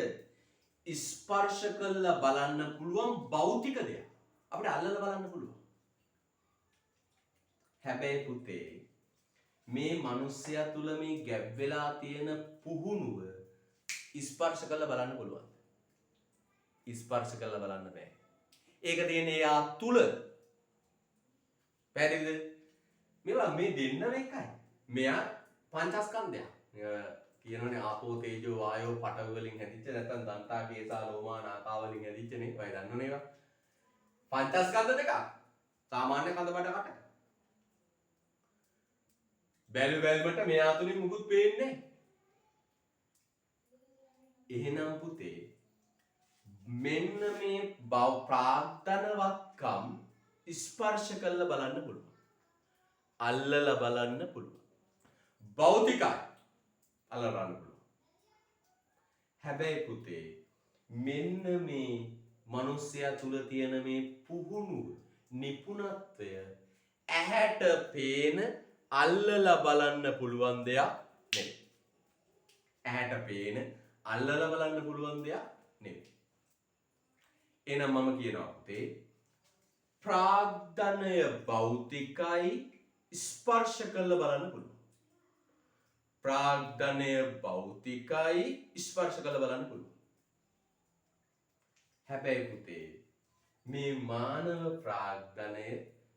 ස්පර්ශ කරලා බලන්න පුළුවන් භෞතික දෙයක්. අපිට අල්ලලා බලන්න පුළුවන්. හැබැයි පුතේ මේ මිනිස්සයා තුල මේ ගැප් වෙලා තියෙන පුහුණුව ස්පර්ශ කරලා බලන්න පුළුවන්. ස්පර්ශ කරලා බලන්න බෑ. ඒක තියෙන්නේ යා තුල. පැහැදිලිද? මේවා මේ දෙන්නම එකයි. මෙයා පංචස්කන්ධයක්. කියනෝනේ ආපෝ තේජෝ වායෝ පඨවි වලින් හැදිච්ච නැත්නම් දන්තා කේසා ලෝමා නාකා වලින් හැදිච්ච නේ. ඔය දන්නවනේ ඒවා. පංචස්කන්ධ දෙකක්. සාමාන්‍ය කඳ බඩ කට. බැලුමට මෙයා තුලින් මුකුත් පේන්නේ නැහැ. එහෙනම් පුතේ මෙන්න මේ ප්‍රාග්ධනවත්කම් ස්පර්ශ කරලා බලන්න පුළුවන්. අල්ලලා බලන්න පුළුවන්. භෞතිකයි. අල්ලලා බලන්න පුළුවන්. හැබැයි පුතේ මෙන්න මේ මිනිස්සයා තුල තියෙන මේ පුහුණුව, නිපුණත්වය ඇහැට පේන අල්ලලා බලන්න පුළුවන් දෙයක් නෙවෙයි. ඇහැට පේන අල්ලලා බලන්න පුළුවන් දෙයක් නෙවෙයි. එහෙනම් මම කියනවා පුතේ ප්‍රාග්ධනය භෞතිකයි ස්පර්ශ කරලා බලන්න පුළුවන්. ප්‍රාග්ධනය භෞතිකයි ස්පර්ශ කරලා බලන්න පුළුවන්. හැබැයි පුතේ මේ මානව ප්‍රාග්ධනය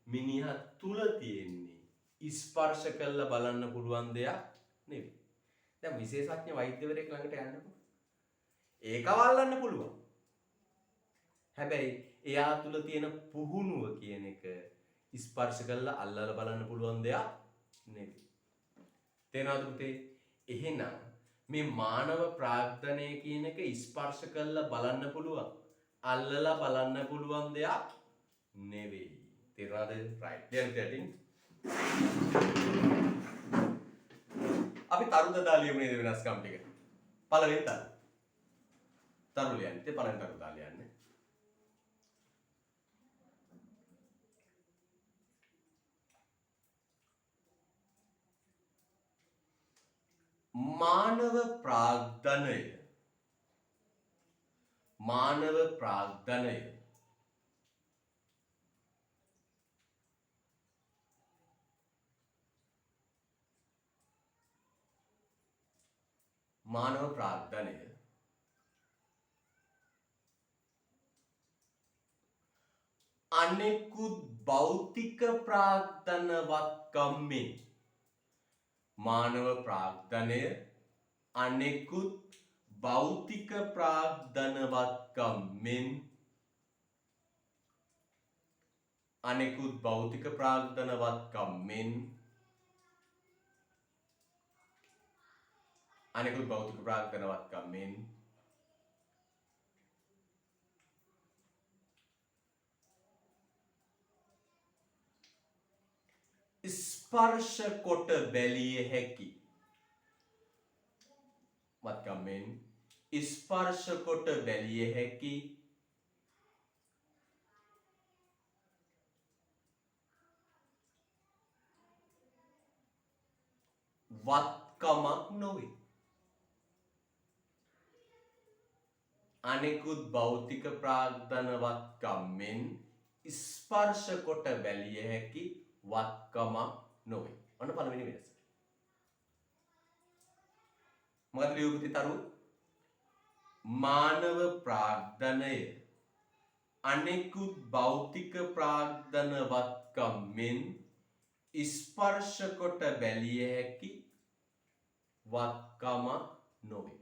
මිනිහා තුල තියෙන්නේ ස්පර්ශ කරලා බලන්න පුළුවන් දෙයක් නෙවෙයි. දැන් විශේෂඥ වෛද්‍යවරයෙක් ළඟට යන්නකො. ඒක වල්ලන්න පුළුවන්. හැබැයි එයා තුල තියෙන පුහුණුව කියන එක ස්පර්ශ කරලා අල්ලලා බලන්න පුළුවන් දෙයක් නෙවෙයි. තේරෙනවද පුතේ? එහෙනම් මේ මානව ප්‍රාග්ධනය කියන එක ස්පර්ශ කරලා බලන්න පුළුවන්. අල්ලලා බලන්න පුළුවන් දෙයක් නෙවෙයි. තේරෙනවද? right. දැන් දෙටින් අපි තරුද දාලියමු නේද වෙනස්කම් ටික. පළවෙනි තරු ලියන්නේ පළවෙනි තරු දාලා යන්නේ. මානව ප්‍රාග්ධනය අනෙකුත් භෞතික ප්‍රාග්ධනවත්කම් මෙන් මානව ප්‍රාග්ධනය අනෙකුත් භෞතික ප්‍රාග්ධනවත්කම් මෙන් අනෙකුත් භෞතික ප්‍රාග්ධනවත්කම් මෙන් ස්පර්ශ කොට බැලිය හැකි වත්කමෙන් ස්පර්ශ කොට බැලිය හැකි වත්කමක් නොවේ. අනෙකුත් භෞතික ප්‍රාග්ධන වත්කමෙන් ස්පර්ශ කොට බැලිය හැකි වත්කමක් නොවේ. ඔන්න පළවෙනි වෙනස. මොකද ලියුපති තරුව? මානව ප්‍රාග්ධනය අනෙකුත් භෞතික ප්‍රාග්ධන වත්කමෙන් ස්පර්ශ කොට බැලිය හැකි වත්කමක් නොවේ.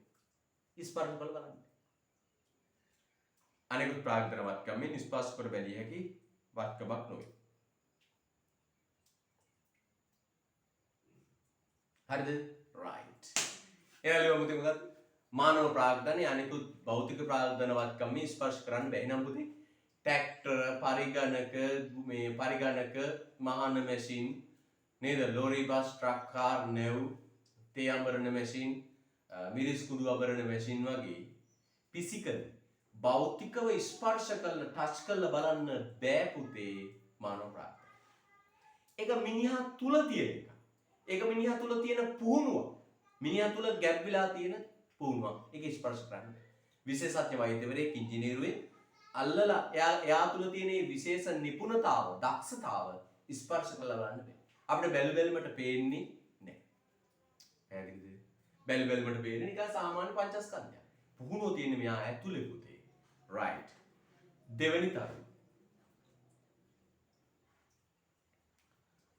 ස්පර්ශ කළ බලන්න. අනෙකුත් ප්‍රාග්ධන වත්කමෙන් ස්පර්ශ කොට බැලිය හැකි වත්කමක් නොවේ. හරිද? right. එහෙනම් පුතේ මොකද? මානව ප්‍රාග්ධනය අනෙකුත් භෞතික ප්‍රාග්ධන වත්කමෙන් ස්පර්ශ කරන්න බැහැ. නම් පුතේ ट्रैक्टर परिगणक මේ පරිගණක මහන මැෂින් නේද? ලෝරි බස් ට්‍රක් කාර් නැව් තේ අඹරන මැෂින් මිරිස් කුඩු අඹරන මැෂින් වගේ ෆිසිකල් භෞතිකව ස්පර්ශ කරලා ටච් කරලා බලන්න බෑ පුතේ මානව ප්‍රාග්ධනය. ඒක මිනිහා තුල තියෙන එක. ඒක මිනිහා තුල තියෙන පුහුණුව. මිනිහා තුල ගැප් වෙලා තියෙන පුහුණුව. ඒක ස්පර්ශ කරන්න. විශේෂඥ වෛද්‍යවරයෙක් ඉංජිනේරුවෙක් අල්ලලා එයා තුල තියෙන විශේෂ නිපුණතාව, දක්ෂතාව ස්පර්ශ කරලා බලන්න බෑ. අපිට බැලුමට පේන්නේ නැහැ. පැහැදිලිද? බැලුමට පේන්නේ නිකන් සාමාන්‍ය පංචස්කන්ධයක්. පුහුණුව තියෙන්නේ මෙයා ඇතුලේ පුතේ. right. දෙවෙනි තරුව.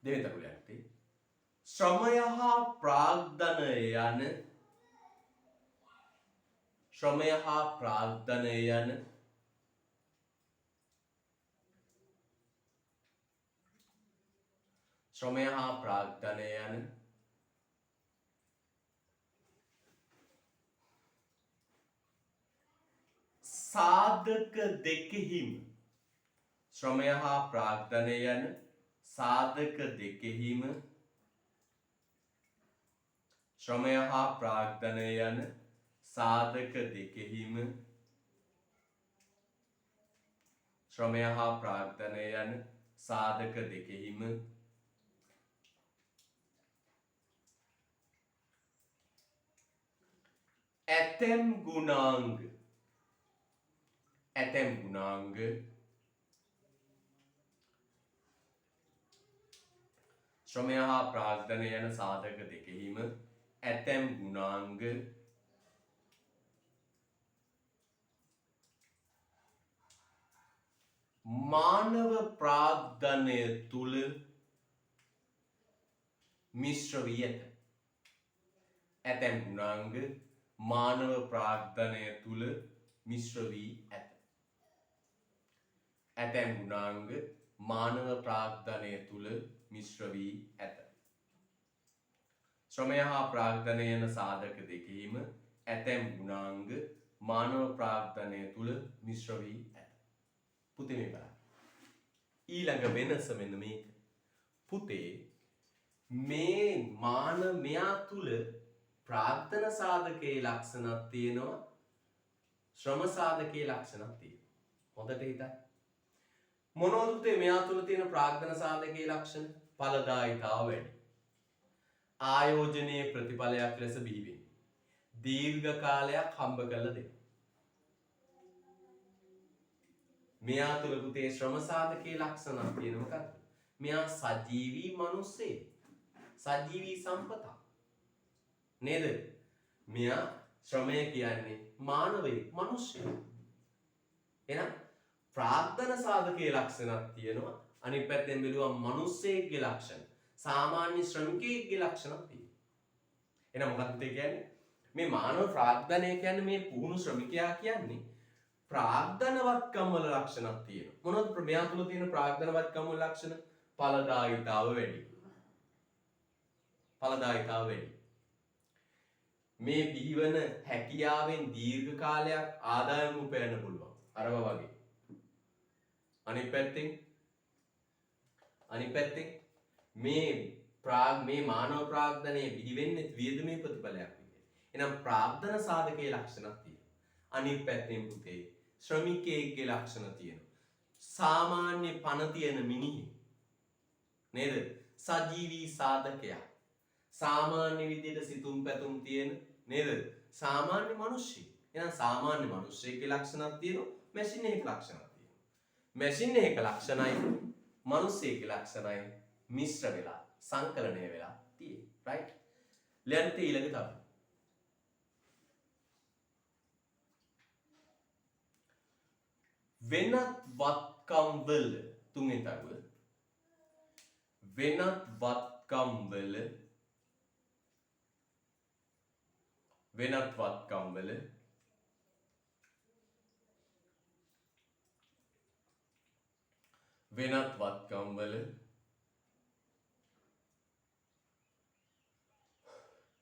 දෙවෙනි තරුව යන්නේ ශ්‍රමය හා ප්‍රාග්ධනය යන ශ්‍රමය හා ප්‍රාග්ධනය යන ශ්‍රමය හා ප්‍රාග්ධනය යන සාධක දෙකෙහිම ශ්‍රමය හා ප්‍රාග්ධනය යන සාධක දෙකෙහිම ශ්‍රමය හා ප්‍රාග්ධනය යන සාධක දෙකෙහිම ශ්‍රමය හා ප්‍රාග්ධනය යන සාධක දෙකෙහිම ඇතැම් ගුණාංග ශ්‍රමය හා ප්‍රාග්ධනය යන සාධක දෙකෙහිම ඇතැම් ගුණාංග මානව ප්‍රාග්ධනය තුල මිශ්‍ර වී ඇත. ඇතැම් ගුණාංග මානව ප්‍රාග්ධනය තුල මිශ්‍ර වී ඇත. ඇතැම් ගුණාංග මානව ප්‍රාග්ධනය තුල මිශ්‍ර වී ඇත. ශ්‍රමය හා ප්‍රාග්ධනය යන සාධක දෙකෙහිම ඇතැම් ගුණාංග මානව ප්‍රාග්ධනය තුල මිශ්‍ර වී ඇත. පුතේ මේ බලන්න. ඊළඟ වෙනස මෙන්න මේක. පුතේ මේ මෙයා තුල ප්‍රාග්ධන සාධකයේ ලක්ෂණක් තියෙනවා, ශ්‍රම සාධකයේ ලක්ෂණක් තියෙනවා. හොඳට හිතන්න. මොනවද පුතේ මෙයා තුල තියෙන ප්‍රාග්ධන සාධකයේ ලක්ෂණ? ඵලදායීතාව වැඩි. ආයෝජනයේ ප්‍රතිඵලයක් ලෙස බිහි වෙන්නේ. දීර්ඝ කාලයක් හම්බ කරලා දෙන්න. මෙයා තුල පුතේ ශ්‍රම සාධකයේ ලක්ෂණක් තියෙන මොකක්ද? මෙයා සජීවී මිනිස්සෙක්. සජීවී සම්පතක්. නේද? මෙයා ශ්‍රමය කියන්නේ මානවයෙක්, මිනිස්සෙක්. එහෙනම් ප්‍රාග්ධන සාධකයේ ලක්ෂණක් තියෙනවා. අනිත් පැත්තෙන් බැලුවම මිනිස්සෙක්ගේ ලක්ෂණ, සාමාන්‍ය ශ්‍රමිකයෙක්ගේ ලක්ෂණක් තියෙනවා. එහෙනම් මොකක්ද කියන්නේ? මේ මානව ප්‍රාග්ධනය කියන්නේ මේ පුහුණු ශ්‍රමිකයා කියන්නේ ප්‍රාග්ධනවත්කම් වල ලක්ෂණක් තියෙනවා. මොනවද මෙයා තුල තියෙන ප්‍රාග්ධනවත්කම් වල ලක්ෂණ? ඵලදායීතාව වැඩි. ඵලදායීතාව වැඩි. මේ බිහිවන හැකියාවෙන් දීර්ඝ කාලයක් ආදායම උපයන්න පුළුවන්. අරව වගේ. අනිත් පැත්තෙන් මේ මේ මානව ප්‍රාග්ධනයේ බිහිවෙන්නේ වියදමේ ප්‍රතිඵලයක් විදියට. එහෙනම් ප්‍රාග්ධන සාධකයේ ලක්ෂණක් තියෙනවා. අනිත් පැත්තෙන් පුතේ ශ්‍රමිකයෙක්ගේ ලක්ෂණ තියෙනවා. සාමාන්‍ය පණ තියෙන මිනිහෙක් නේද? සජීවී සාධකයක්. සාමාන්‍ය විදියට සිතුම් පැතුම් තියෙන නේද? සාමාන්‍ය මිනිස්සෙක්. එහෙනම් සාමාන්‍ය මිනිස්සෙක්ගේ ලක්ෂණක් තියෙනවා. මැෂින් එකක ලක්ෂණක් තියෙනවා. මැෂින් එකක ලක්ෂණයි මිනිස්සෙක්ගේ ලක්ෂණයි මිශ්‍ර වෙලා සංකලනය වෙලා තියෙන්නේ. රයිට්? ලියන්න ඊළඟ තව. වෙනත් වත්කම් වල තුන්වෙනි තරුව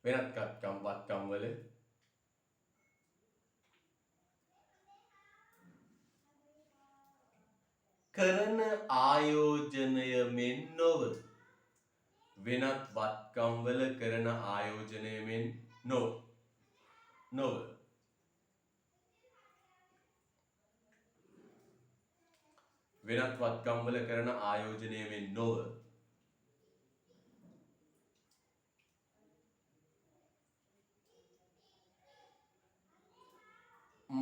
වෙනත් වත්කම් වල කරන ආයෝජනය මෙන් නොව වෙනත් වත්කම් වල කරන ආයෝජනය මෙන් නොව වෙනත් වත්කම් වල කරන ආයෝජනය මෙන් නොව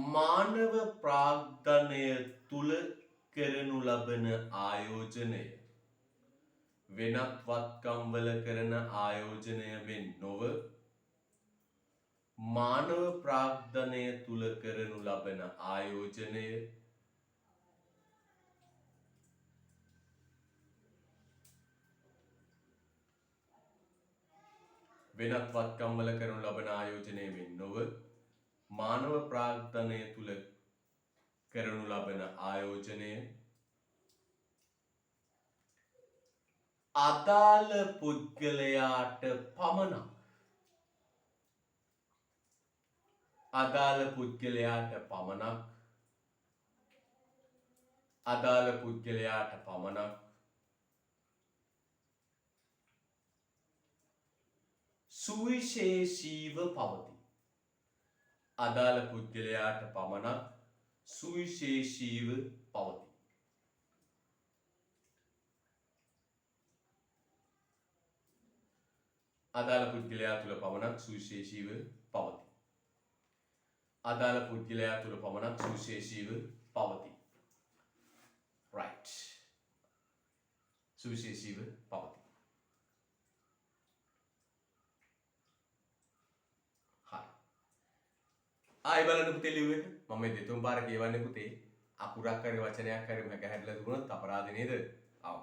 මානව ප්‍රාග්ධනය තුල කරනු ලබන ආයෝජනය වෙනත් වත්කම් වල කරන ආයෝජනය මෙන් නොව මානව ප්‍රාග්ධනය තුල කරනු ලබන ආයෝජනය වෙනත් වත්කම් වල කරනු ලබන ආයෝජනය මෙන් නොව මානව ප්‍රාග්ධනය තුල කරනු ලබන ආයෝජනය අදාළ පුද්ගලයාට පමණක් සුවිශේෂීව පවතී. අදාළ පුද්ගලයාට පමණක් සුවිශේෂීව පවතී. අදාළ පුද්ගලයා තුළ පමණක් සුවිශේෂීව පවතී. අදාළ පුද්ගලයා තුළ පමණක් සුවිශේෂීව පවතී. right. සුවිශේෂීව පවතී. ආයි බලන්න පුතේ ලිව් එක. මම මේ දෙතුන් පාර කියවන්නේ පුතේ. අකුරක් හරි වචනයක් හරි මග හැදලා තිබුණොත් අපරාධ නේද? ආව.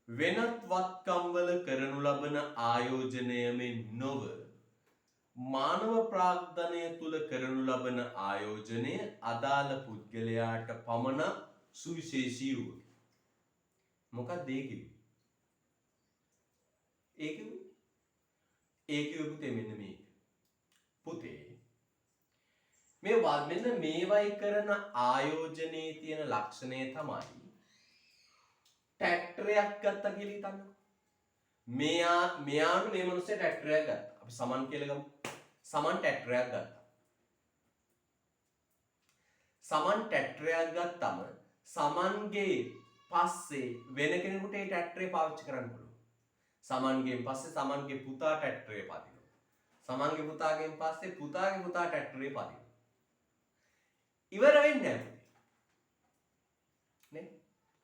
වෙනත් වත්කම් වල කරනු ලබන ආයෝජනය මෙන් නොව මානව ප්‍රාග්ධනය තුල කරනු ලබන ආයෝජනය අදාළ පුද්ගලයාට පමණ සුවිශේෂී වූ. මොකක්ද ඒ කිව්වේ? ඒ කිව්වේ පුතේ මෙන්න මේක. පුතේ මෙන්න මේවයි කරන ආයෝජනයේ තියෙන ලක්ෂණය තමයි ට්‍රැක්ටරයක් ගත්තා කියලා හිතන්නකො. මෙයාට මේ මිනිස්සේ ට්‍රැක්ටරයක් ගත්තා. අපි සමන් කියලා ගමු. සමන් ට්‍රැක්ටරයක් ගත්තා. සමන් ට්‍රැක්ටරයක් ගත්තම සමන්ගේ පස්සේ වෙන කෙනෙකුට ඒ ට්‍රැක්ටරේ පාවිච්චි කරන්න පුළුවන්. සමන්ගෙන් පස්සේ සමන්ගේ පුතා ට්‍රැක්ටරේ පදිනවා. සමන්ගේ පුතාගෙන් පස්සේ පුතාගේ පුතා ට්‍රැක්ටරේ පදිනවා. ඉවර වෙන්නේ නැහැ. නේ?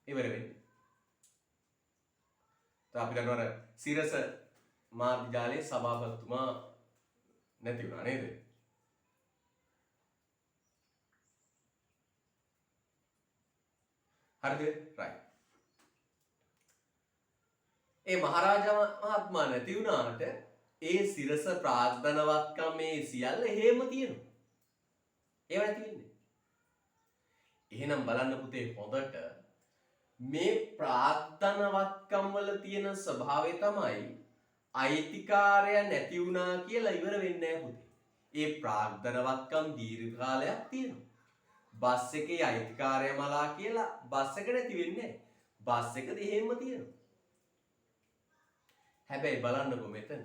ඉවර වෙන්නේ. අපි දන්නවා සිරස මාධ්‍ය ජාලයේ සභාපතිතුමා නැති වුණා නේද? හරිද? right. ඒ මහරජා මහත්මයා නැති වුණාට ඒ සිරස ප්‍රාග්ධනවත්කම් මේ සියල්ල හේම තියෙනවා. ඒව නැති වෙන්නේ. එහෙනම් බලන්න පුතේ හොඳට මේ ප්‍රාග්ධනවත්කම් වල තියෙන ස්වභාවය තමයි අයිතිකාරය නැති වුණා කියලා ඉවර වෙන්නේ නැහැ පුතේ. ඒ ප්‍රාග්ධනවත්කම් දීර්ඝ කාලයක් තියෙනවා. බස් එකේ අයිතිකාරය මලා කියලා බස් එක නැති වෙන්නේ නැහැ. බස් එකද එහෙම තියෙනවා. හැබැයි බලන්නකො මෙතන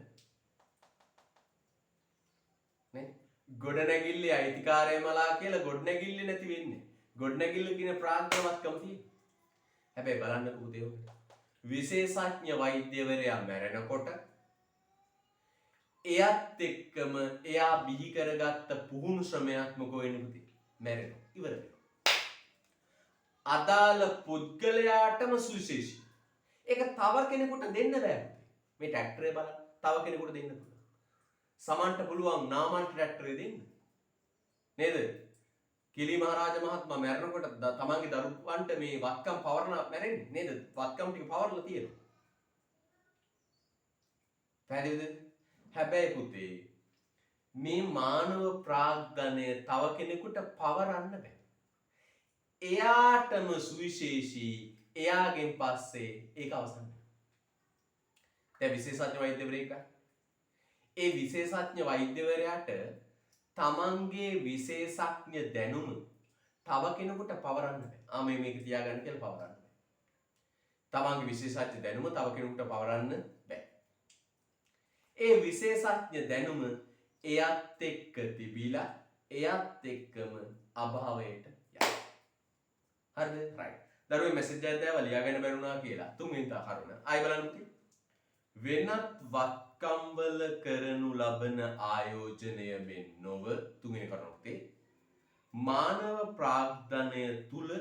නේ ගොඩනැගිල්ලේ අයිතිකාරය මලා කියලා ගොඩනැගිල්ල නැති වෙන්නේ. ගොඩනැගිල්ල කියන ප්‍රාග්ධනවත්කම තියෙන්නේ. හැබැයි බලන්නකො පුතේ ඔක. විශේෂඥ වෛද්‍යවරයා මැරෙනකොට එයත් එක්කම එයා බිහි කරගත්ත පුහුණු ශ්‍රමයක් මොකෝ වෙන්නේ පුතේ? මැරෙනවා. ඉවර වෙනවා. අදාළ පුද්ගලයාටම සුවිශේෂී. ඒක තව කෙනෙකුට දෙන්න බෑ. මේ ට්‍රැක්ටරේ බලන්න. තව කෙනෙකුට දෙන්න පුළුවන්. සමන්ට පුළුවන් නාමල් ට්‍රැක්ටරේ දෙන්න. නේද? කිලි මහරජ මහත්මයා මැරෙනකොට තමන්ගේ දරුවන්ට මේ වත්කම් පවරන මැරෙන්නේ නේද? වත්කම් ටික පවරලා තියෙනවා. පැහැදිලිද? හැබැයි පුතේ මේ මානව ප්‍රාග්ධනය තව කෙනෙකුට පවරන්න බෑ. එයාටම සුවිශේෂී එයාගෙන් පස්සේ ඒක අවසන් වෙනවා. දැන් විශේෂඥ වෛද්‍යවරයෙක් ගන්න. ඒ විශේෂඥ වෛද්‍යවරයාට තමන්ගේ විශේෂඥ දැනුම තව කෙනෙකුට පවරන්න බෑ. මේක තියාගන්න කියලා පවරන්න බෑ. තමන්ගේ විශේෂඥ දැනුම තව කෙනෙකුට පවරන්න බෑ. ඒ විශේෂඥ දැනුම එයත් එක්ක තිබිලා එයත් එක්කම අභාවයට යනවා. හරිද? රයිට්. දරුවේ මෙසේජ් එකක් දැවලා ලියාගෙන බැරුණා කියලා. තුන්වෙනි කරුණ. ආයි බලන්න පුතේ. වෙනත් වත්කම් වල කරනු ලබන ආයෝජනය මෙන් නොව තුන්වෙනි කරුණ පුතේ. මානව ප්‍රාග්ධනය තුල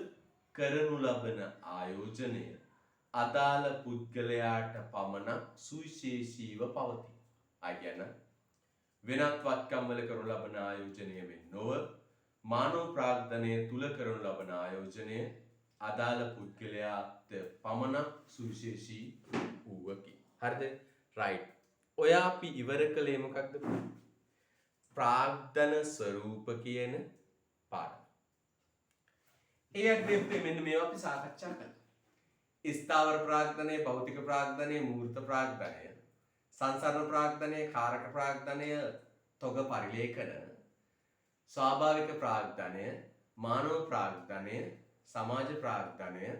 කරනු ලබන ආයෝජනය අදාළ පුද්ගලයාට පමණක් සුවිශේෂීව පවතී. ආයි කියන වෙනත් වත්කම් වල කරනු ලබන ආයෝජනය මෙන් නොව මානව ප්‍රාග්ධනය තුල කරනු ලබන ආයෝජනය අදාළ පුද්ගලයාට පමණක් සුවිශේෂී වූවකි. හරිද? රයිට්. ඔය අපි ඉවර කළේ මොකක්ද? ප්‍රාග්ධන ස්වરૂප කියන පාඩම. ඒ අග්‍රේප්තේ මෙන්න මේවා අපි සාකච්ඡා කළා. ස්ථාවර ප්‍රාග්ධනය, භෞතික ප්‍රාග්ධනය, මූර්ත ප්‍රාග්ධනය, සංසරණ ප්‍රාග්ධනය, කාරක ප්‍රාග්ධනය, තොග පරිලේඛන, ස්වාභාවික ප්‍රාග්ධනය, මානව ප්‍රාග්ධනය, සමාජ ප්‍රාග්ධනය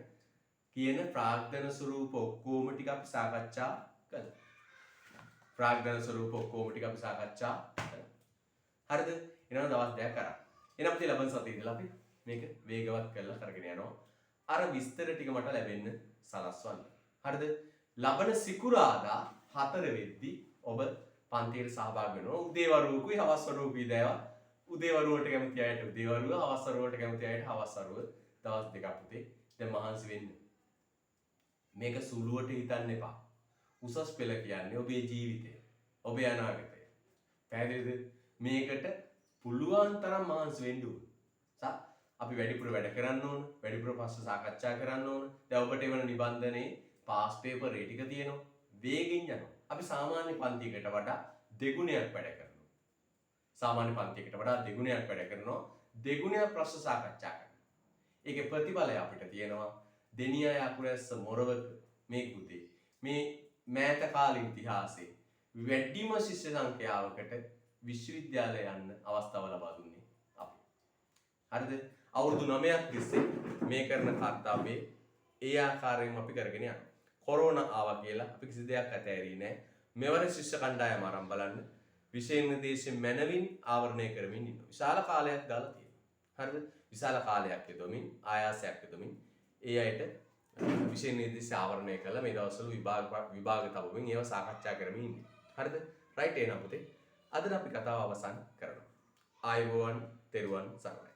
කියන ප්‍රාග්ධන ස්වરૂප ඔක්කොම ටික අපි සාකච්ඡා කළා. ප්‍රාග්ධන ස්වરૂප ඔක්කොම ටික අපි සාකච්ඡා කළා. හරිද? එහෙනම් දවස් 2ක් කරා. එහෙනම් අපි ලබන සතියේ ඉඳලා අපි මේක වේගවත් කරලා කරගෙන යනවා. අර විස්තර ටික මට ලැබෙන්න සලස්වන්න. හරිද? ලබන සිකුරාදා 4 වෙද්දි ඔබ පන්තියට සහභාගී වෙනවා. උදේ වරුවකුයි හවස් වරුවකුයි දෑවා. උදේ වරුවට කැමති අයට උදේ වරුව, හවස් වරුවට කැමති අයට හවස් වරුව දවස් දෙකක් පුතේ. දැන් මහන්සි වෙන්න. මේක සුළුවට හිතන්න එපා. උසස් පෙළ කියන්නේ ඔබේ ජීවිතය. ඔබේ අනාගතය. පැහැදිලිද? මේකට පුළුවන් තරම් මහන්සි වෙන්න ඕන. අපි වැඩිපුර වැඩ කරන්න ඕන. වැඩිපුර ප්‍රශ්න සාකච්ඡා කරන්න ඕන. දැන් ඔබට එවන නිබන්ධනයේ පාස් පේපර් ඒ ටික තියෙනවා. වේගෙන් යනවා. අපි සාමාන්‍ය පන්තියකට වඩා දෙගුණයක් වැඩ කරනවා. සාමාන්‍ය පන්තියකට වඩා දෙගුණයක් වැඩ කරනවා. දෙගුණයක් ප්‍රශ්න සාකච්ඡා කරනවා. ඒකේ ප්‍රතිඵලය අපිට තියෙනවා. දෙනියයි අකුරැස්ස මොරවක මේ පුතේ මේ මෑත කාල ඉතිහාසයේ වැඩිම ශිෂ්‍ය සංඛ්‍යාවකට විශ්වවිද්‍යාලය යන්න අවස්ථාව ලබා දුන්නේ අපි. හරිද? අවුරුදු 9ක් තිස්සේ මේ කරන කර්තව්‍යයේ ඒ ආකාරයෙන්ම අපි කරගෙන යනවා. කොරෝනා ආවා කියලා අපි කිසි දෙයක් අතෑරියේ නැහැ. මෙවර ශිෂ්‍ය කණ්ඩායම ආරම්භ බලන්න විෂය නිර්දේශයෙන් මැනවින් ආවරණය කරමින් ඉන්නවා. විශාල කාලයක් දාලා තියෙනවා. හරිද? විශාල කාලයක් යොදමින් ආයාසයක් යොදමින් ඒ අයට විෂය නිර්දේශ ආවරණය කළා. මේ දවස්වල විභාග තබමින් ඒවා සාකච්ඡා කරමින් ඉන්නේ. හරිද? රයිට් එහෙනම් පුතේ අද අපි කතාව අවසන් කරනවා. ආයුබෝවන් තෙරුවන් සරණයි.